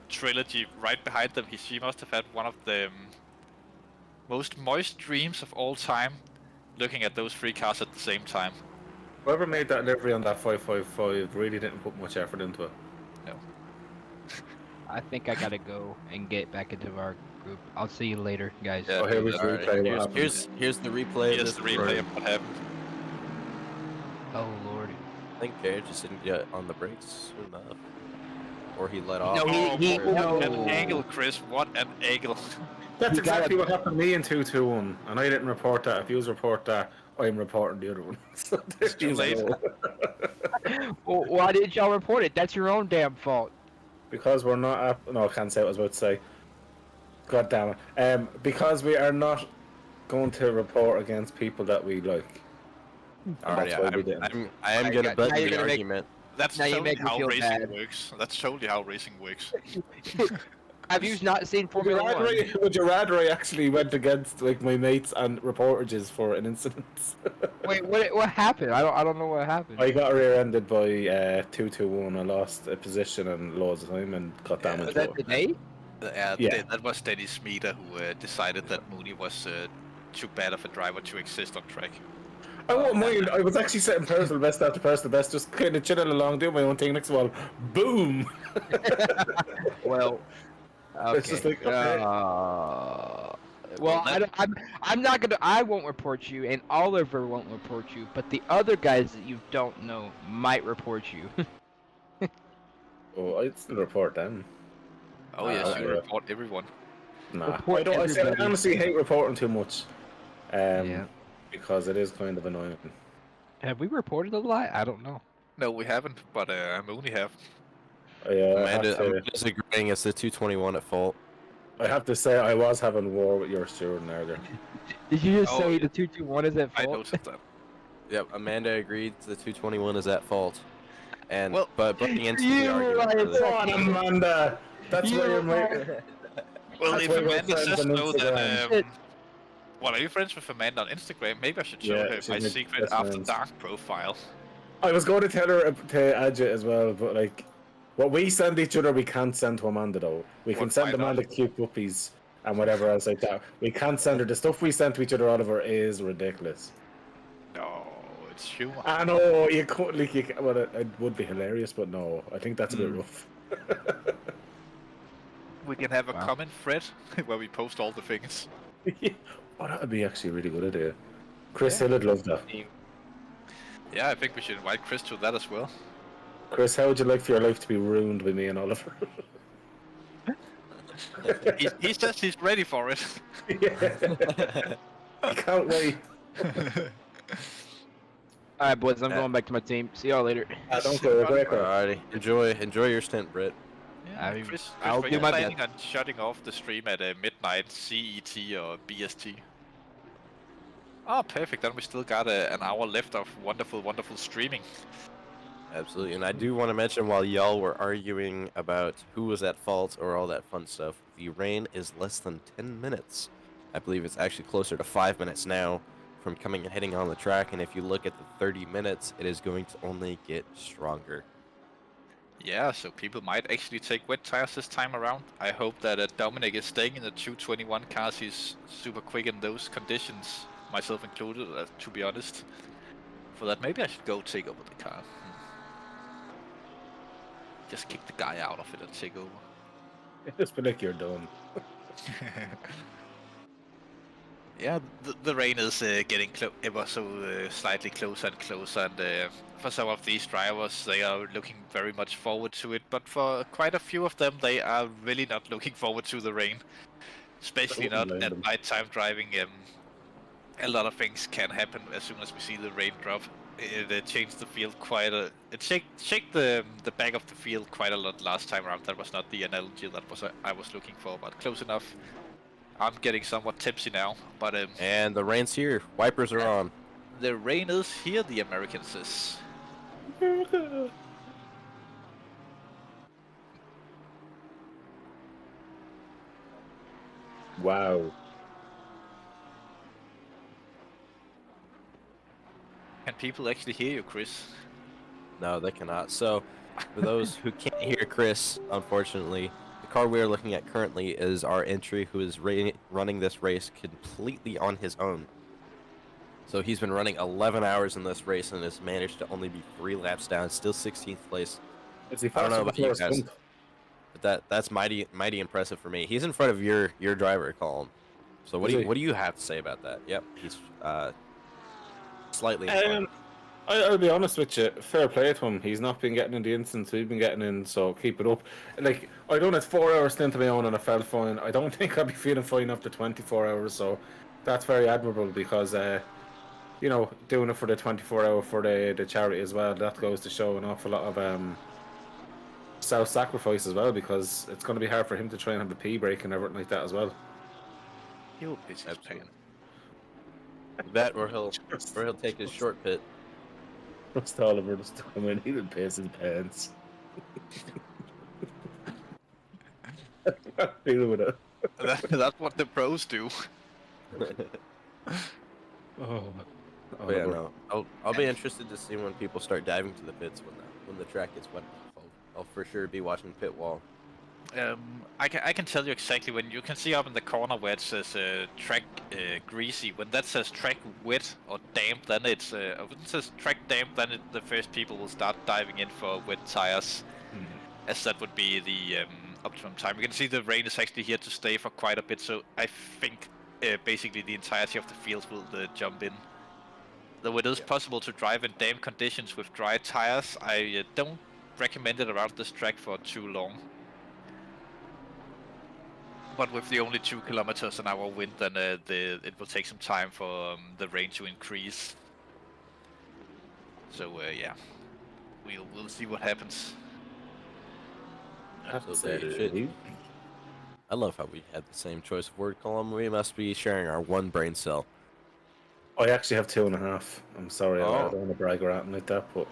trilogy right behind them. She must have had one of the most moist dreams of all time, looking at those three cars at the same time. Whoever made that livery on that 555 really didn't put much effort into it. No. I think I gotta go and get back into our group. I'll see you later, guys. Yeah, Oh, here we all go. right. Replay what Here's the replay. Here's of the this replay story. of what happened. Oh lord. I think Gary just didn't get on the brakes soon enough. Or he let off. No, he What no. an angle, Chris. What an angle. That's You gotta- exactly what happened to me in 221, and I didn't report that. If you report that, I'm reporting the other one. So It's too late. Well, why didn't y'all report it? That's your own damn fault. Because we're not up. No, I can't say what I was about to say. God damn it. Because we are not going to report against people that we like. All right, That's why we didn't. I am Now gonna you bet got- now you're the gonna make- argument. That's Now you totally make me how feel racing bad. works. That's totally how racing works. Have you not seen Formula One? Would you rather I actually went against like my mates and reportages for an incident? Wait, what happened? I don't know what happened. I got rear-ended by 221. I lost a position and loads of time and got damaged. Was that today? Yeah. That was Dennis Smeater who decided that Mooney was too bad of a driver to exist on track. I won't mind. I was actually setting personal best after personal best, just kind of chilling along, doing my own thing. Next one, boom! Well, okay. It's just like, okay. Well, I'm not gonna. I won't report you, and Oliver won't report you. But the other guys that you don't know might report you. Oh, I'd still report them. Oh yes, you right. report everyone. Nah, Report I don't. I said I everybody. honestly hate reporting too much. Yeah. Because it is kind of annoying. Have we reported a lot? I don't know. No, we haven't, but Mooney have. I Amanda, have I'm disagreeing. It's the 221 at fault. I have to say, I was having war with your steward earlier. Did you just Oh, say yeah. the 221 is at I fault? noticed that. Yep, Amanda agreed the 221 is at fault. And Well, but butting into you the argument. are for the- Come on, Amanda! That's You why you're are- my... Well, That's if why we're Amanda friends says on no, then Instagram. well, are you friends with Amanda on Instagram? Maybe I should show Yeah, her she's my my secret best after friends. dark profile. I was going to tell her to add it as well, but like, what we send each other, we can't send to Amanda though. We can Well, send why not? Amanda cute puppies and whatever else like that. We can't send her the stuff we send to each other. Oliver is ridiculous. No, it's humor. I know you could like you. Well, it would be hilarious, but no, I think that's a bit rough. We can have a Wow. common thread where we post all the things. Oh, that would be actually a really good idea. Chris Hill would love that. Yeah, I think we should invite Chris to that as well. Chris, how would you like for your life to be ruined by me and Oliver? He says he's ready for it. Yeah. I can't wait. All right, boys. I'm going back to my team. See y'all later. Don't go. Alrighty, enjoy your stint, Britt. Yeah, Chris, I'll were do you my planning on shutting off the stream at midnight CET or BST? Oh, perfect. Then we still got an hour left of wonderful, wonderful streaming. Absolutely, and I do want to mention while y'all were arguing about who was at fault or all that fun stuff, the rain is less than 10 minutes. I believe it's actually closer to 5 minutes now from coming and hitting on the track, and if you look at the 30 minutes, it is going to only get stronger. Yeah, so people might actually take wet tires this time around. I hope that Dominic is staying in the 221 cars. He's super quick in those conditions, myself included, to be honest. For that, maybe I should go take over the car. Just kick the guy out of it and take over. Just be like you're done. Yeah, the rain is getting ever so slightly closer and closer, and for some of these drivers, they are looking very much forward to it, but for quite a few of them, they are really not looking forward to the rain, especially not at nighttime driving. A lot of things can happen as soon as we see the rain drop. It changed the field quite a... It shake the back of the field quite a lot last time around. That was not the analogy that I was looking for, but close enough. I'm getting somewhat tipsy now, but... And the rain's here. Wipers are on. The rain is here, the American says. Wow. Can people actually hear you, Chris? No, they cannot. So, for those who can't hear Chris, unfortunately, the car we are looking at currently is our entry who is running this race completely on his own. So he's been running 11 hours in this race and has managed to only be 3 laps down, still 16th place. Is he I don't know faster about you before guys, but that's mighty impressive for me. He's in front of your driver, Colin. So what do you have to say about that? Yep, he's slightly in front. I'll be honest with you, fair play to him. He's not been getting in the instance we've been getting in, so keep it up. Like, I done a 4-hour stint of my own and I felt fine. I don't think I'll be feeling fine after 24 hours, so that's very admirable because, you know, doing it for the 24-hour for the charity as well, that goes to show an awful lot of self-sacrifice as well, because it's going to be hard for him to try and have the pee break and everything like that as well. He'll piss his pants. That or he'll take his short pit. Trust Oliver just to come in, he would piss his pants. I'm feeling with it. That's what the pros do. Oh, But yeah, no. I'll be interested to see when people start diving to the pits when the track gets wet enough. I'll for sure be watching pit wall. I can tell you exactly when you can see up in the corner where it says track greasy. When that says track wet or damp, then it's when it says track damp, then the first people will start diving in for wet tires, as that would be the optimum time. You can see the rain is actually here to stay for quite a bit, so I think basically the entirety of the field will jump in. Though it is possible to drive in damp conditions with dry tires, I don't recommend it around this track for too long. But with the only 2 kilometers an hour wind, then it will take some time for the rain to increase. So yeah, we'll see what happens. Absolutely. I love how we had the same choice of word column. We must be sharing our one brain cell. I actually have 2.5. I'm sorry, I don't want to brag or anything like that, but...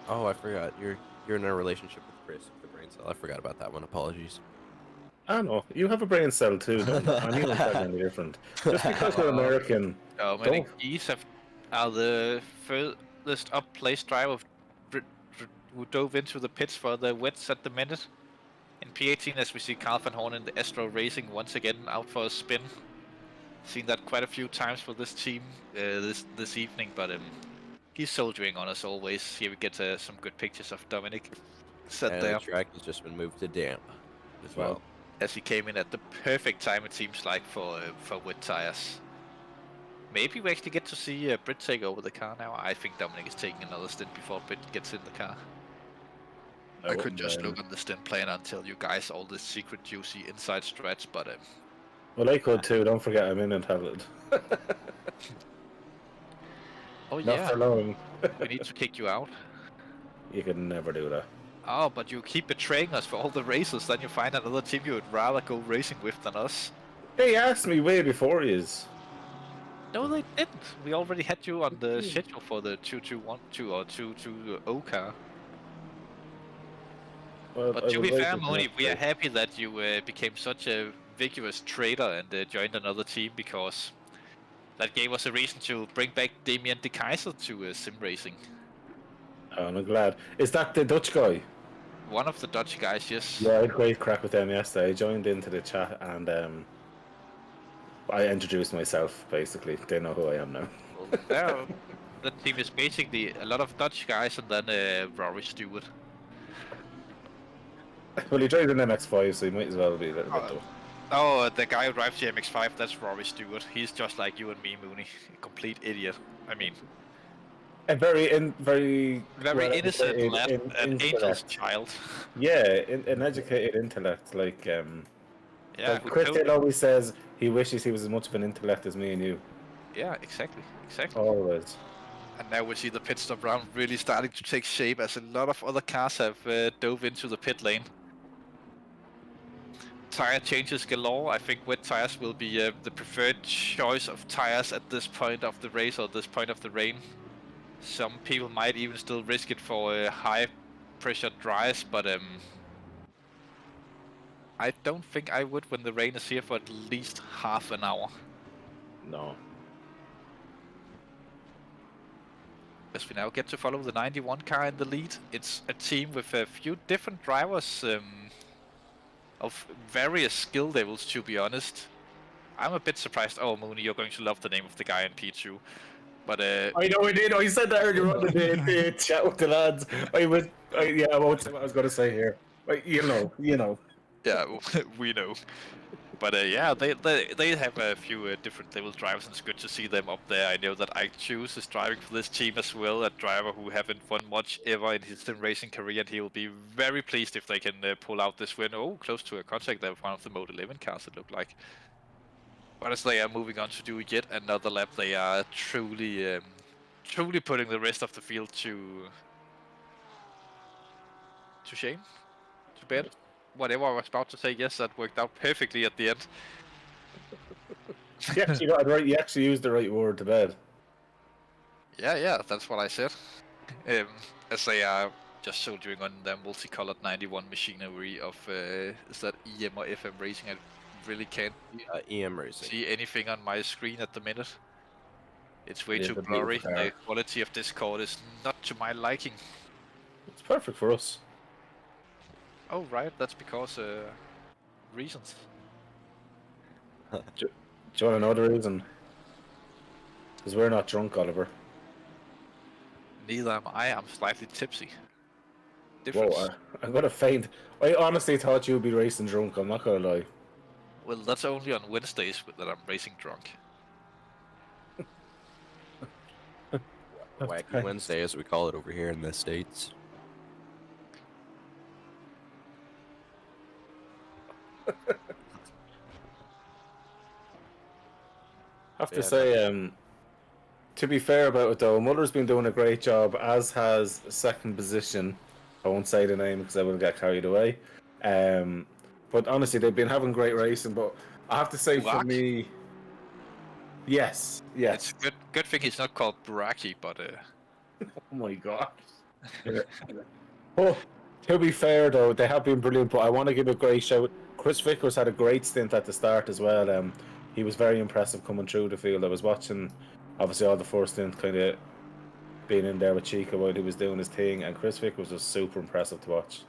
Oh, I forgot. You're in a relationship with Chris with the brain cell. I forgot about that one. Apologies. I know. You have a brain cell too, don't you? I mean, it's not any different. Just because you're American... Oh, man, geese are the furthest up place driver who dove into the pits for the wets at the minute. In P18, as we see Carl van Horn in the Astro Racing once again out for a spin. Seen that quite a few times for this team this evening, but he's soldiering on as always. Here we get some good pictures of Dominic set there. The track has just been moved to damp as well. As he came in at the perfect time, it seems like, for wet tires. Maybe we actually get to see Britt take over the car now. I think Dominic is taking another stint before Britt gets in the car. I could wouldn't just blame look on the stint planner and tell you guys all the secret juicy inside strats, but Well, I could too. Don't forget I'm in Untitled. oh Not yeah, for long. we need to kick you out. You could never do that. Oh, but you keep betraying us for all the races, then you find another team you would rather go racing with than us. They asked me way before yous. No, they didn't. We already had you on the schedule for the 2212 or 220 car. Well, But I to was be fair, waiting for Moni, that we are day. happy that you became such a vigorous trader and joined another team, because that gave us a reason to bring back Damien de Kaiser to sim racing. Oh, I'm glad. Is that the Dutch guy? One of the Dutch guys, yes. Yeah, I had great crack with them yesterday. I joined into the chat and I introduced myself, basically. They know who I am now. Well, the team is basically a lot of Dutch guys and then Rory Stewart. Well, he drives an MX-5, so he might as well be a little bit though. Oh, the guy who drives the MX-5, that's Rory Stewart. He's just like you and me, Mooney. A complete idiot. I mean, A very very well innocent educated lad, an angel's intellect. child. Yeah, an educated intellect. Like, Yeah, like who Christie totally- always says he wishes he was as much of an intellect as me and you. Yeah, exactly. Always. And now we see the pit stop round really starting to take shape, as a lot of other cars have dove into the pit lane. Tire changes galore. I think wet tires will be the preferred choice of tires at this point of the race, or this point of the rain. Some people might even still risk it for high pressure dries, but I don't think I would when the rain is here for at least half an hour. No. As we now get to follow the 91 car in the lead. It's a team with a few different drivers of various skill levels, to be honest. I'm a bit surprised. Oh, Mooney, you're going to love the name of the guy in P2. But I know I did. I said that earlier on the chat with the lads. I won't say what I was going to say here. But you know. yeah, we know. But yeah, they have a few different level drivers, and it's good to see them up there. I know that Ike Choose is driving for this team as well, a driver who haven't won much ever in his sim racing career, and he will be very pleased if they can pull out this win. Oh, close to a contact there with one of the Mode 11 cars, it looked like. But as they are moving on to do yet another lap, they are truly putting the rest of the field to shame, to bed. Whatever I was about to say, yes, that worked out perfectly at the end. You actually got it right. You actually used the right word to bed. Yeah, that's what I said. As they are just soldiering on their multicolored 91 machinery of, is that EM or FM Racing? I really can't EM Racing. see anything on my screen at the minute. It's way It is too a beautiful blurry. car. The quality of this card is not to my liking. It's perfect for us. Oh, right, that's because, reasons. Do you want to know the reason? Because we're not drunk, Oliver. Neither am I. I'm slightly tipsy. Difference. Whoa, I'm gonna faint. I honestly thought you'd be racing drunk. I'm not gonna lie. Well, that's only on Wednesdays that I'm racing drunk. Wacky Wednesday, as we call it over here in the States. I have to Yeah, say, to be fair about it though, Muller's been doing a great job, as has second position. I won't say the name because I will get carried away. But honestly, they've been having great racing. But I have to say, for Burak? me, yes. It's a good thing he's not called Buraki, but Oh my god. Oh, to be fair though, they have been brilliant. But I want to give a great shout. Chris Vickers had a great stint at the start as well. He was very impressive coming through the field. I was watching, obviously, all the first stint, kind of being in there with Chica while he was doing his thing, and Chris Vickers was just super impressive to watch.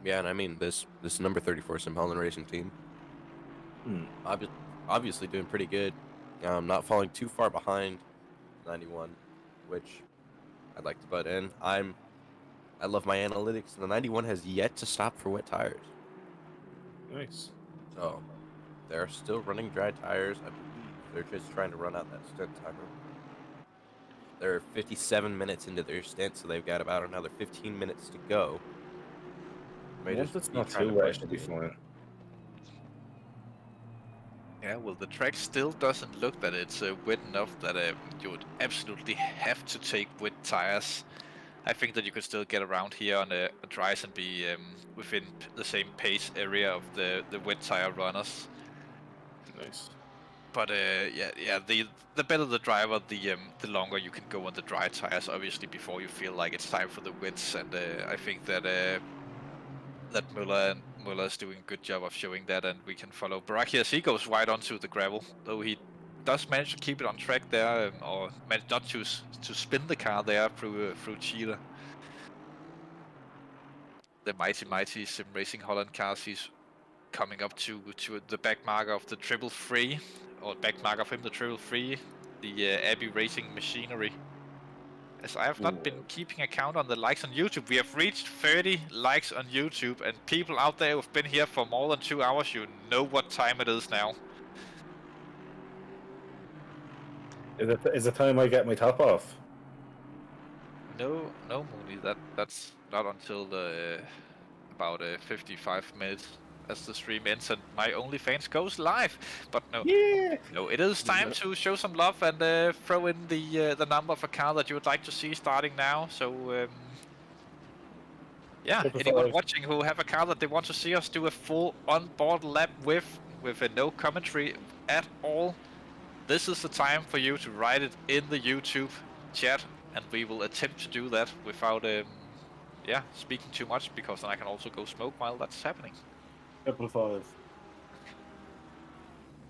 Yeah, and I mean this number 34 Sim Holland Racing team, obviously doing pretty good. Not falling too far behind 91, which I'd like to butt in. I love my analytics, and the 91 has yet to stop for wet tires. Nice. So they're still running dry tires. I believe they're just trying to run out that stint timer. they're 57 minutes into their stint, so they've got about another 15 minutes to go. Once it's be not trying too to wet, push it should be the- fine. Yeah, well, the track still doesn't look that it's wet enough that you would absolutely have to take wet tires. I think that you could still get around here on dries and be within the same pace area of the wet tire runners. Nice. But the better the driver, the longer you can go on the dry tires, obviously, before you feel like it's time for the wets. And I think that Muller is doing a good job of showing that, and we can follow Baraki as he goes right onto the gravel, though he does manage to keep it on track there, or manage not to spin the car there through Cheetah. The mighty Sim Racing Holland cars. He's coming up to the back marker of the 333, or back marker of him, the 333, the Abbey Racing Machinery. As I have not been keeping account on the likes on YouTube, we have reached 30 likes on YouTube, and people out there who've been here for more than 2 hours, you know what time it is now. Is it time I get my top off? No, Mooney, that's not until about 55 minutes as the stream ends and my OnlyFans goes live. But no, no, it is time to show some love and throw in the number of a car that you would like to see starting now. So yeah, anyone watching who have a car that they want to see us do a full onboard lap with no commentary at all, this is the time for you to write it in the YouTube chat, and we will attempt to do that without speaking too much, because then I can also go smoke while that's happening. 5.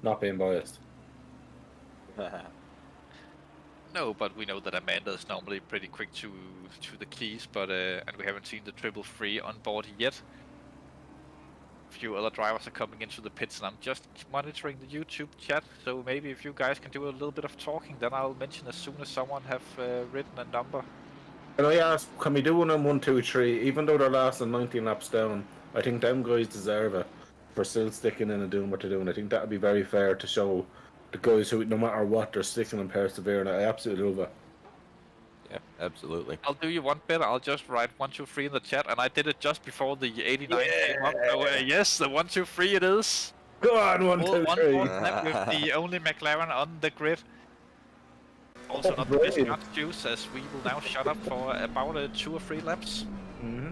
Not being biased. No, but we know that Amanda is normally pretty quick to the keys, but and we haven't seen the 333 on board yet. A few other drivers are coming into the pits, and I'm just monitoring the YouTube chat, so maybe if you guys can do a little bit of talking, then I'll mention as soon as someone have written a number. Can I ask, can we do one on 1, 2, 3? Even though they're lasting 19 laps down, I think them guys deserve it for still sticking in and doing what they're doing. I think that would be very fair to show the guys who, no matter what, they're sticking and persevering. I absolutely love it. Yeah, absolutely. I'll do you one better. I'll just write 1, 2, 3 in the chat, and I did it just before the 89 came up. So yes, the 1, 2, 3 it is. Go on, 1, 2, 3. One lap with the only McLaren on the grid. Also not the best juice, as we will now shut up for about 2 or 3 laps. Mm-hmm.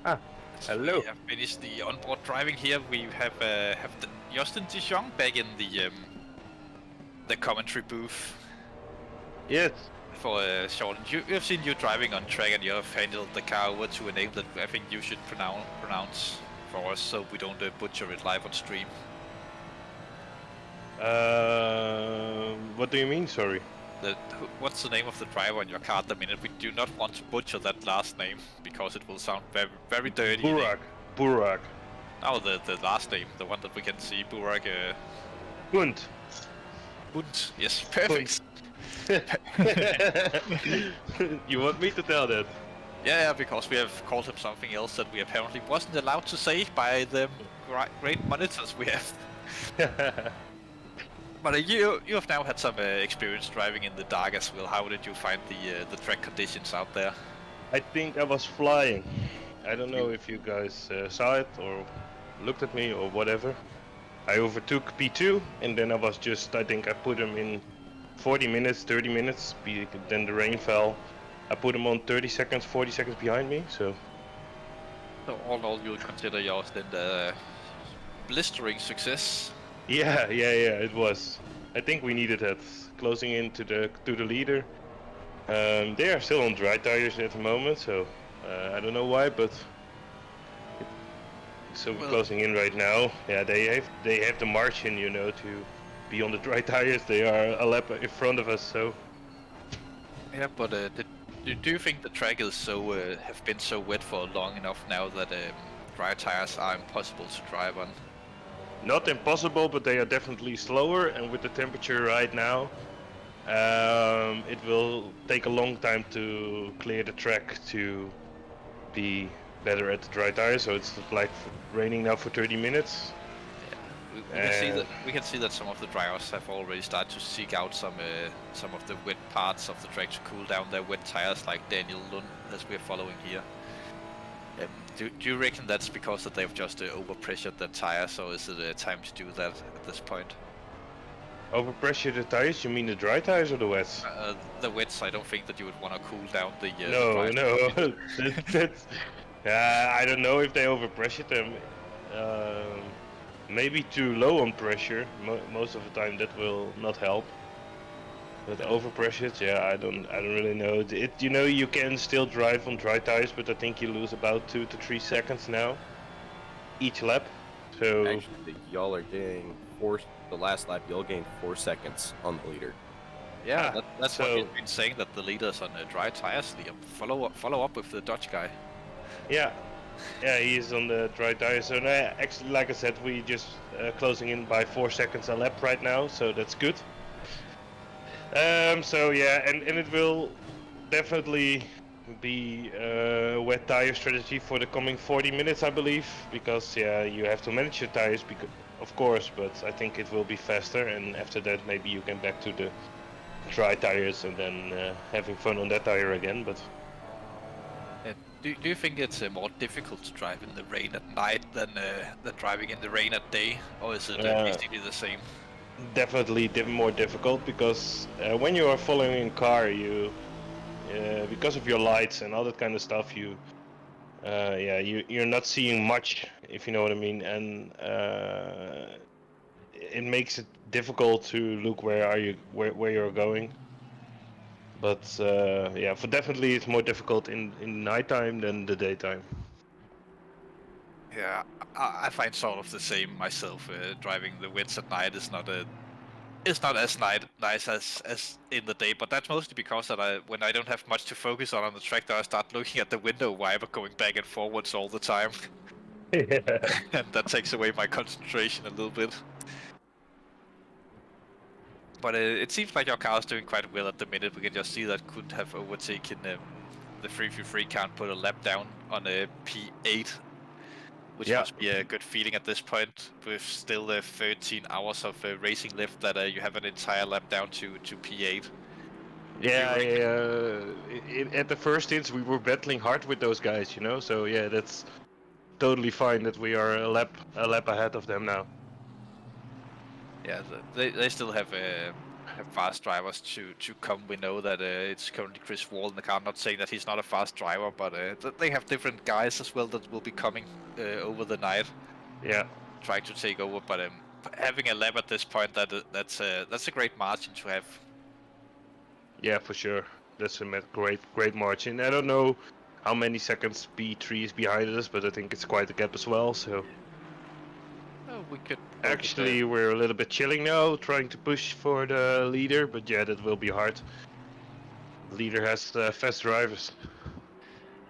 Hello. We have finished the onboard driving here. We have Justin Dijon back in the commentary booth. Yes. For Sean, you've seen you driving on track and you have handled the car over to a name that I think you should pronounce for us so we don't butcher it live on stream. What do you mean, sorry? What's the name of the driver on your car at the minute? We do not want to butcher that last name because it will sound very, very dirty. Burak. Oh, the last name, the one that we can see, Burak. Bunt. Yes, perfect. You want me to tell that? Yeah, because we have called him something else that we apparently wasn't allowed to say by the great monitors we have. But you have now had some experience driving in the dark as well. How did you find the track conditions out there? I think I was flying. I don't know if you guys saw it or looked at me or whatever. I overtook P2 and then I think I put him in 40 minutes, 30 minutes, then the rain fell. I put him on 30 seconds, 40 seconds behind me, so... So all in all, you would consider yours then the blistering success? Yeah, it was. I think we needed that, closing in to the leader. They are still on dry tires at the moment, so I don't know why, but... So we're closing in right now. Yeah, they have the margin, you know, to be on the dry tires. They are a lap in front of us, so... Yeah, but do you think the track is have been so wet for long enough now that dry tires are impossible to drive on? Not impossible, but they are definitely slower, and with the temperature right now, it will take a long time to clear the track to be better at the dry tires. So it's like raining now for 30 minutes. Yeah, we can see that some of the drivers have already started to seek out some of the wet parts of the track to cool down their wet tires, like Daniel Lund, as we're following here. Do you reckon that's because that they've just overpressured the tires, or is it time to do that at this point? Overpressure the tires? You mean the dry tires or the wets? The wets. I don't think that you would want to cool down the. No. That's, I don't know if they overpressured them. Maybe too low on pressure. Most of the time that will not help. But overpressured, yeah, I don't really know. You know, you can still drive on dry tires, but I think you lose about 2 to 3 seconds now each lap. So actually, y'all are getting the last lap you'll gain 4 seconds on the leader. Yeah, that's what we've been saying, that the leader's on dry tires. Liam, follow up with the Dutch guy. Yeah, he's on the dry tires. So actually, like I said, we just closing in by 4 seconds a lap right now, so that's good. So yeah, and it will definitely be a wet tire strategy for the coming 40 minutes, I believe, because yeah, you have to manage your tires, of course, but I think it will be faster, and after that maybe you can back to the dry tires and then having fun on that tire again. But do you think it's more difficult to drive in the rain at night than driving in the rain at day, or is it basically the same? Definitely more difficult, because when you are following a car, you because of your lights and all that kind of stuff, you're not seeing much, if you know what I mean, and it makes it difficult to look where you're going. But yeah, definitely it's more difficult in nighttime than the daytime. Yeah, I find sort of the same myself. Driving the wets at night is not as nice as in the day, but that's mostly because that when I don't have much to focus on the tractor, I start looking at the window wiper going back and forwards all the time. Yeah. And that takes away my concentration a little bit. But it seems like your car is doing quite well at the minute. We can just see that could have overtaken the 353 can't put a lap down on a P8. Which must be a good feeling at this point, with still 13 hours of racing left, that you have an entire lap down to P8. Yeah, at the first stints we were battling hard with those guys, you know, so yeah, that's totally fine that we are a lap ahead of them now. Yeah, they still have fast drivers to come. We know that it's currently Chris Wall in the car. I'm not saying that he's not a fast driver, but they have different guys as well that will be coming over the night. Yeah. Trying to take over, but having a lap at this point, that's a great margin to have. Yeah, for sure. That's a great margin. I don't know how many seconds P3 is behind us, but I think it's quite a gap as well. So we could actually we're a little bit chilling now, trying to push for the leader, but yeah, that will be hard. The leader has fast drivers.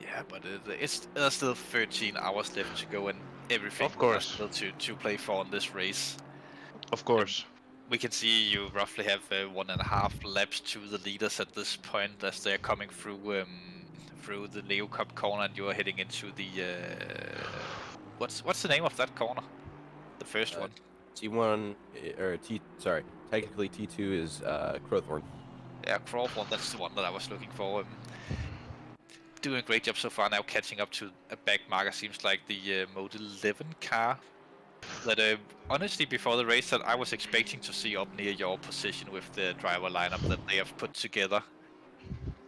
Yeah, but there's still 13 hours left to go, and everything of course still to play for in this race. Of course. We can see you roughly have 1.5 laps to the leaders at this point as they're coming through the Leo Cup corner, and you are heading into the what's the name of that corner? The first one. T1 or sorry, technically T2 is Crowthorne. Yeah, Crowthorne. That's the one that I was looking for. Doing a great job so far now, catching up to a back marker. Seems like the Mode 11 car that honestly before the race that I was expecting to see up near your position with the driver lineup that they have put together.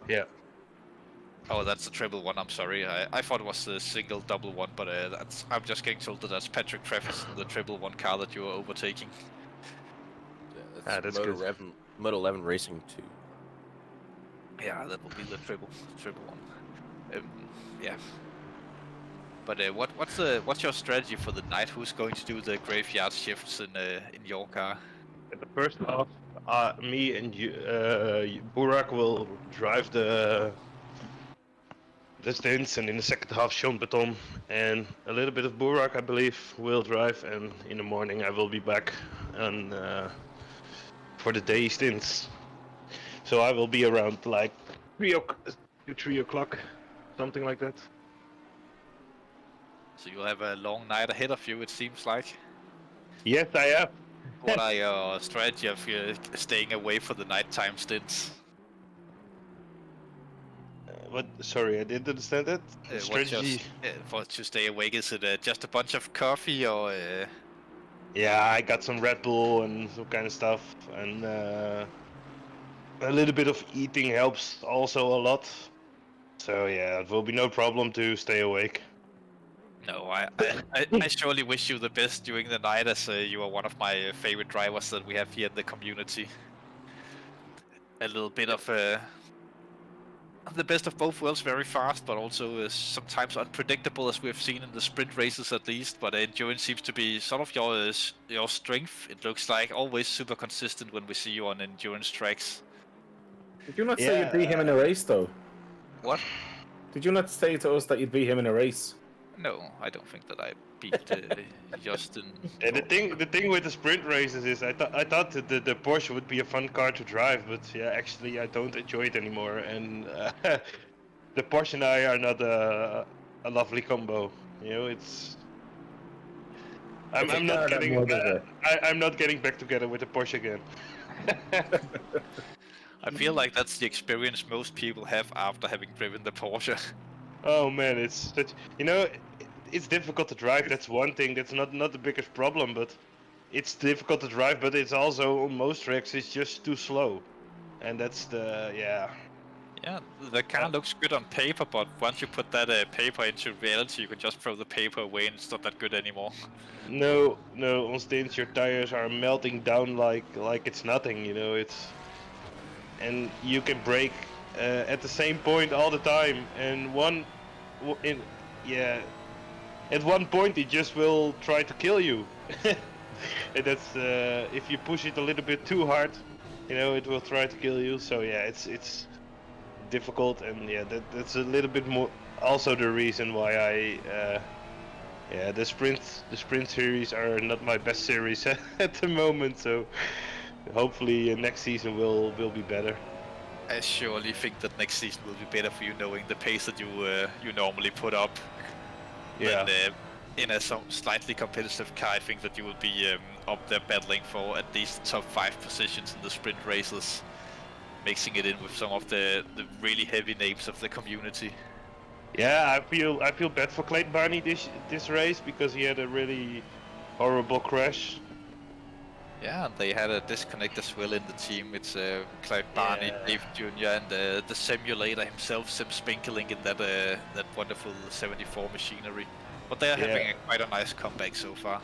Yeah. Oh, that's a triple one. I'm sorry. I thought it was a single double one, but I'm just getting told that that's Patrick Travis in the triple one car that you are overtaking. Yeah, that's good. Moto 11 Racing 2. Yeah, that will be the triple one. Yeah. But what's your strategy for the night? Who's going to do the graveyard shifts in your car? In the first half, me and Burak will drive the stints, and in the second half, Sean Beton and a little bit of Burak, I believe, will drive. And in the morning, I will be back and for the day stints. So I will be around like 3 o'clock, something like that. So you'll have a long night ahead of you, it seems like. Yes, I am. What are your strategy of staying away for the nighttime stints? What? Sorry, I didn't understand that. Strategy. For to stay awake, is it just a bunch of coffee or? Yeah, I got some Red Bull and some kind of stuff, and a little bit of eating helps also a lot. So yeah, it will be no problem to stay awake. No, I surely wish you the best during the night, as you are one of my favorite drivers that we have here in the community. A little bit of the best of both worlds, very fast, but also sometimes unpredictable, as we have seen in the sprint races at least. But endurance seems to be some of your strength. It looks like always super consistent when we see you on endurance tracks. Did you not say you'd beat him in a race, though? What? Did you not say to us that you'd beat him in a race? No, I don't think that I beat Justin. Yeah, the thing with the sprint races is I thought that the Porsche would be a fun car to drive, but yeah, actually I don't enjoy it anymore. And the Porsche and I are not a lovely combo. You know, it's. I'm not getting back together with the Porsche again. I feel like that's the experience most people have after having driven the Porsche. Oh man, it's such, it's difficult to drive. That's one thing. That's not the biggest problem, but it's difficult to drive. But it's also on most tracks it's just too slow, and that's Yeah, the car looks good on paper, but once you put that paper into reality, you can just throw the paper away, and it's not that good anymore. No, on stints your tires are melting down like it's nothing. And you can brake at the same point all the time, and at one point it just will try to kill you. And that's if you push it a little bit too hard, it will try to kill you. So yeah, it's difficult, and yeah, that's a little bit more also the reason why the sprint series are not my best series at the moment. So hopefully next season will be better. I surely think that next season will be better for you, knowing the pace that you normally put up. Yeah. And, in a slightly competitive car, I think that you will be up there battling for at least top 5 positions in the sprint races, mixing it in with some of the really heavy names of the community. Yeah, I feel bad for Clayton Barney this race because he had a really horrible crash. Yeah, and they had a disconnect as well in the team. It's Clive Barney, Dave Jr., and the simulator himself, Sim Spinkling, in that wonderful 74 machinery. But they are having quite a nice comeback so far.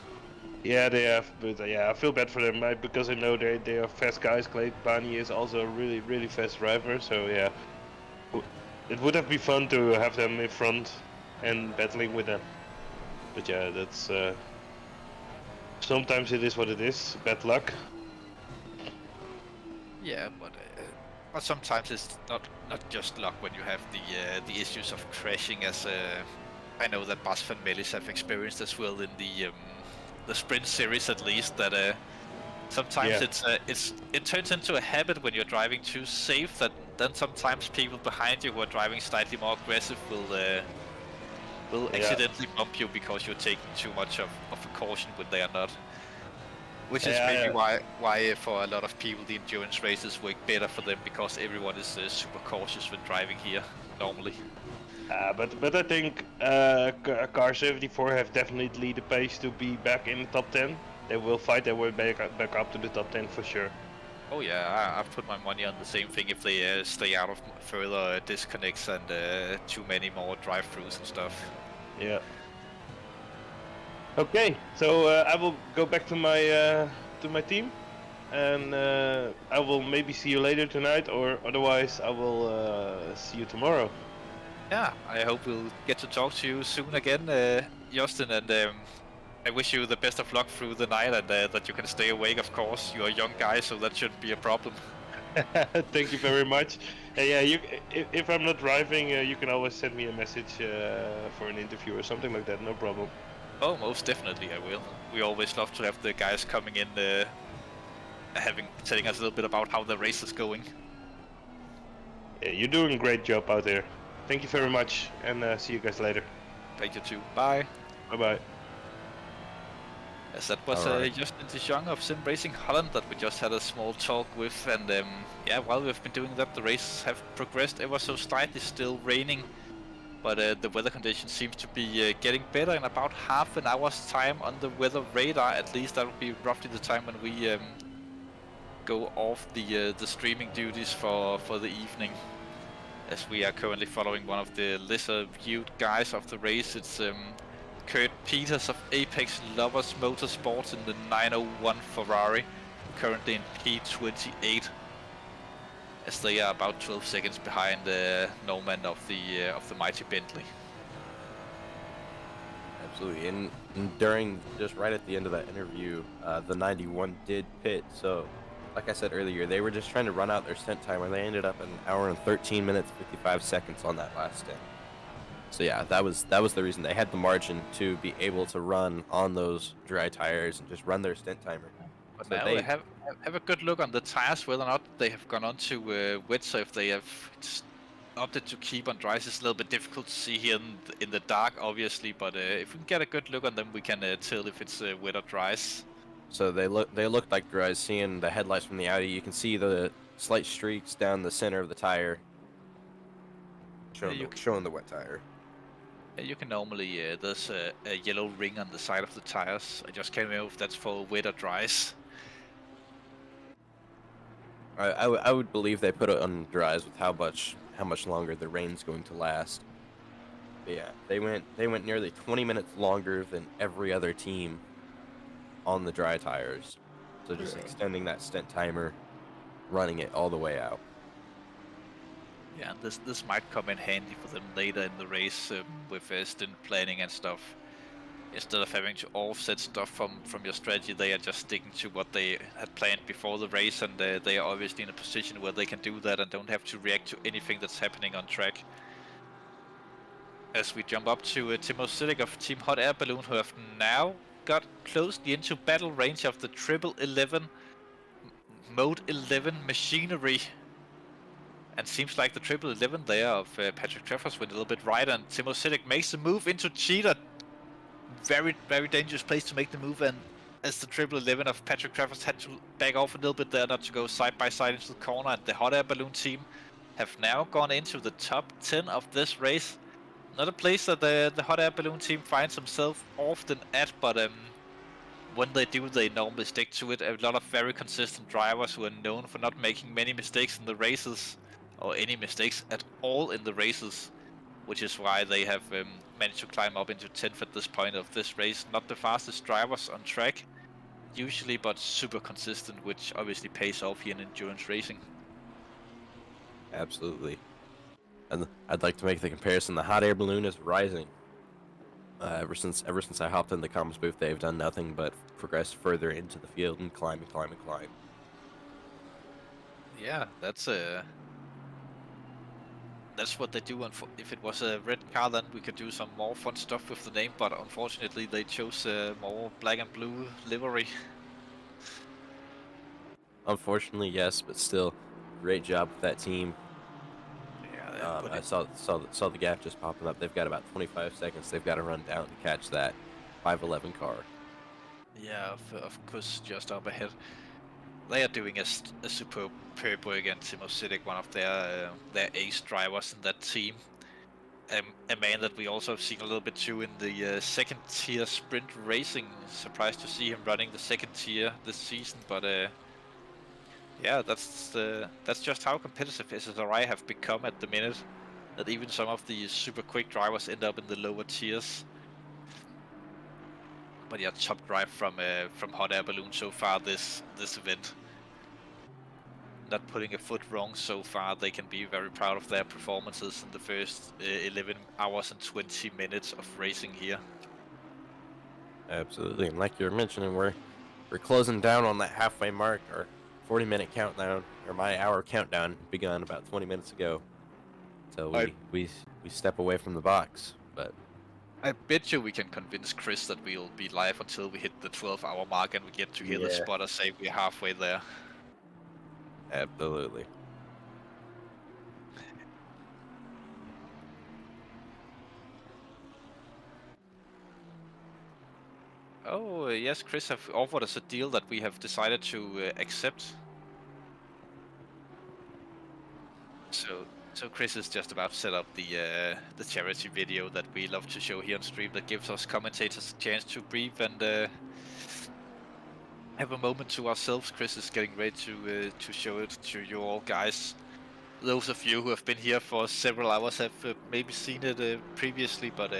Yeah, they have, but I feel bad for them because I know they are fast guys. Clay Barney is also a really fast driver, so yeah, it would have been fun to have them in front and battling with them. But yeah, that's sometimes it is what it is. Bad luck. Yeah, but sometimes it's not just luck when you have the issues of crashing, as I know that Bas van Melis have experienced as well in the sprint series, at least, that sometimes it turns into a habit when you're driving too safe, that then sometimes people behind you who are driving slightly more aggressive will accidentally bump you because you're taking too much of a caution when they are not. Which is maybe why for a lot of people the endurance races work better for them, because everyone is super cautious when driving here normally. But I think Car 74 have definitely the pace to be back in the top 10. They will fight their way back up to the top 10 for sure. Oh yeah, I've put my money on the same thing if they stay out of further disconnects and too many more drive-throughs and stuff. Yeah. Okay, so I will go back to my team, and I will maybe see you later tonight, or otherwise I will see you tomorrow. Yeah, I hope we'll get to talk to you soon again, Justin, and I wish you the best of luck through the night, and that you can stay awake, of course. You're a young guy, so that shouldn't be a problem. Thank you very much. Yeah, if I'm not driving, you can always send me a message for an interview or something like that, no problem. Oh, most definitely I will. We always love to have the guys coming in, telling us a little bit about how the race is going. Yeah, you're doing a great job out there. Thank you very much, and see you guys later. Thank you too. Bye. Bye-bye. Yes, that was Justin de Jong of Sim Racing Holland that we just had a small talk with, and yeah, while we've been doing that, the races have progressed ever so slightly. Still raining, but the weather conditions seems to be getting better. In about half an hour's time on the weather radar, at least that will be roughly the time when we go off the streaming duties for the evening. As we are currently following one of the lesser viewed guys of the race. It's Kurt Peters of Apex Lovers Motorsports in the 901 Ferrari, currently in P28, as they are about 12 seconds behind Norman of the mighty Bentley. Absolutely, and during, just right at the end of that interview, the 91 did pit, so like I said earlier, they were just trying to run out their stint timer. They ended up an hour and 13 minutes 55 seconds on that last stint. So yeah, that was the reason they had the margin to be able to run on those dry tires and just run their stint timer. But so now they have a good look on the tires, whether or not they have gone on to wet. So if they have opted to keep on dry, it's a little bit difficult to see here in the dark, obviously. But if we can get a good look on them, we can tell if it's wet or dries. So they look like dries. Seeing the headlights from the Audi, you can see the slight streaks down the center of the tire, showing the wet tire. You can normally, there's a yellow ring on the side of the tires. I just can't remember if that's for wet or dries. I would believe they put it on dries with how much longer the rain's going to last. But yeah, they went nearly 20 minutes longer than every other team on the dry tires. So just extending that stint timer, running it all the way out. Yeah, and this might come in handy for them later in the race with stint planning and stuff. Instead of having to offset stuff from your strategy, they are just sticking to what they had planned before the race, and they are obviously in a position where they can do that and don't have to react to anything that's happening on track. As we jump up to Timo Sidik of Team Hot Air Balloon, who have now got closely into battle range of the 1111 Mode 11 machinery. And seems like the 1111 there of Patrick Treffers went a little bit right, and Timo Sidik makes the move into Cheetah. Very, very dangerous place to make the move, and as the 1111 of Patrick Treffers had to back off a little bit there not to go side by side into the corner, and the Hot Air Balloon team have now gone into the top 10 of this race. Not a place that the Hot Air Balloon team finds themselves often at, but when they do, they normally stick to it. A lot of very consistent drivers who are known for not making many mistakes in the races, or any mistakes at all in the races, which is why they have managed to climb up into 10th at this point of this race. Not the fastest drivers on track, usually, but super consistent, which obviously pays off here in endurance racing. Absolutely. And I'd like to make the comparison. The hot air balloon is rising. Ever since I hopped in the comms booth, they've done nothing but progress further into the field and climb and climb and climb. Yeah, that's what they do. And if it was a red car, then we could do some more fun stuff with the name. But unfortunately, they chose more black and blue livery. Unfortunately, yes, but still, great job with that team. Yeah, I saw the gap just popping up. They've got about 25 seconds. They've got to run down to catch that 511 car. Yeah, of course, just up ahead. They are doing a superb work against Simsport, one of their ace drivers in that team. A man that we also have seen a little bit too in the second tier sprint racing. Surprised to see him running the second tier this season, but yeah, that's just how competitive SSRI have become at the minute. That even some of the super quick drivers end up in the lower tiers. But yeah, top drive from Hot Air Balloon so far this event. Not putting a foot wrong so far. They can be very proud of their performances in the first 11 hours and 20 minutes of racing here. Absolutely, and like you were mentioning, we're closing down on that halfway mark. Our 40-minute countdown, or my hour countdown, begun about 20 minutes ago. So we step away from the box, but I bet you we can convince Chris that we'll be live until we hit the 12-hour mark and we get to hear the spotter say we're halfway there. Absolutely. Oh, yes, Chris have offered us a deal that we have decided to accept. So Chris is just about to set up the charity video that we love to show here on stream, that gives us commentators a chance to breathe and have a moment to ourselves. Chris is getting ready to show it to you all guys. Those of you who have been here for several hours have maybe seen it previously, but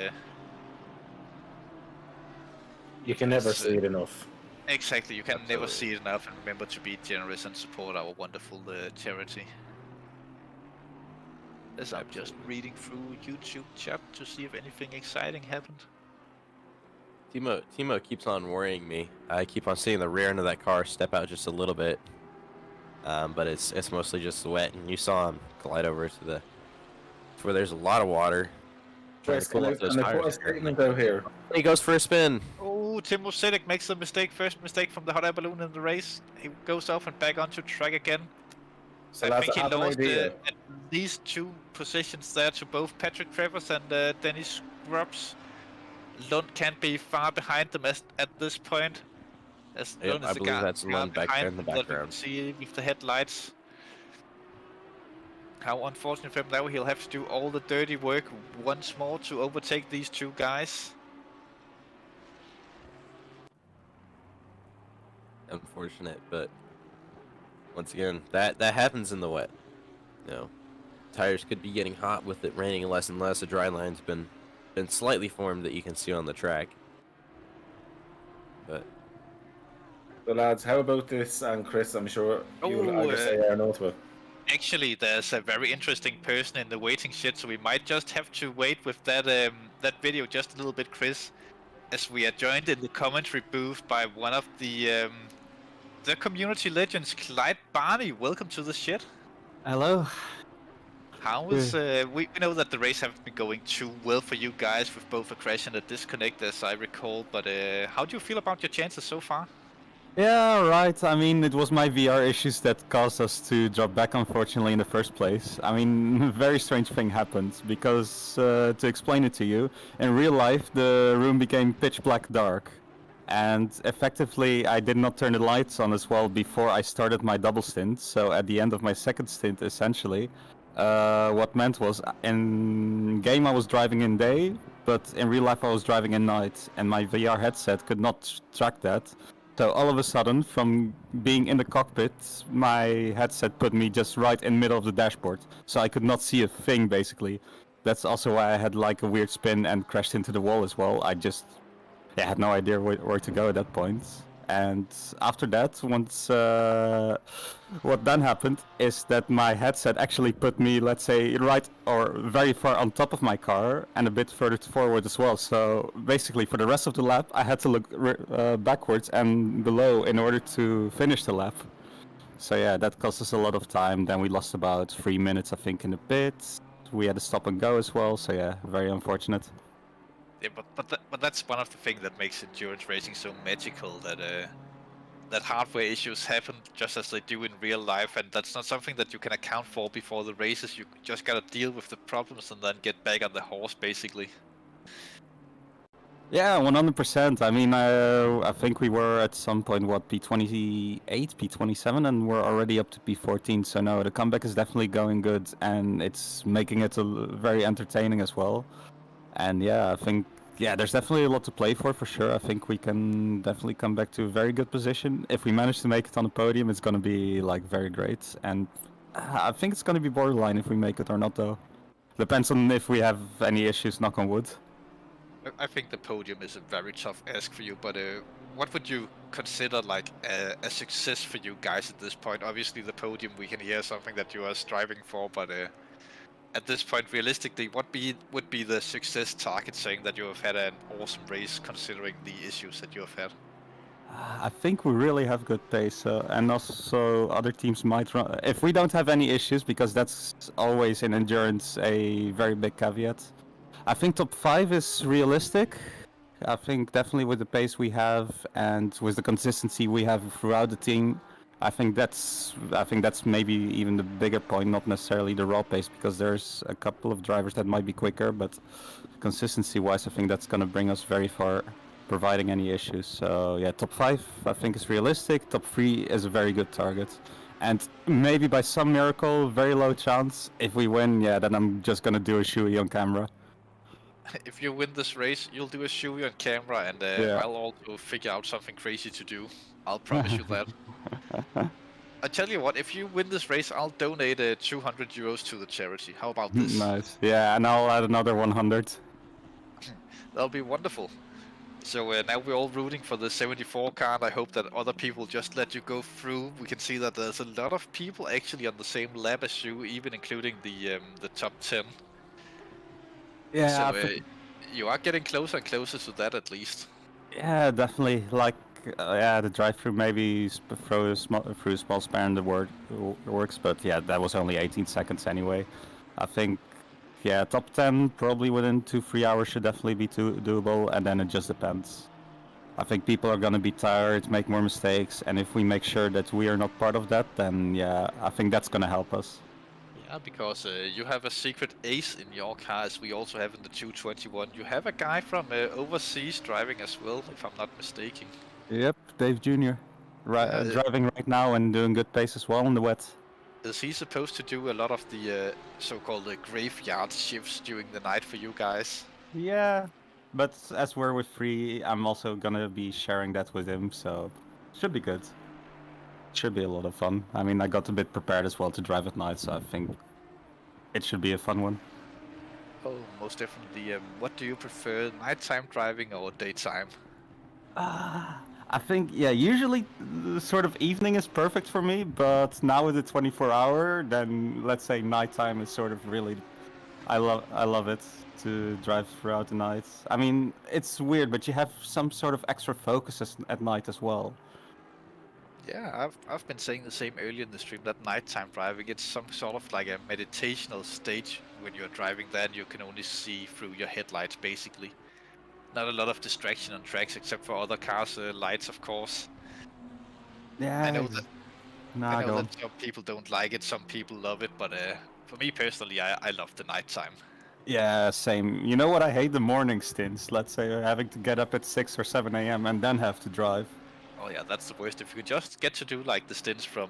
you can never see it enough. Exactly, you can never see it enough, and remember to be generous and support our wonderful charity. As I'm just reading through YouTube chat to see if anything exciting happened. Timo keeps on worrying me. I keep on seeing the rear end of that car step out just a little bit, but it's mostly just wet. And you saw him glide over to where there's a lot of water. Chris, can I put a statement out here? He goes for a spin. Oh, Timo Sedek makes the first mistake from the hot air balloon in the race. He goes off and back onto track again. So I think he lost at least 2 positions there to both Patrick Travers and Dennis Grubbs. Lund can't be far behind them at this point. As Lund is I believe that's Lund back there in the background. That we can see with the headlights. How unfortunate for him now. He'll have to do all the dirty work once more to overtake these 2 guys. Unfortunate, but once again, that happens in the wet. You know, tires could be getting hot with it raining less and less. The dry line's been slightly formed that you can see on the track. But so lads, how about this? And Chris, I'm sure you'll either say or no to it. Actually, there's a very interesting person in the waiting shed, so we might just have to wait with that that video just a little bit, Chris, as we are joined in the commentary booth by one of the community legends, Clyde Barney. Welcome to the shed. Hello. How is we know that the race haven't been going too well for you guys with both a crash and a disconnect, as I recall, but how do you feel about your chances so far? Yeah, right. I mean, it was my VR issues that caused us to drop back, unfortunately, in the first place. I mean, a very strange thing happened, because, to explain it to you, in real life, the room became pitch black dark. And effectively, I did not turn the lights on as well before I started my double stint. So at the end of my second stint, essentially, what meant was, in game I was driving in day, but in real life I was driving at night, and my VR headset could not track that. So all of a sudden, from being in the cockpit, my headset put me just right in the middle of the dashboard, so I could not see a thing, basically. That's also why I had like a weird spin and crashed into the wall as well. I just had no idea where to go at that point. And after that, once what then happened is that my headset actually put me, let's say, right or very far on top of my car and a bit further forward as well. So basically, for the rest of the lap, I had to look backwards and below in order to finish the lap. So yeah, that cost us a lot of time. Then we lost about 3 minutes, I think, in the pits. We had to stop and go as well. So yeah, very unfortunate. Yeah, but that's one of the things that makes endurance racing so magical, that hardware issues happen just as they do in real life, and that's not something that you can account for before the races. You just gotta deal with the problems and then get back on the horse, basically. Yeah, 100%. I mean, I think we were at some point, what, P28, P27, and we're already up to P14. So no, the comeback is definitely going good, and it's making it very entertaining as well. And yeah, I think, there's definitely a lot to play for sure. I think we can definitely come back to a very good position. If we manage to make it on the podium, it's going to be like very great. And I think it's going to be borderline if we make it or not, though. Depends on if we have any issues, knock on wood. I think the podium is a very tough ask for you, but what would you consider like a success for you guys at this point? Obviously the podium, we can hear something that you are striving for, but at this point, realistically, what would be the success target, saying that you have had an awesome race considering the issues that you have had? I think we really have good pace, and also other teams might run. If we don't have any issues, because that's always in endurance a very big caveat. I think top 5 is realistic. I think definitely with the pace we have and with the consistency we have throughout the team, I think that's maybe even the bigger point, not necessarily the raw pace, because there's a couple of drivers that might be quicker, but consistency-wise, I think that's going to bring us very far, providing any issues. So yeah, top 5 I think is realistic. Top 3 is a very good target, and maybe by some miracle, very low chance. If we win, then I'm just going to do a shoey on camera. If you win this race, you'll do a shoey on camera, and I'll also figure out something crazy to do. I'll promise you that. I tell you what, if you win this race, I'll donate 200 euros to the charity. How about this? Nice. Yeah, and I'll add another 100. That'll be wonderful. So now we're all rooting for the 74 car, and I hope that other people just let you go through. We can see that there's a lot of people actually on the same lap as you, even including the top 10. Yeah. So you are getting closer and closer to that, at least. Yeah, definitely. Like, the drive-through maybe through a small span in the works, but yeah, that was only 18 seconds anyway. I think, top 10 probably within 2-3 hours should definitely be doable, and then it just depends. I think people are gonna be tired, make more mistakes, and if we make sure that we are not part of that, then I think that's gonna help us. Yeah, because you have a secret ace in your car, as we also have in the 221. You have a guy from overseas driving as well, if I'm not mistaken. Yep, Dave Jr. Driving right now and doing good pace as well in the wet. Is he supposed to do a lot of the so-called graveyard shifts during the night for you guys? Yeah, but as we're with free, I'm also gonna be sharing that with him, so should be good. Should be a lot of fun. I mean, I got a bit prepared as well to drive at night, so I think it should be a fun one. Oh, most definitely. What do you prefer, nighttime driving or daytime? I think, usually the sort of evening is perfect for me, but now with the 24-hour, then let's say nighttime is sort of really, I love it to drive throughout the night. I mean, it's weird, but you have some sort of extra focus at night as well. Yeah, I've been saying the same earlier in the stream, that nighttime driving, it's some sort of like a meditational stage when you're driving there, and you can only see through your headlights, basically. Not a lot of distraction on tracks, except for other cars' lights, of course. Yeah, I know that some people don't like it, some people love it, but for me personally, I love the nighttime. Yeah, same. You know what? I hate the morning stints. Let's say having to get up at 6 or 7 a.m. and then have to drive. Oh yeah, that's the worst. If you could just get to do like the stints from,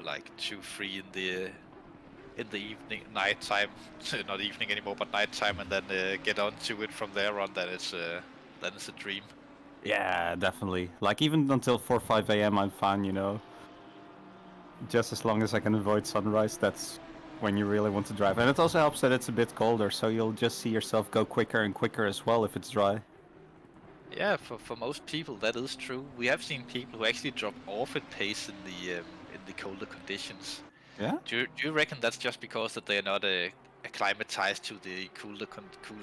like 2, 3 in the evening, nighttime, not evening anymore, but nighttime, and then get on to it from there on, then it's a dream. Yeah, definitely. Like even until 4 or 5 a.m. I'm fine, you know. Just as long as I can avoid sunrise, that's when you really want to drive. And it also helps that it's a bit colder, so you'll just see yourself go quicker and quicker as well if it's dry. Yeah, for most people that is true. We have seen people who actually drop off at pace in the colder conditions. Yeah? Do you reckon that's just because that they are not acclimatized to the cooler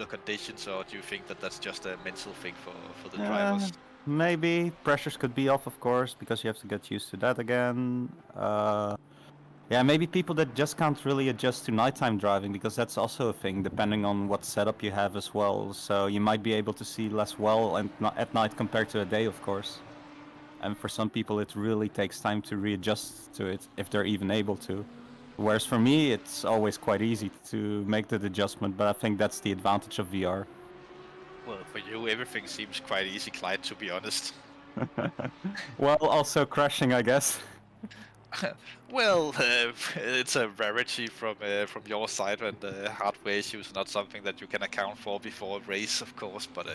conditions, or do you think that that's just a mental thing for the drivers? Maybe pressures could be off, of course, because you have to get used to that again. Yeah, maybe people that just can't really adjust to nighttime driving, because that's also a thing, depending on what setup you have as well. So you might be able to see less well and at night compared to a day, of course. And for some people, it really takes time to readjust to it, if they're even able to. Whereas for me, it's always quite easy to make that adjustment, but I think that's the advantage of VR. Well, for you, everything seems quite easy, Clyde, to be honest. Well, also crashing, I guess. Well, it's a rarity from your side, and hardware issues are not something that you can account for before a race, of course. But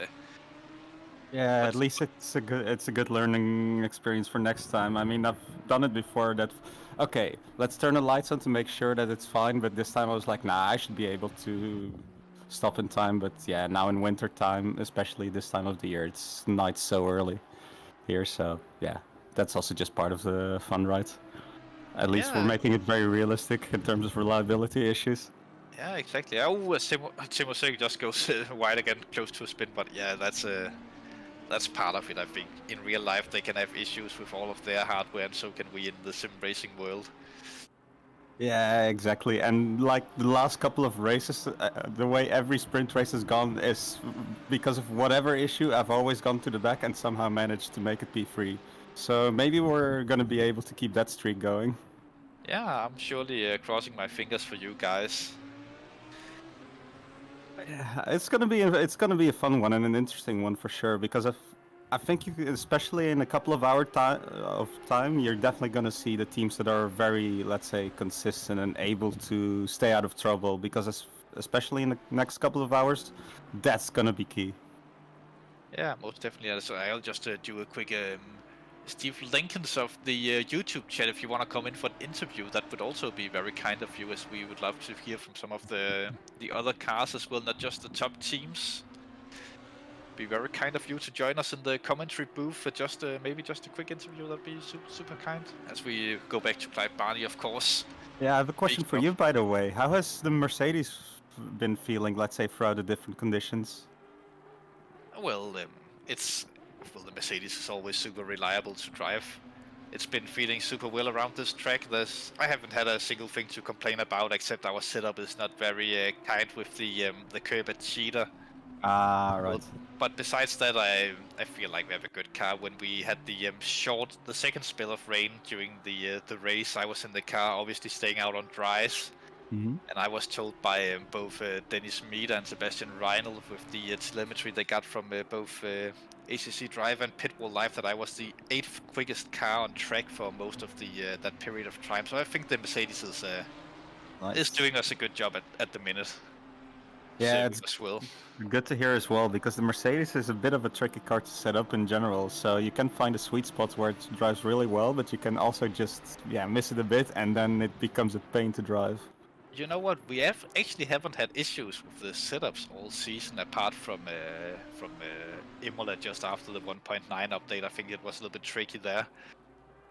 yeah, at least it's a good learning experience for next time. I mean, I've done it before. Okay, let's turn the lights on to make sure that it's fine. But this time I was like, nah, I should be able to stop in time. But yeah, now in winter time, especially this time of the year, it's night so early here. So yeah, that's also just part of the fun, right? At least we're making it very realistic in terms of reliability issues. Yeah, exactly. Oh, Simsport just goes wide again, close to a spin, but yeah, that's part of it, I think. In real life, they can have issues with all of their hardware, and so can we in the sim racing world. Yeah, exactly. And like the last couple of races, the way every sprint race has gone is because of whatever issue, I've always gone to the back and somehow managed to make it P3. So maybe we're going to be able to keep that streak going. Yeah, I'm surely crossing my fingers for you guys. Yeah, it's gonna be a fun one and an interesting one for sure, because I think especially in a couple of hours time, you're definitely gonna see the teams that are very, let's say, consistent and able to stay out of trouble, because especially in the next couple of hours, that's gonna be key. Yeah, most definitely. So I'll just do a quick Steve Lincolns of the YouTube chat. If you want to come in for an interview, that would also be very kind of you, as we would love to hear from some of the other cars as well, not just the top teams. Be very kind of you to join us in the commentary booth for just maybe just a quick interview. That'd be super kind. As we go back to Clyde Barney, of course. Yeah, I have a question for you, by the way. How has the Mercedes been feeling, let's say, throughout the different conditions? Well, the Mercedes is always super reliable to drive. It's been feeling super well around this track. I haven't had a single thing to complain about, except our setup is not very kind with the curb at Cheetah. Ah, right. But besides that, I feel like we have a good car. When we had the second spell of rain during the race, I was in the car, obviously staying out on dries. Mm-hmm. And I was told by both Dennis Meader and Sebastian Reinl with the telemetry they got from both ACC Drive and Pitwall Live that I was the 8th quickest car on track for most of the that period of time. So I think the Mercedes is doing us a good job at the minute. Yeah, it's as well. Good to hear as well, because the Mercedes is a bit of a tricky car to set up in general. So you can find a sweet spot where it drives really well, but you can also just miss it a bit, and then it becomes a pain to drive. You know what? We actually haven't had issues with the setups all season, apart from Imola just after the 1.9 update. I think it was a little bit tricky there.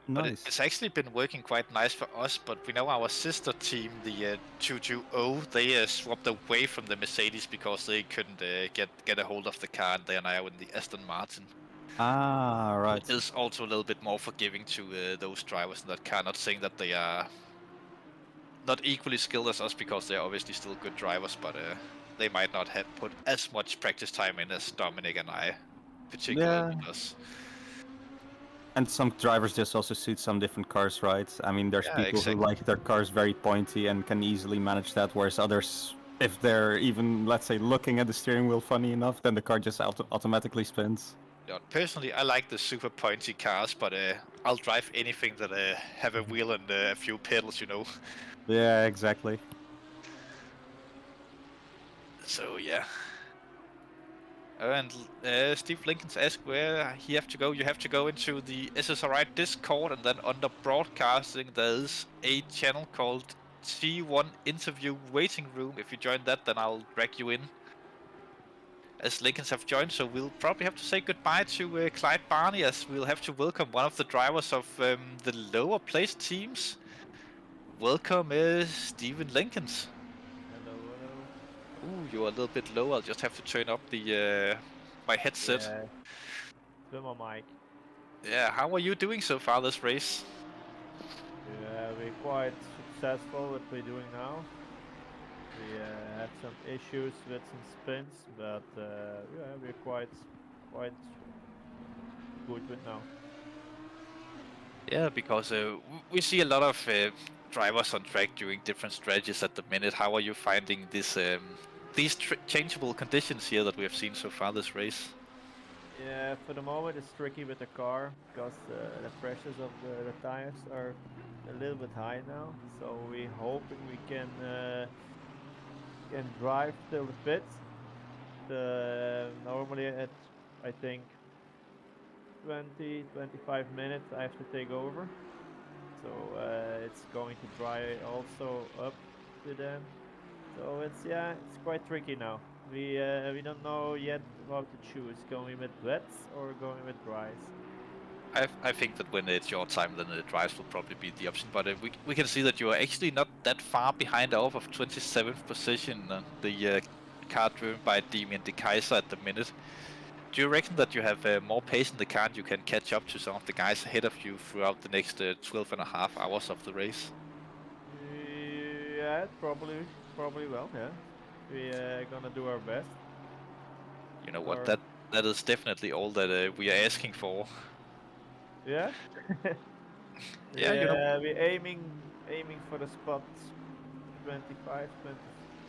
Nice. But it's actually been working quite nice for us. But we know our sister team, the 220, they swapped away from the Mercedes because they couldn't get a hold of the car, and they are now in the Aston Martin. Ah, right. It is also a little bit more forgiving to those drivers in that car. Not saying that they are not equally skilled as us, because they're obviously still good drivers, but they might not have put as much practice time in as Dominic and I, particularly does. And some drivers just also suit some different cars, right? I mean, there's people who like their cars very pointy and can easily manage that, whereas others, if they're even, let's say, looking at the steering wheel funny enough, then the car just automatically spins. Yeah, personally, I like the super pointy cars, but I'll drive anything that have a wheel and a few pedals, you know. Yeah, exactly. So yeah. And Steve Lincoln's asked where he have to go. You have to go into the SSRI Discord, and then under broadcasting there is a channel called T1 Interview Waiting Room. If you join that, then I'll drag you in. As Lincolns have joined, so we'll probably have to say goodbye to Clyde Barney, as we'll have to welcome one of the drivers of the lower placed teams. Welcome, Steven Lincolns. Hello, hello. Ooh, you're a little bit low. I'll just have to turn up the my headset. Yeah. Swimmer mic. Yeah, how are you doing so far this race? Yeah, we're quite successful what we're doing now. We had some issues with some spins, but yeah, we're quite good with now. Yeah, because we see a lot of drivers on track doing different strategies at the minute. How are you finding this these changeable conditions here that we have seen so far this race? Yeah, for the moment it's tricky with the car because the pressures of the tires are a little bit high now. So we're hoping we can drive till the pit. Normally at I think 20-25 minutes I have to take over. So it's going to dry also up to them. So it's quite tricky now. We don't know yet what to choose, going with wets or going with dries. I think that when it's your time, then the dries will probably be the option. But we can see that you are actually not that far behind off of 27th position. The car driven by Damien De Kaiser at the minute. Do you reckon that you have more pace in the car and you can catch up to some of the guys ahead of you throughout the next 12 and a half hours of the race? Yeah, probably well, yeah. We're gonna do our best. You know what, that is definitely all that we are asking for. Yeah? Yeah, you know. We're aiming for the spot 25,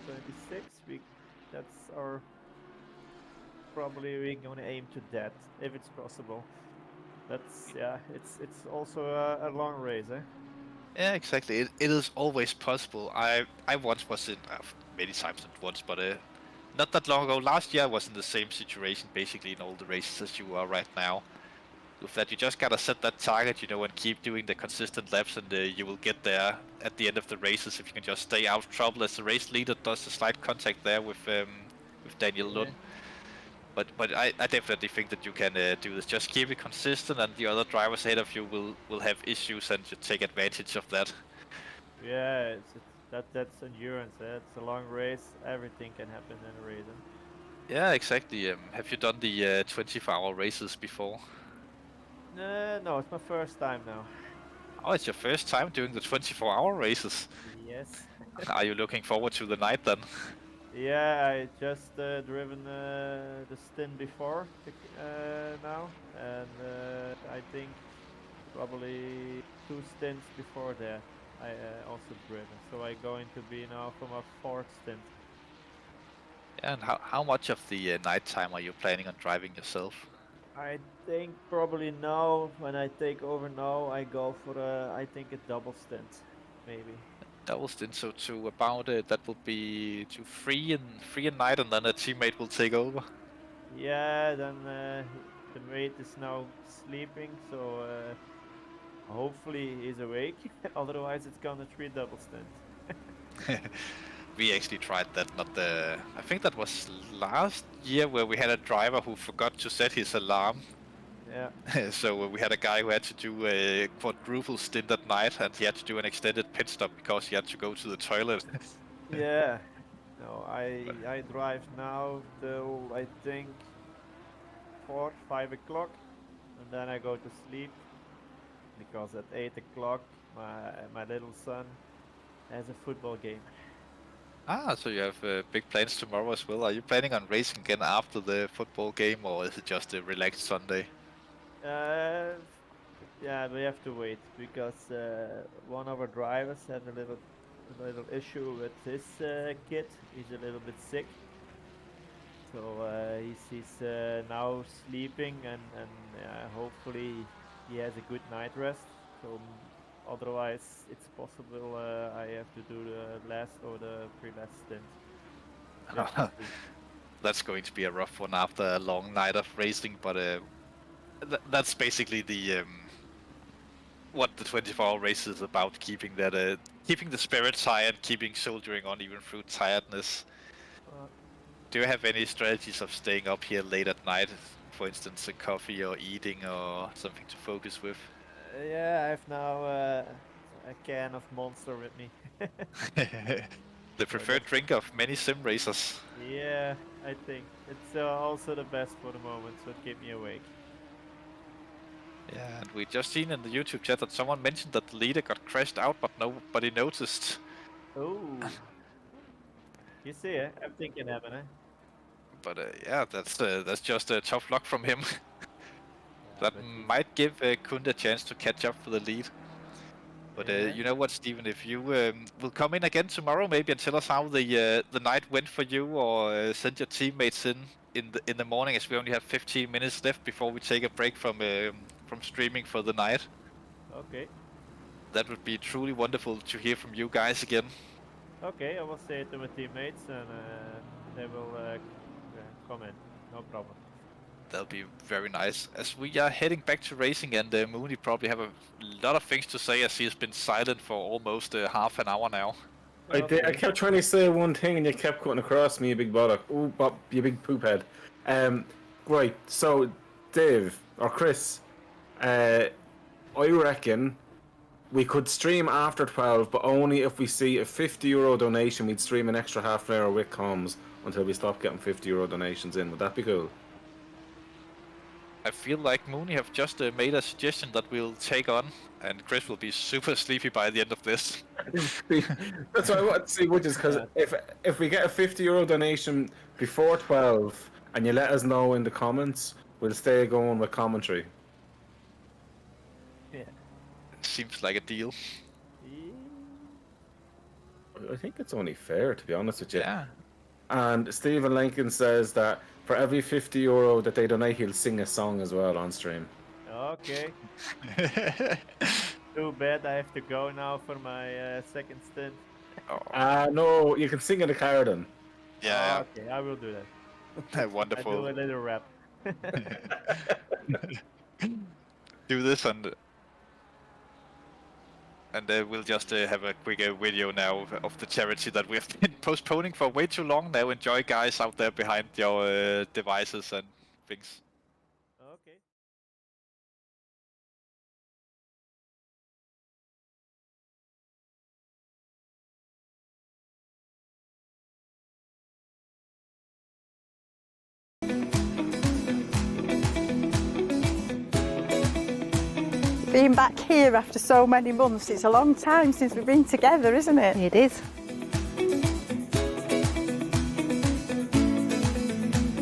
26. That's our... Probably we're gonna aim to that, if it's possible. That's, yeah, it's also a long race, eh? Yeah, exactly. It is always possible. I once was in many times not once, but not that long ago. Last year I was in the same situation basically in all the races as you are right now. With that, you just gotta set that target, you know, and keep doing the consistent laps, and you will get there at the end of the races if you can just stay out of trouble. As the race leader does the slight contact there with Daniel Lund. But I definitely think that you can do this. Just keep it consistent, and the other drivers ahead of you will have issues, and you take advantage of that. Yeah, that's endurance. It's a long race. Everything can happen in a race. Yeah, exactly. Have you done the 24-hour races before? No, it's my first time now. Oh, it's your first time doing the 24-hour races? Yes. Are you looking forward to the night then? Yeah, I just driven the stint before now, and I think probably 2 stints before that I also driven. So I'm going to be now for my 4th stint. Yeah, and how much of the night time are you planning on driving yourself? I think probably now, when I take over now, I go for I think a double stint, maybe. Double stint, so to about that will be to 3 and night, and then a teammate will take over. Yeah, then the mate is now sleeping, so hopefully he's awake. Otherwise, it's gonna 3 double stint. We actually tried that. I think that was last year where we had a driver who forgot to set his alarm. Yeah. So we had a guy who had to do a quadruple stint at night, and he had to do an extended pit stop because he had to go to the toilet. Yeah. No, I drive now till I think 4-5 o'clock, and then I go to sleep because at 8 o'clock my little son has a football game. Ah, so you have big plans tomorrow as well. Are you planning on racing again after the football game, or is it just a relaxed Sunday? Yeah, we have to wait because one of our drivers had a little issue with his kid. He's a little bit sick, so he's now sleeping, and hopefully he has a good night rest. So otherwise, it's possible I have to do the last or the pre-last stint. That's going to be a rough one after a long night of racing, but that's basically the what the 24-hour race is about: keeping the spirits high and keeping soldiering on even through tiredness. Do you have any strategies of staying up here late at night? For instance, a coffee or eating or something to focus with? Yeah, I have now a can of Monster with me. The preferred drink of many sim racers. Yeah, I think it's also the best for the moment, so it keeps me awake. Yeah, and we just seen in the YouTube chat that someone mentioned that the leader got crashed out, but nobody noticed. Oh, you see it? I'm thinking, haven't I? But yeah, that's just tough luck from him. That might give Kund a chance to catch up for the lead. But you know what, Steven, if you will come in again tomorrow, maybe and tell us how the night went for you, or send your teammates in the morning, as we only have 15 minutes left before we take a break from streaming for the night. Okay. That would be truly wonderful to hear from you guys again. Okay, I will say it to my teammates, and they will come in. No problem. That'll be very nice. As we are heading back to racing, and Mooney probably have a lot of things to say, as he has been silent for almost half an hour now. I kept trying to say one thing and you kept cutting across me, you big bollock. Ooh, Bob, you big poop head. Right, so Dave, or Chris, I reckon we could stream after 12, but only if we see a €50 donation, we'd stream an extra half an hour with comms until we stop getting €50 donations in. Would that be cool? I feel like Mooney have just made a suggestion that we'll take on, and Chris will be super sleepy by the end of this. That's what I want to see, which is because if we get a €50 donation before 12 and you let us know in the comments, we'll stay going with commentary. Yeah. Seems like a deal. I think it's only fair, to be honest with you. Yeah. And Stephen Lincoln says that for every €50 that they donate, he'll sing a song as well on stream. Okay. Too bad I have to go now for my second stint. No, you can sing in the car then. Yeah. Okay, I will do that. Wonderful. I do a little rap. Do this and we'll just have a quick video now of the charity that we have been postponing for way too long now. Enjoy, guys, out there behind your devices and things. Okay. Being back here after so many months, it's a long time since we've been together, isn't it? It is.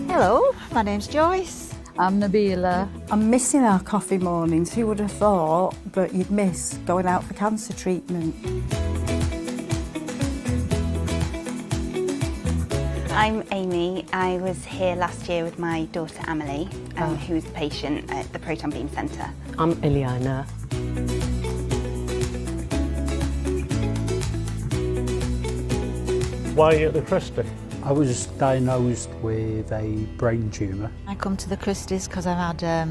Hello, my name's Joyce. I'm Nabila. I'm missing our coffee mornings. Who would have thought? But you'd miss going out for cancer treatment. I'm Amy. I was here last year with my daughter Amelie, who's a patient at the Proton Beam Centre. I'm Ileana. Why are you at the Christie? I was diagnosed with a brain tumour. I come to the Christies because I've had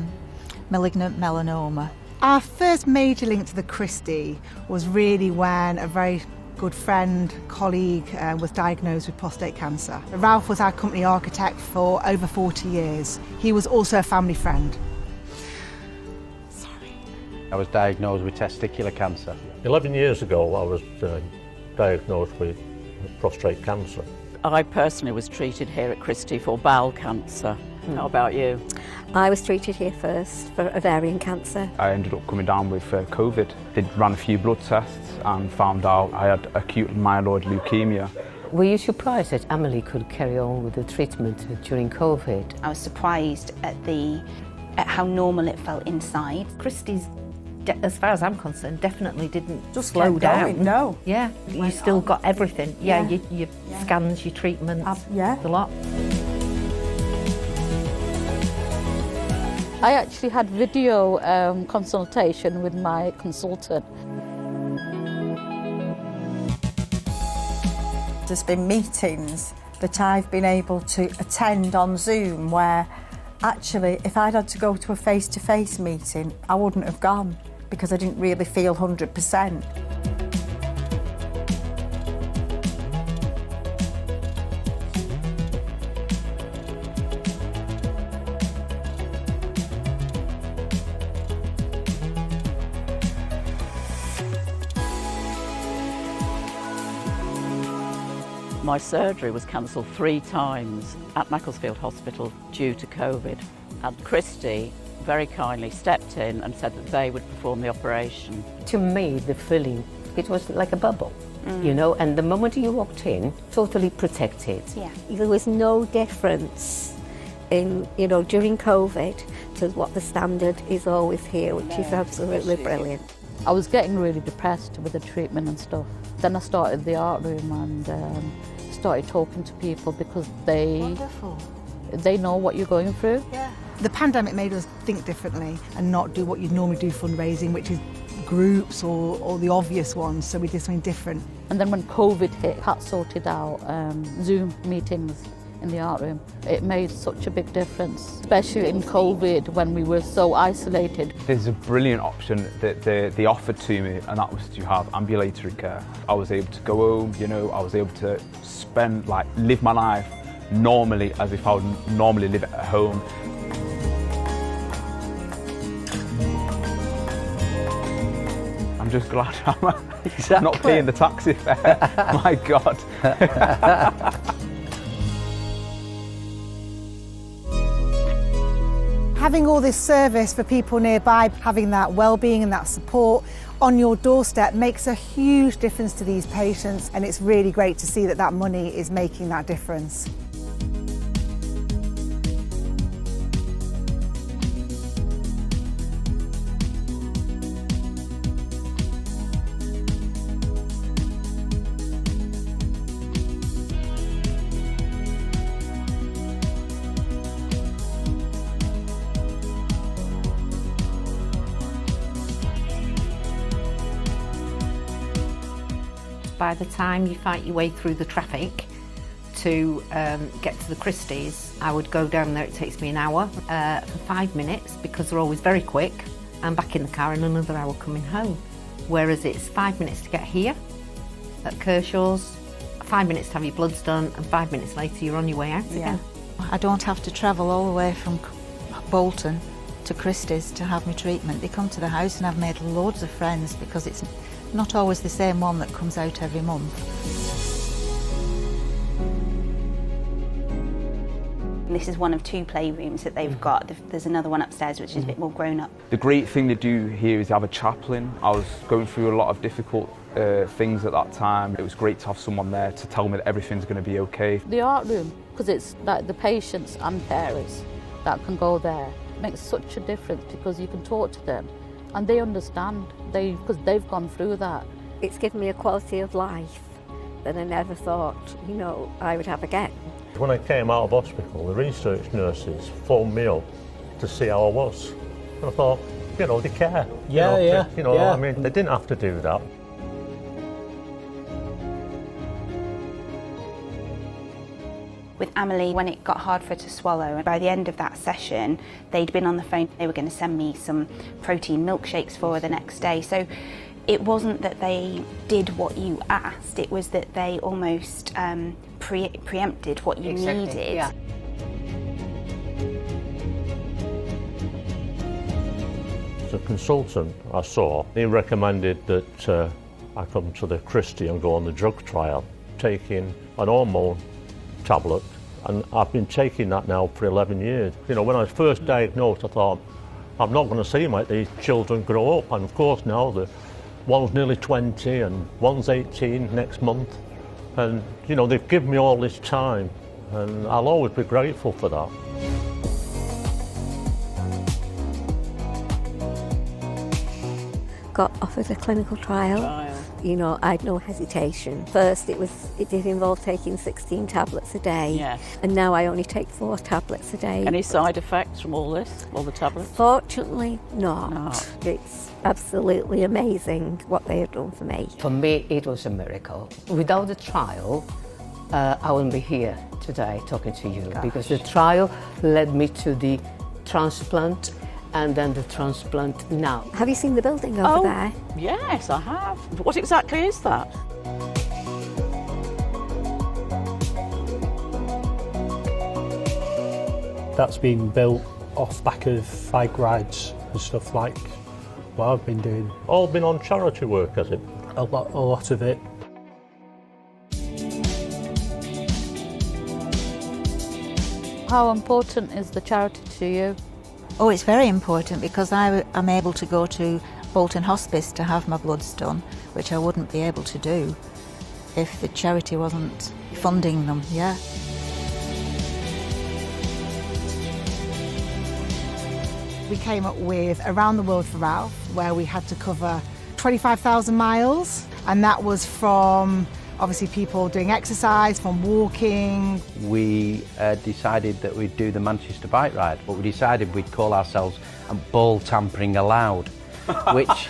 malignant melanoma. Our first major link to the Christie was really when a very good friend, colleague was diagnosed with prostate cancer. Ralph was our company architect for over 40 years. He was also a family friend. I was diagnosed with testicular cancer. 11 years ago I was diagnosed with prostate cancer. I personally was treated here at Christie for bowel cancer. How about you? I was treated here first for ovarian cancer. I ended up coming down with COVID. Ran a few blood tests and found out I had acute myeloid leukemia. Were you surprised that Amelie could carry on with the treatment during COVID? I was surprised at how normal it felt inside. Christie's, as far as I'm concerned, definitely didn't just slow down. Going, no. Yeah, you still got everything. Yeah, your scans, your treatments, the lot. I actually had video consultation with my consultant. There's been meetings that I've been able to attend on Zoom, where actually if I'd had to go to a face-to-face meeting, I wouldn't have gone because I didn't really feel 100%. My surgery was cancelled 3 times at Macclesfield Hospital due to COVID. And Christie very kindly stepped in and said that they would perform the operation. To me, the feeling, it was like a bubble, you know, and the moment you walked in, totally protected. Yeah. There was no difference in, you know, during COVID to what the standard is always here, which is absolutely brilliant. I was getting really depressed with the treatment and stuff. Then I started the art room and started talking to people because they know what you're going through. Yeah. The pandemic made us think differently and not do what you'd normally do fundraising, which is groups or the obvious ones, so we did something different. And then when COVID hit, Pat sorted out Zoom meetings in the art room. It made such a big difference, especially in COVID when we were so isolated. There's a brilliant option that they offered to me, and that was to have ambulatory care. I was able to go home, you know, I was able to live my life normally as if I would normally live at home. I'm just glad I'm not paying the taxi fare. My God. Having all this service for people nearby, having that well-being and that support on your doorstep makes a huge difference to these patients, and it's really great to see that that money is making that difference. By the time you fight your way through the traffic to get to the Christie's, I would go down there, it takes me an hour for 5 minutes because they're always very quick. I'm back in the car in another hour coming home. Whereas it's 5 minutes to get here at Kershaw's, 5 minutes to have your bloods done, and 5 minutes later you're on your way out again. I don't have to travel all the way from Bolton to Christie's to have my treatment. They come to the house and I've made loads of friends because it's not always the same one that comes out every month. This is one of 2 playrooms that they've got. There's another one upstairs which is a bit more grown up. The great thing they do here is they have a chaplain. I was going through a lot of difficult things at that time. It was great to have someone there to tell me that everything's going to be okay. The art room, because it's like the patients and carers that can go there, makes such a difference because you can talk to them and they understand, because they've gone through that. It's given me a quality of life that I never thought, you know, I would have again. When I came out of hospital, the research nurses phoned me up to see how I was. And I thought, you know, they care. I mean, they didn't have to do that. With Amelie, when it got hard for her to swallow, by the end of that session, they'd been on the phone. They were going to send me some protein milkshakes for her the next day. So it wasn't that they did what you asked, it was that they almost preempted what you needed. Yeah. The consultant I saw, he recommended that I come to the Christie and go on the drug trial, taking an hormone tablet, and I've been taking that now for 11 years. You know, when I was first diagnosed, I thought, I'm not going to see these children grow up, and of course now one's nearly 20 and one's 18 next month, and you know, they've given me all this time, and I'll always be grateful for that. Got offered a clinical trial. You know, I had no hesitation. First, it did involve taking 16 tablets a day. Yes. And now I only take 4 tablets a day. Any side effects from all this, all the tablets? Fortunately, not. It's absolutely amazing what they have done for me. For me, it was a miracle. Without the trial, I wouldn't be here today talking to you because the trial led me to the transplant and then the transplant now. Have you seen the building over there? Yes, I have. What exactly is that? That's been built off back of bike rides and stuff like what I've been doing. All been on charity work, has it? A lot of it. How important is the charity to you? Oh, it's very important because I'm able to go to Bolton Hospice to have my bloods done, which I wouldn't be able to do if the charity wasn't funding them, yeah. We came up with Around the World for Ralph, where we had to cover 25,000 miles, and that was from obviously people doing exercise, from walking. We decided that we'd do the Manchester bike ride, but we decided we'd call ourselves Ball Tampering Allowed, which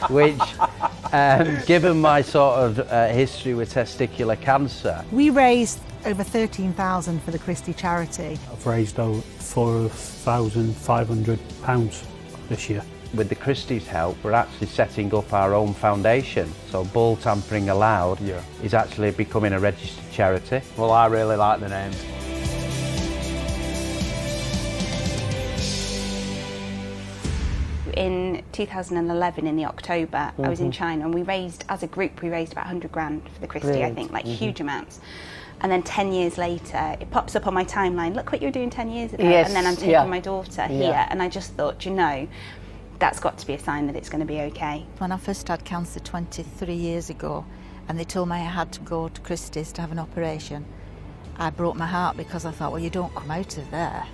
given my sort of history with testicular cancer. We raised over 13,000 for the Christie charity. I've raised over £4,500 this year. With the Christie's help, we're actually setting up our own foundation. So Ball Tampering Allowed is actually becoming a registered charity. Well, I really like the name. In 2011, in the October, I was in China, and we raised, as a group, we raised about 100 grand for the Christie, Brilliant. I think, like huge amounts. And then 10 years later, it pops up on my timeline, look what you were doing 10 years ago. Yes, and then I'm taking yeah. my daughter here, and I just thought, you know, that's got to be a sign that it's going to be okay. When I first had cancer 23 years ago, and they told me I had to go to Christie's to have an operation, I broke my heart because I thought, well, you don't come out of there.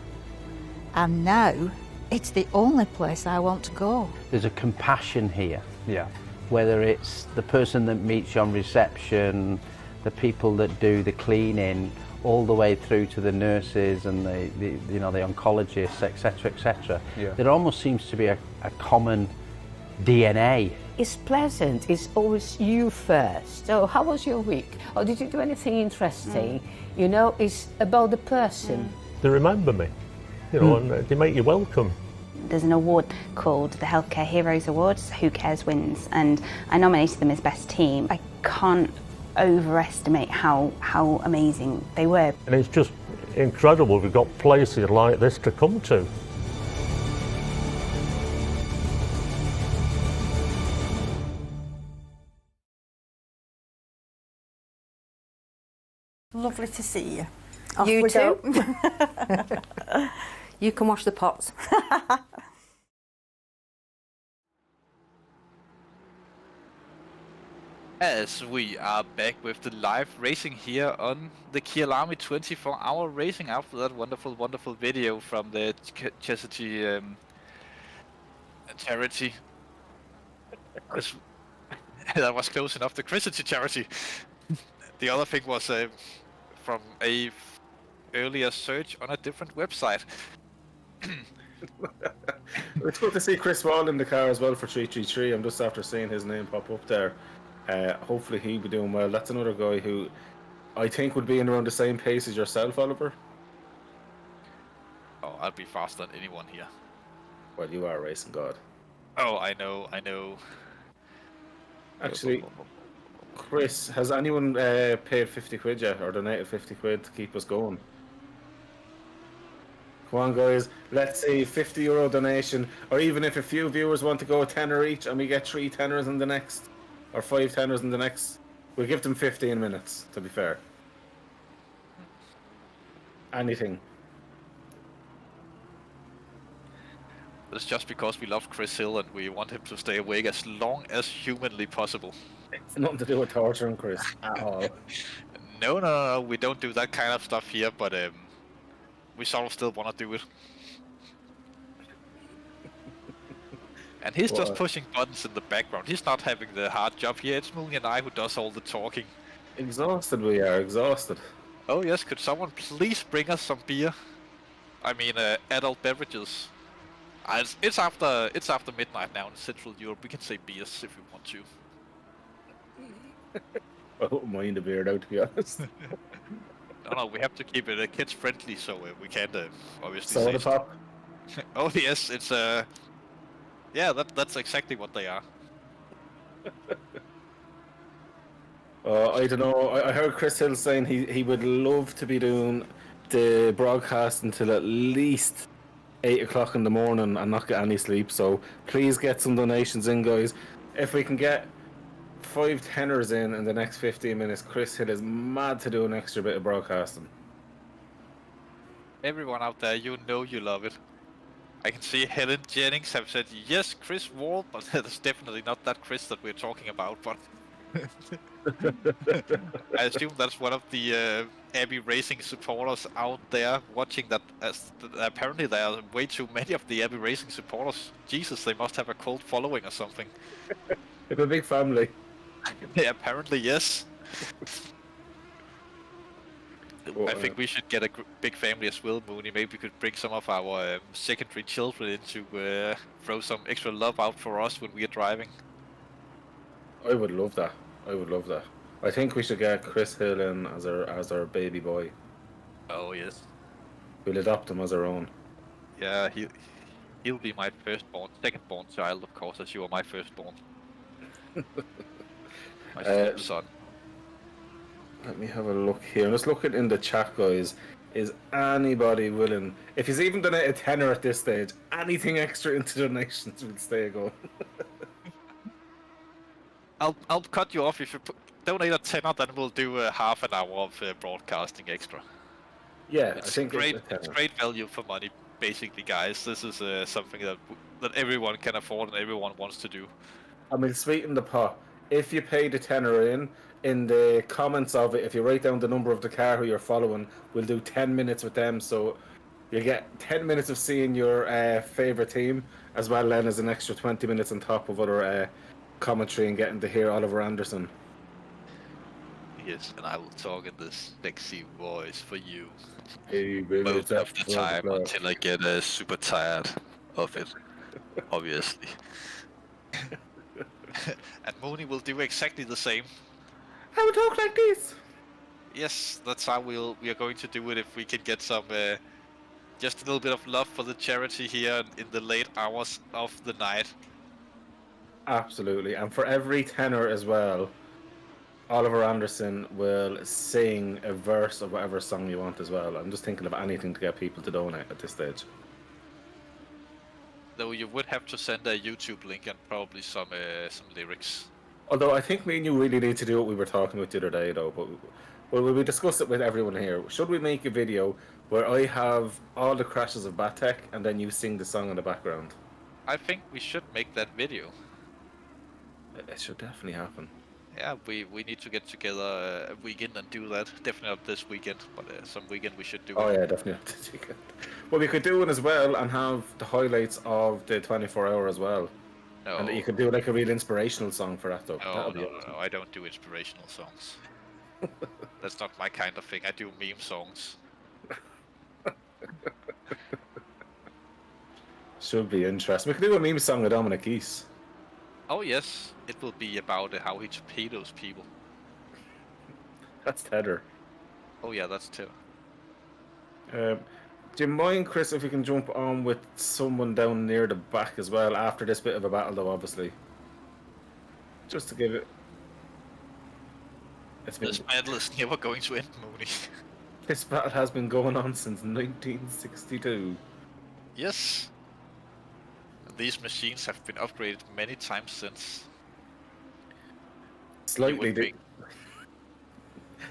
And now, it's the only place I want to go. There's a compassion here. Yeah. Whether it's the person that meets you on reception, the people that do the cleaning, all the way through to the nurses and the oncologists, etc., etc. Yeah. There almost seems to be a common DNA. It's pleasant, it's always you first. So how was your week? Or did you do anything interesting? You know, it's about the person. They remember me, you know, and they make you welcome. There's an award called the Healthcare Heroes Awards, Who Cares Wins, and I nominated them as best team. I can't overestimate how amazing they were. And it's just incredible we've got places like this to come to. Lovely to see you. You we too. You can wash the pots. As we are back with the live racing here on the Kyalami 24-hour racing after that wonderful video from the Chastity charity. That was close enough, the Christie charity. The other thing was from a earlier search on a different website. It's good to see Chris Wall in the car as well for 333. I'm just after seeing his name pop up there. Hopefully he'll be doing well. That's another guy who I think would be in around the same pace as yourself, Oliver. Oh, I'll be faster than anyone here. Well, you are a racing god. Oh, I know. Actually, Chris, has anyone paid 50 quid yet, or donated 50 quid to keep us going? Come on, guys, let's say €50 donation, or even if a few viewers want to go a tenner each and we get 3 tenners in the next, or 5 tenners in the next, we'll give them 15 minutes, to be fair. Anything. It's just because we love Chris Hill and we want him to stay awake as long as humanly possible. It's nothing to do with torturing Chris at all. No, we don't do that kind of stuff here, but we sort of still want to do it. And he's just pushing buttons in the background. He's not having the hard job here. It's Mooney and I who does all the talking. Exhausted we are, exhausted. Oh yes, could someone please bring us some beer? I mean, adult beverages. It's after midnight now in Central Europe. We can say beers if we want to. I wouldn't mind a beer now, to be honest. No, we have to keep it kids friendly, so we can't obviously Soda say. pop. Oh yes, it's yeah, that's exactly what they are. I don't know. I heard Chris Hill saying he would love to be doing the broadcast until at least 8 o'clock in the morning and not get any sleep. So please get some donations in, guys. If we can get 5 tenors in the next 15 minutes, Chris Hill is mad to do an extra bit of broadcasting. Everyone out there, you know you love it. I can see Helen Jennings have said yes, Chris Wall, but that's definitely not that Chris that we're talking about. But I assume that's one of the Abbey Racing supporters out there watching that. As apparently there are way too many of the Abbey Racing supporters. Jesus, they must have a cult following or something. It's a big family. Yeah, apparently yes. I think we should get a big family as well, Mooney. Maybe we could bring some of our secondary children in to throw some extra love out for us when we are driving. I would love that. I would love that. I think we should get Chris Hill in as our baby boy. Oh yes. We'll adopt him as our own. Yeah, he'll be my second-born child, of course, as you are my firstborn. My stepson. Let me have a look here. I'm just looking in the chat, guys. Is anybody willing? If he's even donate a tenner at this stage, anything extra into donations will stay going. I'll cut you off if you donate a tenner. Then we'll do half an hour of broadcasting extra. Yeah, it's I think it's great value for money, basically, guys. This is something that everyone can afford and everyone wants to do. I mean, sweeten the pot. If you pay the tenner in the comments of it, if you write down the number of the car who you're following, we'll do 10 minutes with them. So you get 10 minutes of seeing your favourite team, as well then as an extra 20 minutes on top of other commentary and getting to hear Oliver Anderson. Yes, and I will talk in this sexy voice for you. Hey, baby, most of the time until I get super tired of it, obviously. And Mooney will do exactly the same. I will talk like this. Yes, that's how we are going to do it if we can get some just a little bit of love for the charity here in the late hours of the night. Absolutely, and for every tenor as well, Oliver Anderson will sing a verse of whatever song you want as well. I'm just thinking of anything to get people to donate at this stage. Though you would have to send a YouTube link and probably some lyrics. Although I think me and you really need to do what we were talking about the other day, though. But we discuss it with everyone here. Should we make a video where I have all the crashes of Batek and then you sing the song in the background? I think we should make that video. It should definitely happen. Yeah, we need to get together a weekend and do that. Definitely not this weekend, but some weekend we should do it. Oh yeah, definitely not this weekend. Well, we could do it as well and have the highlights of the 24-hour as well. No. And you could do like a real inspirational song for that, though. No, no, I don't do inspirational songs. That's not my kind of thing. I do meme songs. Should be interesting. We could do a meme song with Dominic East. Oh yes, it will be about how he torpedoes people. That's Tedder. Oh yeah, that's Tedder. Do you mind, Chris, if we can jump on with someone down near the back as well after this bit of a battle, though, obviously? Just to give it... This battle is never going to end, Mooney. This battle has been going on since 1962. Yes. These machines have been upgraded many times since. Slightly. They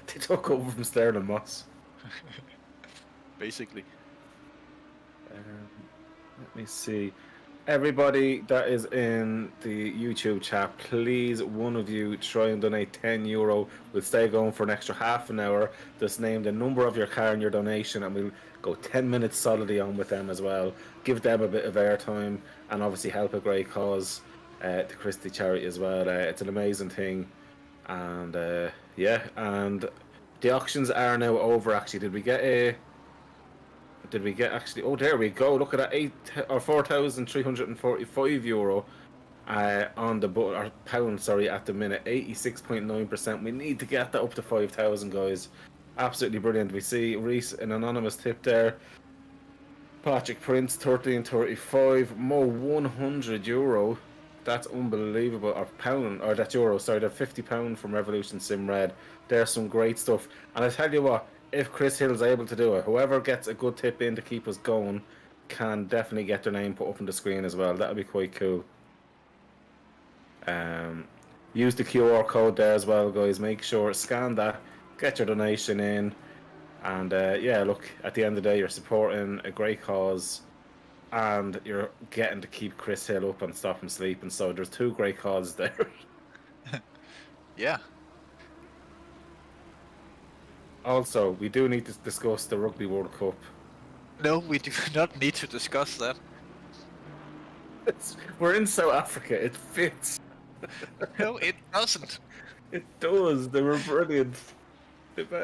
took over from Sterling Moss. Basically. Let me see. Everybody that is in the YouTube chat, please, one of you, try and donate €10. We'll stay going for an extra half an hour. Just name the number of your car and your donation, and we'll go 10 minutes solidly on with them as well. Give them a bit of airtime, and obviously help a great cause, the Christie charity as well. It's an amazing thing, and yeah, and the auctions are now over. Actually, did we get actually? Oh, there we go. Look at that, €4,345 on the pound. Sorry, at the minute, 86.9%. We need to get that up to 5,000, guys. Absolutely brilliant. We see Reese, an anonymous tip there. Patrick Prince, 13.35. Mo, €100. That's unbelievable. Or pound, or that's euro. Sorry, they're £50 from Revolution Sim Red. There's some great stuff. And I tell you what, if Chris Hill's able to do it, whoever gets a good tip in to keep us going can definitely get their name put up on the screen as well. That would be quite cool. Use the QR code there as well, guys. Make sure, scan that, get your donation in. And yeah, look, at the end of the day, you're supporting a great cause and you're getting to keep Chris Hill up and stop him sleeping. So there's two great causes there. Yeah. Also, we do need to discuss the Rugby World Cup. No, we do not need to discuss that. We're in South Africa. It fits. No, it doesn't. It does. They were brilliant.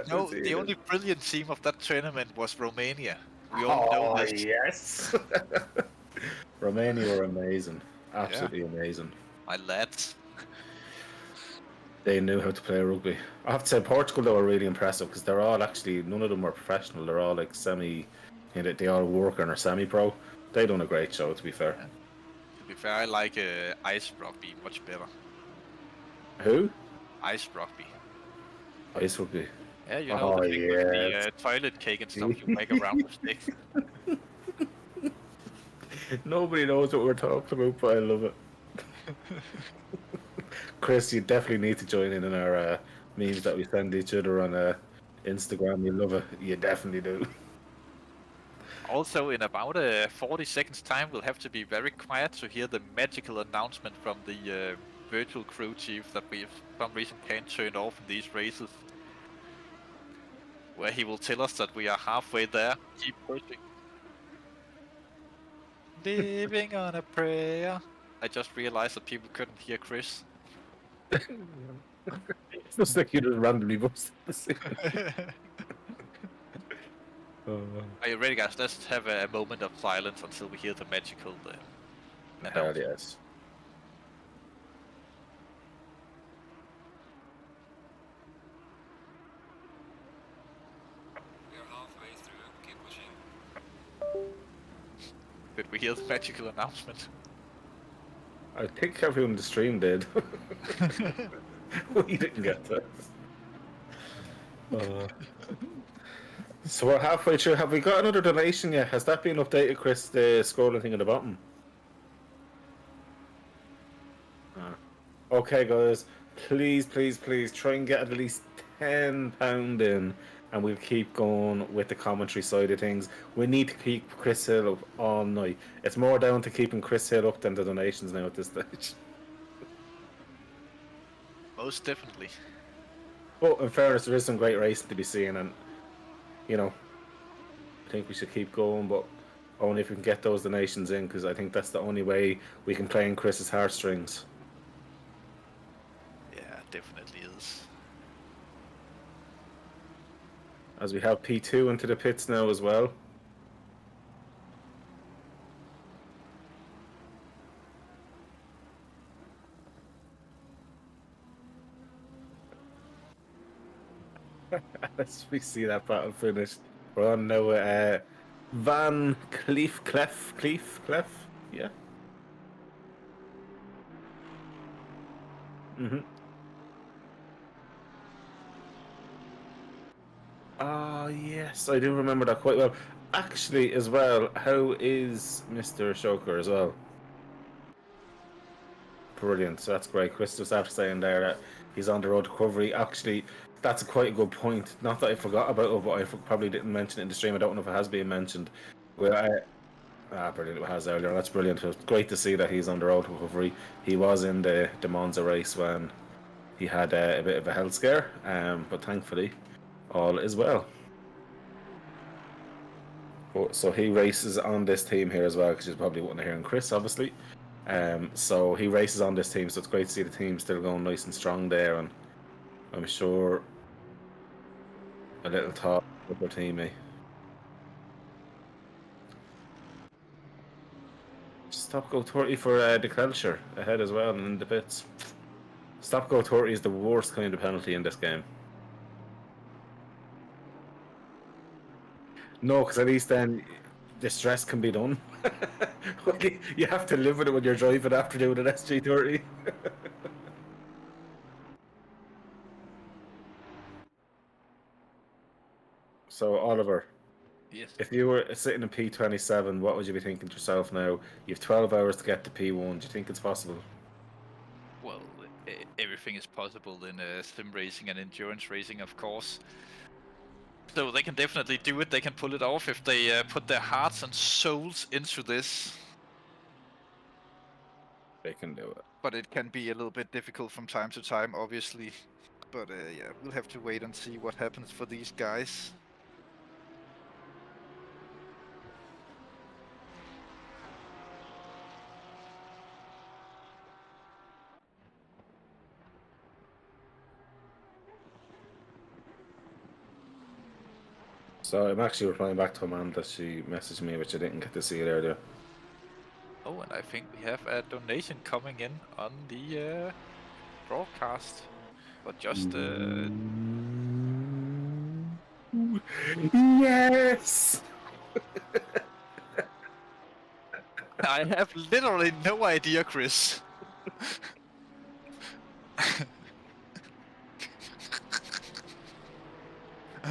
No, the only brilliant team of that tournament was Romania. We all know this. Yes. Romania were amazing. Absolutely amazing. My lads. They knew how to play rugby. I have to say, Portugal, they were really impressive because they're all actually, none of them were professional. They're all like they all work and are semi-pro. They done a great show, to be fair. Yeah. To be fair, I like ice rugby much better. Who? Ice rugby. Ice rugby. Yeah, you know the thing with the toilet cake and stuff you make around with sticks. Nobody knows what we're talking about, but I love it. Chris, you definitely need to join in our memes that we send each other on Instagram. You love it. You definitely do. Also, in about 40 seconds time, we'll have to be very quiet to hear the magical announcement from the virtual crew chief that we, for some reason, can't turn off in these races. Where he will tell us that we are halfway there. Keep pushing. Living on a prayer. I just realized that people couldn't hear Chris. It's just like you just randomly busted the scene. Are you ready, guys? Let's have a moment of silence until we hear the magical Hell yes. Did we hear the magical announcement? I think everyone in the stream did. We didn't get that. So we're halfway through. Have we got another donation yet? Has that been updated, Chris? The scrolling thing at the bottom. Okay, guys. Please, please, please try and get at least £10 in, and we'll keep going with the commentary side of things. We need to keep Chris Hill up all night. It's more down to keeping Chris Hill up than the donations now at this stage. Most definitely. But in fairness, there is some great racing to be seen, and you know, I think we should keep going, but only if we can get those donations in, because I think that's the only way we can play in Chris's heartstrings. Yeah, definitely is. As we have P2 into the pits now as well. As we see that battle finished, we're on now Van Cleef, yeah. Oh yes, I do remember that quite well. Actually, as well, how is Mr. Shoker as well? Brilliant, so that's great. Chris was after saying there that he's on the road to recovery. Actually, that's quite a good point. Not that I forgot about it, but I probably didn't mention it in the stream. I don't know if it has been mentioned. Brilliant, it has earlier. That's brilliant. It's great to see that he's on the road to recovery. He was in the Monza race when he had a bit of a health scare, but thankfully all is well. So he races on this team here as well, because you probably wouldn't hear Chris, obviously. So he races on this team, so it's great to see the team still going nice and strong there, and I'm sure a little talk with their teammate. Stop Go 30 for the culture ahead as well, and in the pits. Stop Go 30 is the worst kind of penalty in this game. No, because at least then the stress can be done. You have to live with it when you're driving after doing an SG30. So, Oliver, Yes. if you were sitting in P27, what would you be thinking to yourself now? You have 12 hours to get to P1. Do you think it's possible? Well, everything is possible in sim racing and endurance racing, of course. So they can definitely do it. They can pull it off if they put their hearts and souls into this. They can do it. But it can be a little bit difficult from time to time, obviously. But yeah, we'll have to wait and see what happens for these guys. So I'm actually replying back to Amanda. She messaged me, which I didn't get to see it earlier. Oh, and I think we have a donation coming in on the broadcast. But just Yes! I have literally no idea, Chris.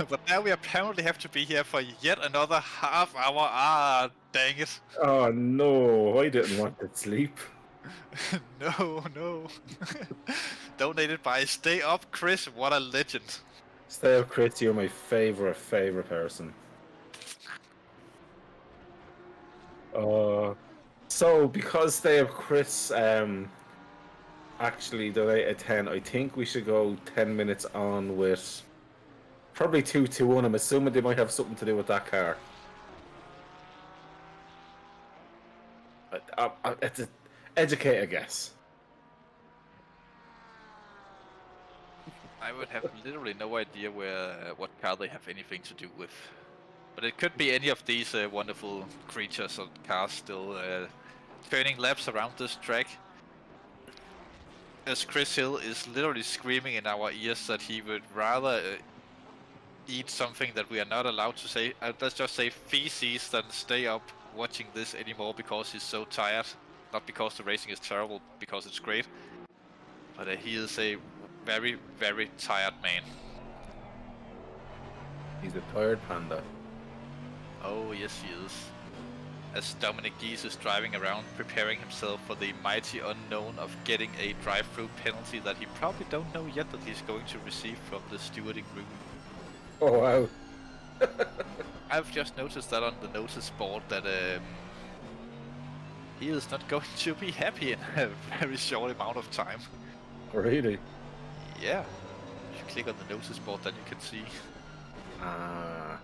But now we apparently have to be here for yet another half hour. Ah, dang it. Oh no, I didn't want to sleep. No. Donated by Stay Up Chris, what a legend. Stay Up Christie, you're my favorite person. So because Stay Up Chris actually donated 10, I think we should go 10 minutes on with probably 221. I'm assuming they might have something to do with that car. It's an educated guess. I would have literally no idea what car they have anything to do with. But it could be any of these wonderful creatures or cars still turning laps around this track. As Chris Hill is literally screaming in our ears that he would rather eat something that we are not allowed to say, let's just say feces, than stay up watching this anymore because he's so tired. Not because the racing is terrible, because it's great. But he is a very, very tired man. He's a tired panda. Oh, yes he is. As Dominic Gies is driving around preparing himself for the mighty unknown of getting a drive-through penalty that he probably don't know yet that he's going to receive from the stewarding room. Oh wow. I've just noticed that on the notice board that he is not going to be happy in a very short amount of time. Really? Yeah. If you click on the notice board, then you can see. Ah.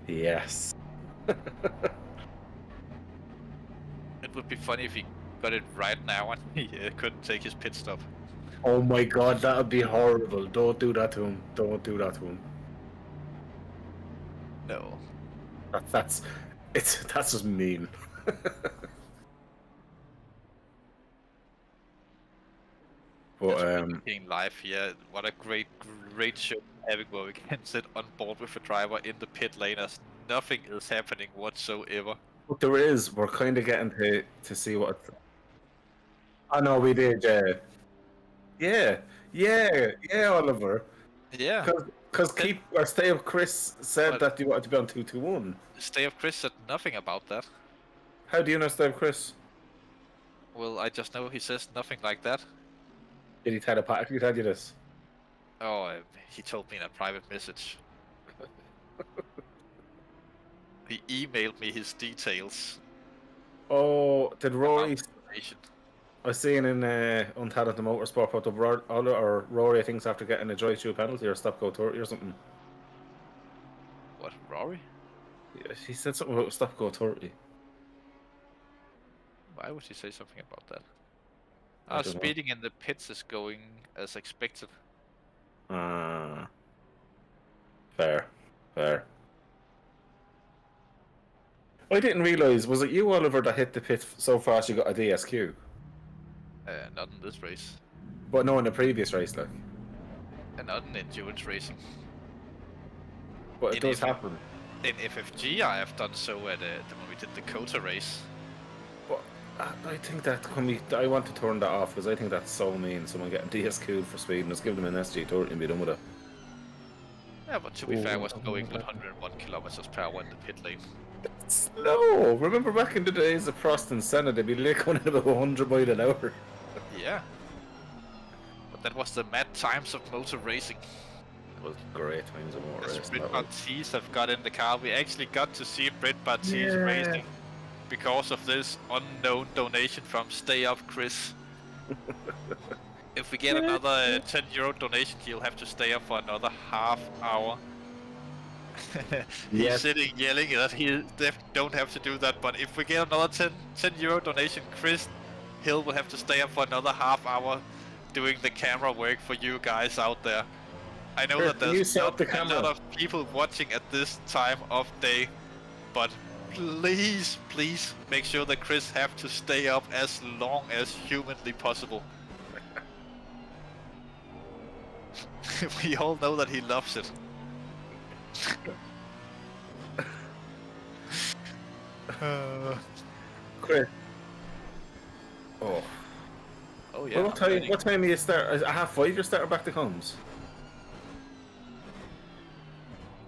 Yes. It would be funny if he got it right now and he couldn't take his pit stop. Oh my god, that would be horrible. Don't do that to him. Don't do that to him. No. That's just mean. But being live here, what a great show having where we can sit on board with a driver in the pit lane as nothing is happening whatsoever. But there is. We're kind of getting to see what. Oh no, we did. Yeah, Oliver. Yeah. Because Stay Up Chris said that you wanted to be on 221. Stay Up Chris said nothing about that. How do you know Stay Up Chris? Well, I just know he says nothing like that. Did he telepathically tell you this? Oh, he told me in a private message. He emailed me his details. Oh, did Rory? I was seeing in Untalented Motorsport put up Rory, I think, after getting a drive-through penalty or stop-go 30 or something. What, Rory? Yeah, he said something about stop-go 30. Why would he say something about that? Speeding in the pits is going as expected. Fair. I didn't realise, was it you, Oliver, that hit the pit so fast you got a DSQ? Not in this race. But no, in the previous race, like. And not in endurance racing. But it does happen. In FFG, I have done so at when we did the Kota race. But I think that I want to turn that off because I think that's so mean. Someone getting DSQ'd for speed and just give them an SG30 and be done with it. Yeah, but to be fair, I was going 101 kilometers per hour in the pit lane. That's slow. Remember back in the days of Prost and Senna, they'd be going at about 100 miles an hour. Yeah. But that was the mad times of motor racing. It was great times of motor racing. Brett Bartiz have got in the car. We actually got to see Brett Bartiz racing because of this unknown donation from Stay Up Chris. If we get another €10 donation, he'll have to stay up for another half hour. He's sitting yelling that he don't have to do that, but if we get another €10 donation, Chris Hill will have to stay up for another half hour doing the camera work for you guys out there. I know that there's not a lot of people watching at this time of day, but please make sure that Chris have to stay up as long as humanly possible. We all know that he loves it. Chris. Oh yeah. Well, what time do you start? At 5:30 you're starting back to comms?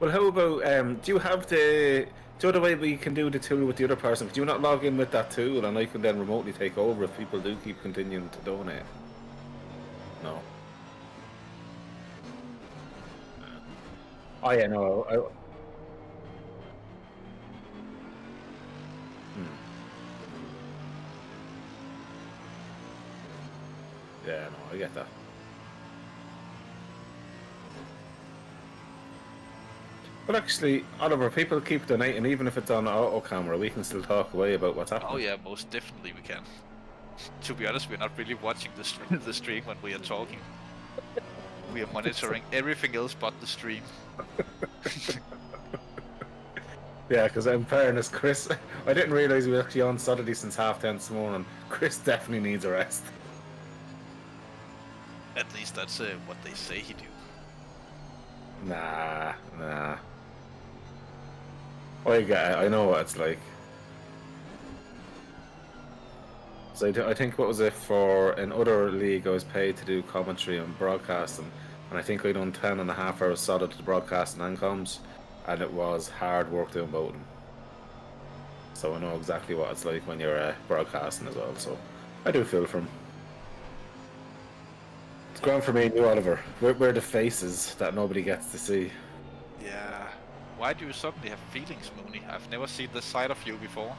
Well, how about do you have the other way we can do the tool with the other person? Could you not log in with that tool and I can then remotely take over if people do keep continuing to donate? No. Oh yeah, no. Yeah, no, I get that. But actually, Oliver, people keep donating, even if it's on auto camera, we can still talk away about what's happening. Oh yeah, most definitely we can. To be honest, we're not really watching the stream when we are talking. We are monitoring everything else but the stream. Yeah, because in fairness, Chris, I didn't realise we were actually on Saturday since 10:30 this morning. Chris definitely needs a rest. At least that's what they say he do. Nah. I get it. I know what it's like. So I think, what was it, for another league I was paid to do commentary and broadcasting, and I think I done 10.5 hours solid to broadcasting and comms, and it was hard work doing both of them. So I know exactly what it's like when you're broadcasting as well, so I do feel for him. It's grand for me and you, Oliver. We're the faces that nobody gets to see. Yeah. Why do you suddenly have feelings, Mooney? I've never seen this side of you before.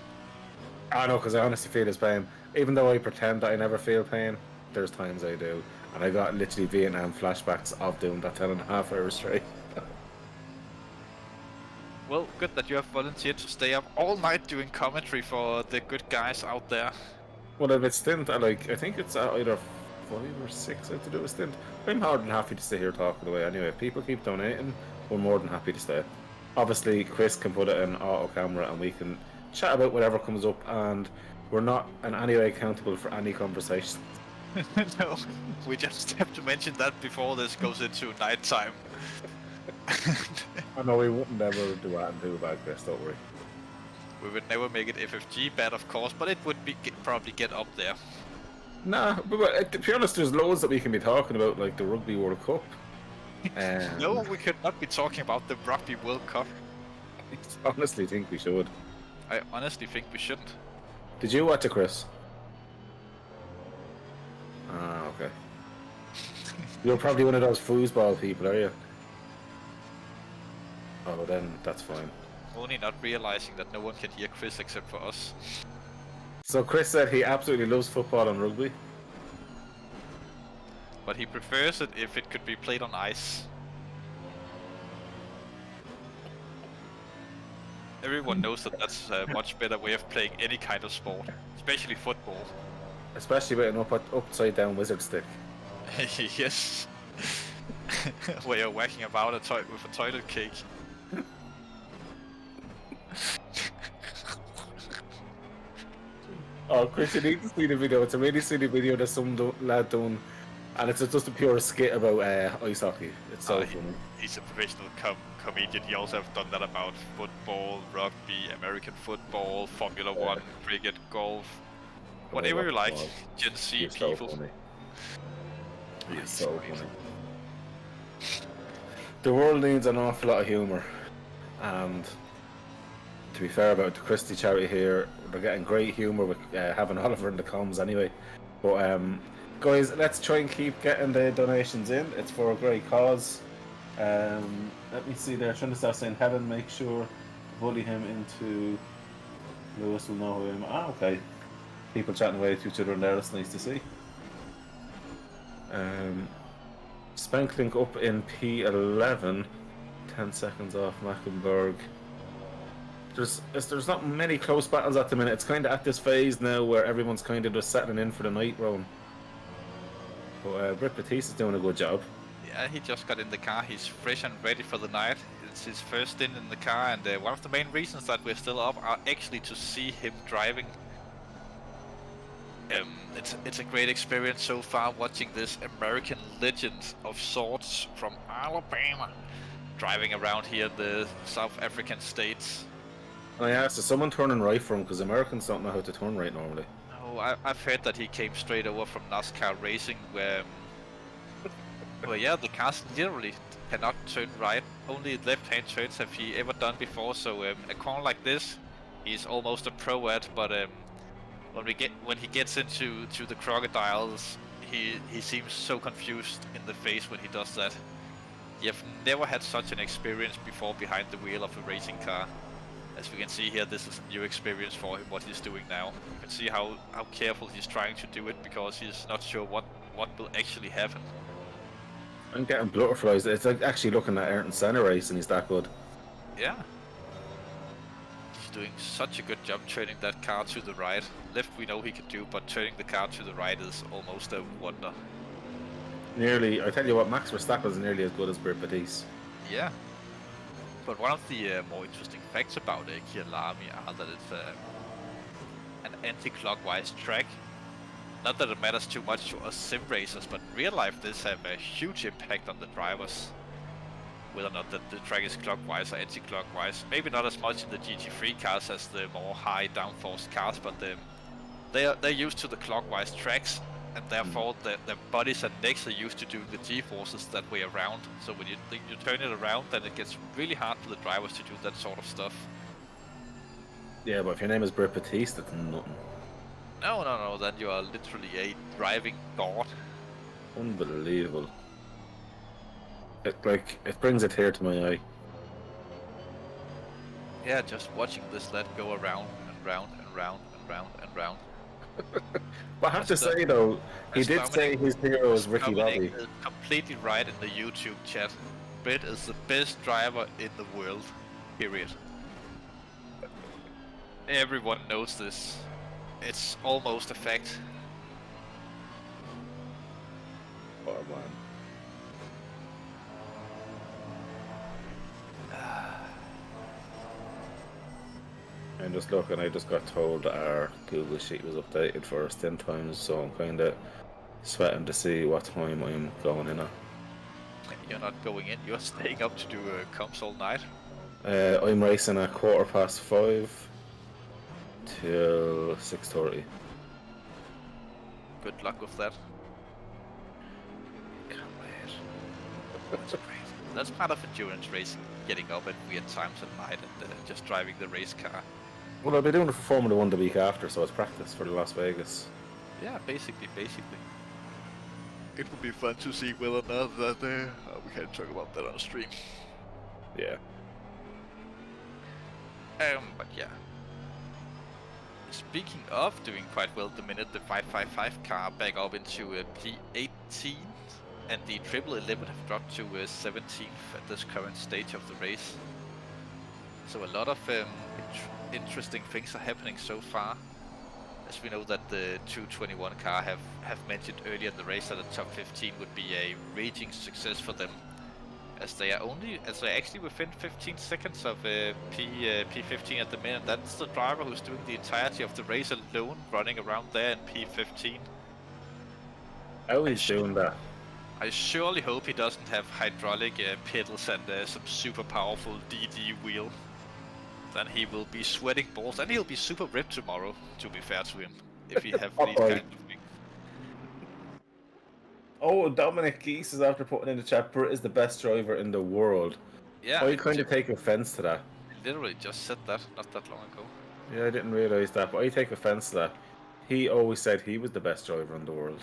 I know, because I honestly feel his pain. Even though I pretend that I never feel pain, there's times I do. And I got literally Vietnam flashbacks of doing that 10.5 hours straight. Well, good that you have volunteered to stay up all night doing commentary for the good guys out there. Well, if it's stint, I think it's either 5 or 6 I have to do a stint. I'm more than happy to stay here talking away anyway. If people keep donating, we're more than happy to stay. Obviously, Chris can put it in auto camera and we can chat about whatever comes up, and we're not in any way accountable for any conversation. No, we just have to mention that before this goes into night time. I know we wouldn't ever do that and do bad, Chris, don't worry. We would never make it FFG bad, of course, but it would probably get up there. Nah, but to be honest, there's loads that we can be talking about, like the Rugby World Cup. No, we could not be talking about the Rugby World Cup. I honestly think we should. I honestly think we shouldn't. Did you watch it, Chris? Ah, okay. You're probably one of those foosball people, are you? Oh, then that's fine. Only not realizing that no one can hear Chris except for us. So Chris said he absolutely loves football and rugby. But he prefers it if it could be played on ice. Everyone knows that that's a much better way of playing any kind of sport, especially football. Especially with an upside down wizard stick. Yes. Where you're whacking about with a toilet cake. Oh, Chris, you need to see the video. It's a really silly video that some lad done. And it's just a pure skit about ice hockey. It's so funny. He's a professional comedian. He also have done that about football, rugby, American football, Formula 1, cricket, golf, whatever you like. Gen Z people. So funny. He's so funny. The world needs an awful lot of humour, and to be fair about the Christie charity here, they're getting great humour with having Oliver in the comms anyway. But guys, let's try and keep getting the donations in. It's for a great cause. Let me see there. Trying to start saying Helen, make sure to bully him into. Lewis will know who him. Okay. People chatting away to each other in there. That's nice to see. Spanklink up in P11, 10 seconds off Mackenberg. There's not many close battles at the minute. It's kind of at this phase now where everyone's kind of just settling in for the night round. But Britt Batiste is doing a good job. Yeah, he just got in the car. He's fresh and ready for the night. It's his first stint in the car, and one of the main reasons that we're still up are actually to see him driving. It's a great experience so far watching this American legend of sorts from Alabama driving around here in the South African states. And I asked, is someone turning right for him? Because Americans don't know how to turn right normally. No, I've heard that he came straight over from NASCAR racing where yeah, the cars literally cannot turn right. Only left-hand turns have he ever done before, so in a corner like this, he's almost a pro at, but when he gets into the crocodiles, he seems so confused in the face when he does that. You've never had such an experience before behind the wheel of a racing car. As we can see here, this is a new experience for him, what he's doing now. You can see how careful he's trying to do it, because he's not sure what will actually happen. I'm getting butterflies. It's like actually looking at Ayrton Senna race, and he's that good. Yeah. He's doing such a good job turning that car to the right. Left we know he can do, but turning the car to the right is almost a wonder. Nearly, I tell you what, Max Verstappen is nearly as good as Britt Batiste. Yeah. But one of the more interesting facts about Kyalami are that it's an anti-clockwise track. Not that it matters too much to us sim racers, but in real life this have a huge impact on the drivers. Whether or not that the track is clockwise or anti-clockwise. Maybe not as much in the GT3 cars as the more high downforce cars, but they're used to the clockwise tracks, and therefore their bodies and necks are used to doing the G-forces that way around. So when you turn it around, then it gets really hard for the drivers to do that sort of stuff. Yeah, but if your name is Britt Batiste, that's nothing. No, then you are literally a driving god. Unbelievable. It brings a tear to my eye. Yeah, just watching this lad go around and round and round and round and round. But I have to say though, he did say his hero is Ricky Bobby. Is completely right in the YouTube chat. Britt is the best driver in the world. Period. Everyone knows this. It's almost a fact. Oh man. I'm just looking, I just got told that our Google sheet was updated for our stint times, so I'm kind of sweating to see what time I'm going in at. You're not going in, you're staying up to do comps all night? I'm racing at 5:15 till 6:30. Good luck with that. Can't wait. That's great. That's part of endurance racing, getting up at weird times at night and just driving the race car. Well, I'll be doing it for Formula 1 the week after, so it's practice for the Las Vegas. Yeah, basically. It would be fun to see whether or not that we can talk about that on stream. Yeah. But yeah. Speaking of doing quite well the minute the 555 car back up into P18, and the 1111 have dropped to 17th at this current stage of the race. So a lot of interesting things are happening so far. As we know that the 221 car have mentioned earlier in the race that the top 15 would be a raging success for them, as they're actually within 15 seconds of P15 at the minute. That's the driver who's doing the entirety of the race alone, running around there in P15. How he's doing that? I surely hope he doesn't have hydraulic pedals and some super powerful DD wheel. Then he will be sweating balls, and he'll be super ripped tomorrow, to be fair to him, if he have these kind of things. Oh, Dominic Geese is after putting in the chat, Britt is the best driver in the world. Yeah. I kind of take offense to that. I literally just said that not that long ago. Yeah, I didn't realise that, but I take offense to that. He always said he was the best driver in the world.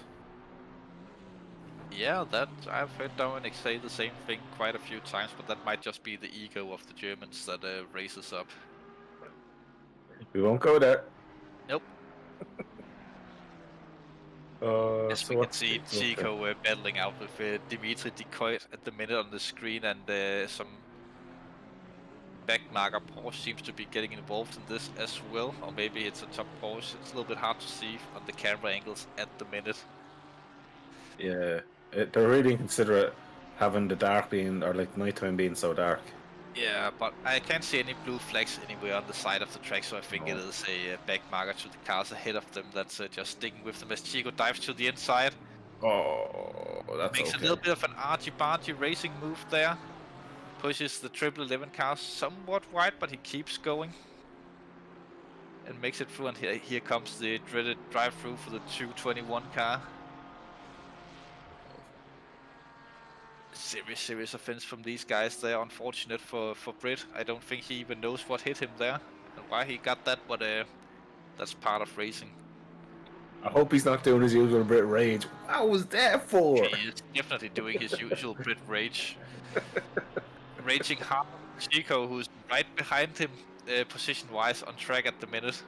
Yeah, that I've heard Dominic say the same thing quite a few times, but that might just be the ego of the Germans that raises up. We won't go there. Nope. As so we can see Chico battling out with Dimitri Decoit at the minute on the screen, and some backmarker Porsche seems to be getting involved in this as well, or maybe it's a top Porsche. It's a little bit hard to see on the camera angles at the minute. Yeah, they're really inconsiderate having the dark being, or like nighttime being so dark. Yeah, but I can't see any blue flags anywhere on the side of the track, so I think it is a back marker to the cars ahead of them that's just sticking with them as Chico dives to the inside. Oh, that's Makes a little bit of an argy-bargy racing move there. Pushes the 11 cars somewhat wide, but he keeps going. And makes it through, and here comes the dreaded drive-through for the 221 car. Serious offense from these guys there. Unfortunate for Britt. I don't think he even knows what hit him there and why he got that, but that's part of racing. I hope he's not doing his usual Brit rage. What was that for? He is definitely doing his usual Brit rage. Raging hard. Chico, who's right behind him position-wise on track at the minute.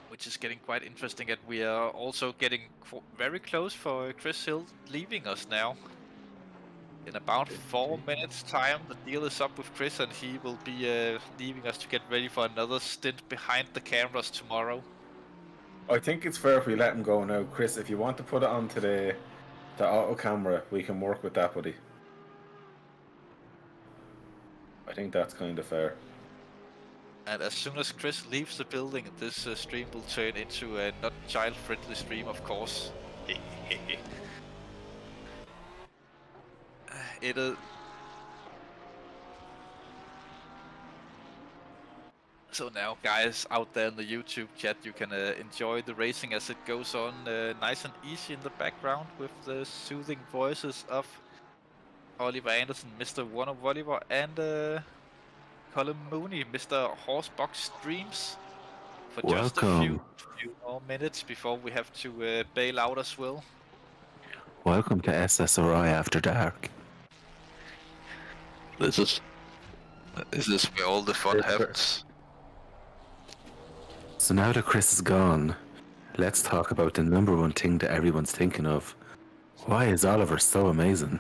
Which is getting quite interesting, and we are also getting very close for Chris Hill leaving us now. In about 4 minutes time, the deal is up with Chris, and he will be leaving us to get ready for another stint behind the cameras tomorrow. I think it's fair if we let him go now. Chris, if you want to put it onto the auto camera, we can work with that, buddy. I think that's kind of fair. And as soon as Chris leaves the building, this stream will turn into a not child-friendly stream, of course. It is. So now, guys out there in the YouTube chat, you can enjoy the racing as it goes on, nice and easy in the background with the soothing voices of Oliver Anderson, Mr. One of Oliver, and Colin Mooney, Mr. Horsebox Streams, for just a few more minutes before we have to bail out as well. Welcome to SSRI After Dark. This is where all the fun happens. So now that Chris is gone, let's talk about the number one thing that everyone's thinking of. Why is Oliver so amazing?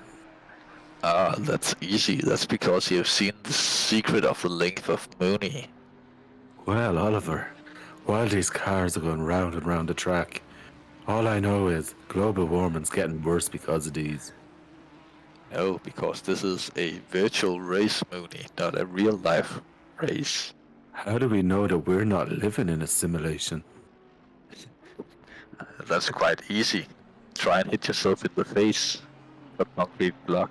That's easy. That's because you've seen the secret of the length of Mooney. Well, Oliver, while these cars are going round and round the track, all I know is global warming's getting worse because of these. No, because this is a virtual race, Mooney, not a real life race. How do we know that we're not living in a simulation? That's quite easy. Try and hit yourself in the face. A concrete block.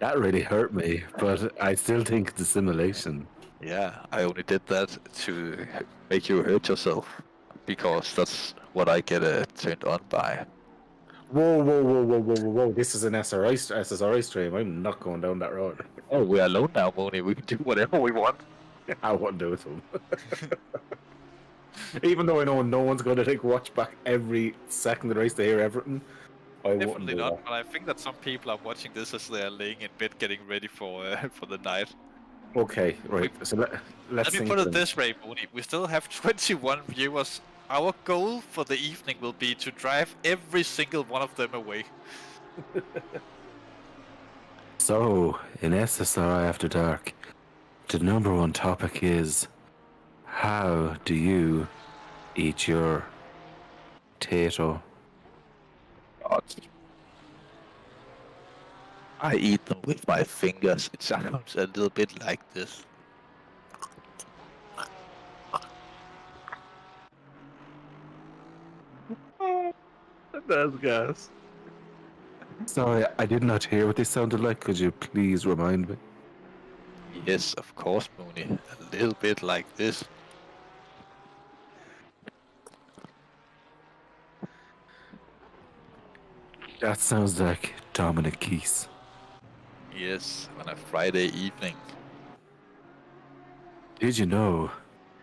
That really hurt me, but I still think it's a simulation. Yeah, I only did that to make you hurt yourself, because that's what I get turned on by. Whoa. This is an SSRI stream. I'm not going down that road. Oh, we're alone now, Mooney. We can do whatever we want. I wouldn't do it to him. Even though I know no one's going to watch back every second of the race to hear everything. Definitely not, but I think that some people are watching this as they're laying in bed getting ready for the night. Okay, right. So let's Let me put it this way, Mooney. We still have 21 viewers. Our goal for the evening will be to drive every single one of them away. So, in SSRI After Dark, the number one topic is, how do you eat your potato? I eat them with my fingers. It sounds a little bit like this. That's gas. Sorry, I did not hear what they sounded like. Could you please remind me? Yes, of course, Mooney. A little bit like this. That sounds like Dominic Keys. Yes, on a Friday evening. Did you know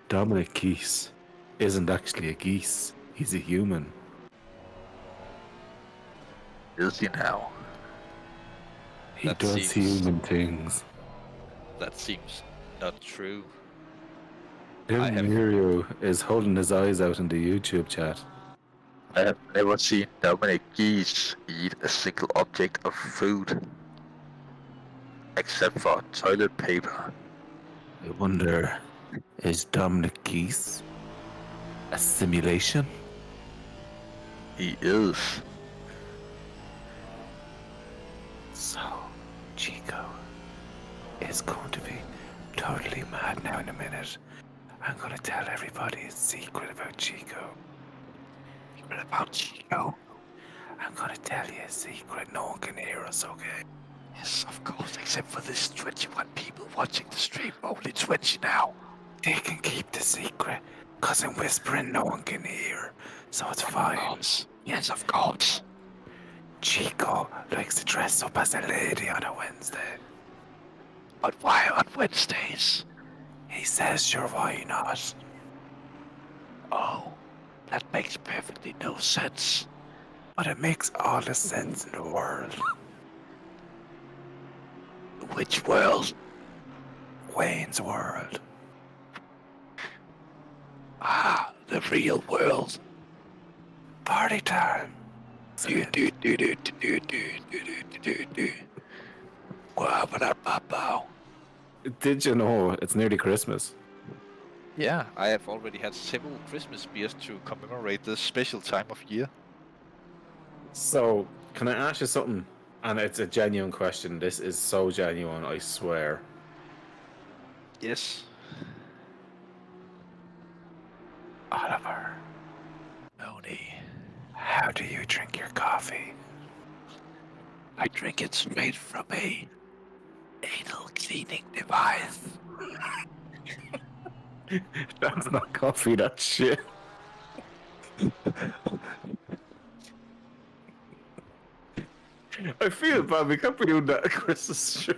Dominic Keys isn't actually a geese? He's a human. Is he now? He That does seems- human things. That seems not true. Tim Mirio is holding his eyes out in the YouTube chat. I have never seen Dominic Geese eat a single object of food. Except for toilet paper. I wonder, is Dominic Keys a simulation? He is. So, Chico is going to be totally mad now in a minute. I'm going to tell everybody a secret about Chico. Secret about Chico? I'm going to tell you a secret. No one can hear us, okay? Yes, of course, except for this 21 people watching the stream. Only 20 now. They can keep the secret, because I'm whispering no one can hear, so it's fine. Yes, of course. Chico likes to dress up as a lady on a Wednesday. But why on Wednesdays? He says, sure, why not? Oh, that makes perfectly no sense. But it makes all the sense in the world. Which world? Wayne's World. Ah, the real world. Party time. Did you know it's nearly Christmas? Yeah, I have already had several Christmas beers to commemorate this special time of year. So, can I ask you something? And it's a genuine question. This is so genuine, I swear. Yes. Oliver. Tony. How do you drink your coffee? I drink it straight from a anal cleaning device. That's not coffee, that's shit. I feel bad, we can't be doing that at Christmas show.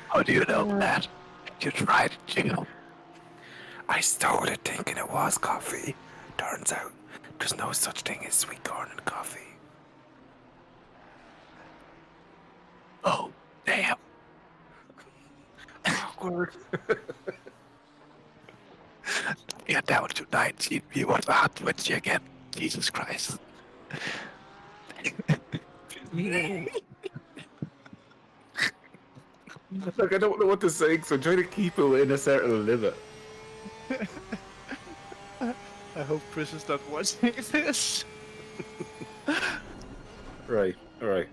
How do you know that? You tried it, Jingle. I started thinking it was coffee. Turns out there's no such thing as sweet corn in coffee. Oh, damn. Awkward. We are down to 19 viewers. 20 again. Jesus Christ. Look, I don't know what to say, so I'm trying to keep it in a certain limit. I hope Chris is not watching this. Right, alright.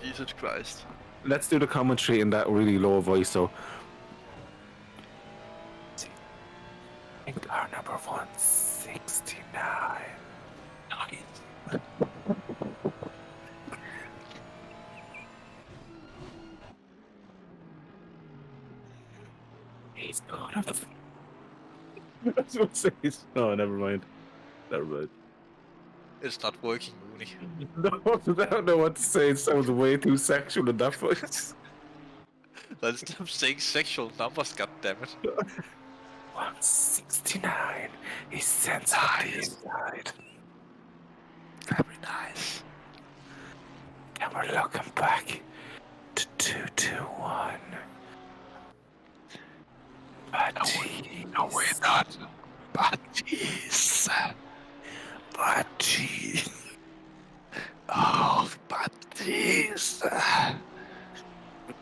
Jesus Christ. Let's do the commentary in that really low voice, so. In car number 169. Nice. He's gonna. That's what it says. No, never mind. Never mind. It's not working, Mooney. No, I don't know what to say. It sounds way too sexual in that voice. Let's stop saying sexual numbers, goddammit. 169. He's sensitive inside. Very nice. And we're looking back to 221. No, we're not. Batiste. Batiste. Oh, Batiste.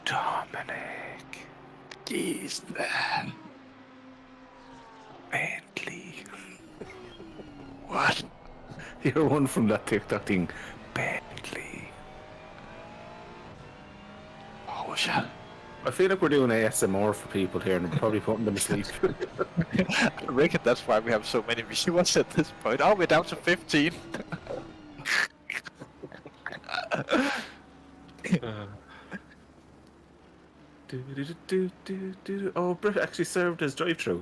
Dominic. He's there. Bentley. What? You're one from that TikTok thing. Bentley. Porsche. I feel like we're doing ASMR for people here, and we're probably putting them to sleep. I reckon that's why we have so many viewers at this point. Oh, we're down to 15. Oh, Britt actually served as drive-through.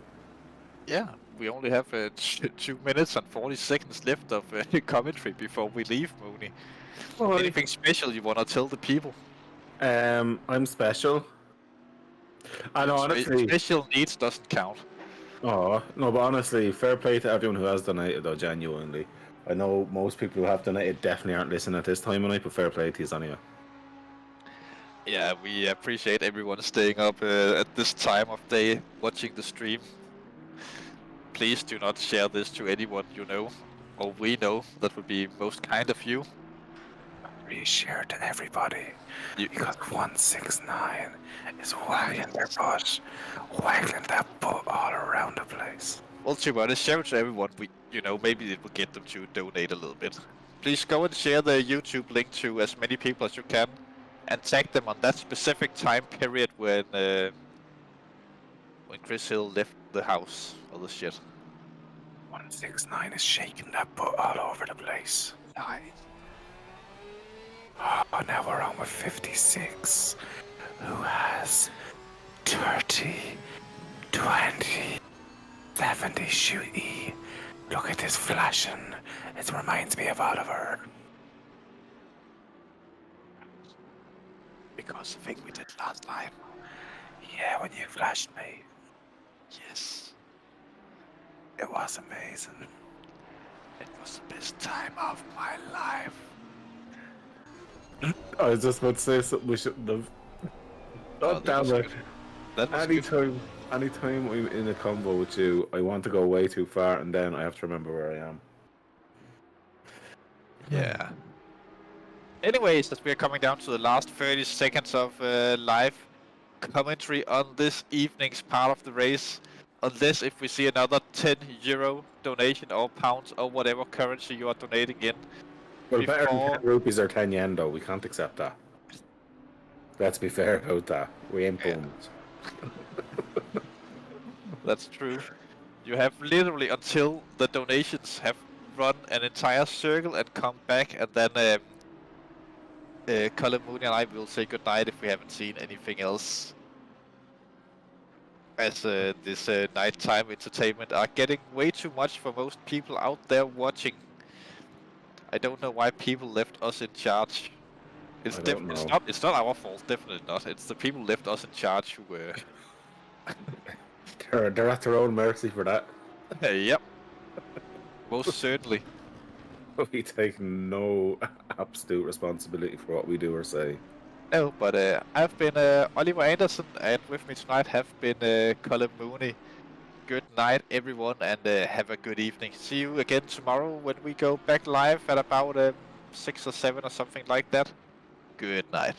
Yeah, we only have 2 minutes and 40 seconds left of commentary before we leave, Mooney. Oh, Anything special you want to tell the people? I'm special. I know, honestly. Special needs doesn't count. Oh, no, but honestly, fair play to everyone who has donated, though, genuinely. I know most people who have donated definitely aren't listening at this time of night, but fair play to you anyway. Yeah, we appreciate everyone staying up at this time of day watching the stream. Please do not share this to anyone you know, or we know. That would be most kind of you. Reshare it to everybody. Because 169 is waggling their butt, waggling that butt all around the place. Well, to be honest, share it to everyone. Maybe it will get them to donate a little bit. Please go and share the YouTube link to as many people as you can, and tag them on that specific time period when Chris Hill left the house or the shit. 169 is shaking that butt all over the place. Nice. Oh, now we're on with 56, who has 30, 20, 70 shooty. Look at this flashing. It reminds me of Oliver. Because the thing we did last time. Yeah, when you flashed me. Yes. It was amazing. It was the best time of my life. I was just about to say something we shouldn't have. Oh, damn it. Anytime I'm in a combo with you, I want to go way too far, and then I have to remember where I am. Yeah. Anyways, as we are coming down to the last 30 seconds of live commentary on this evening's part of the race, unless if we see another €10 donation or pounds or whatever currency you are donating in. Well, better than 10 rupees or 10 yen, though. We can't accept that. Let's be fair about that. We ain't bums. That's true. You have literally until the donations have run an entire circle and come back, and then Colin Mooney and I will say goodnight if we haven't seen anything else. As this nighttime entertainment are getting way too much for most people out there watching. I don't know why people left us in charge. It's not our fault, definitely not. It's the people left us in charge who were. They're at their own mercy for that. Yep. Most certainly. We take no absolute responsibility for what we do or say. No, but I've been Oliver Anderson, and with me tonight have been Colin Mooney. Good night, everyone, and have a good evening. See you again tomorrow when we go back live at about 6 or 7 or something like that. Good night.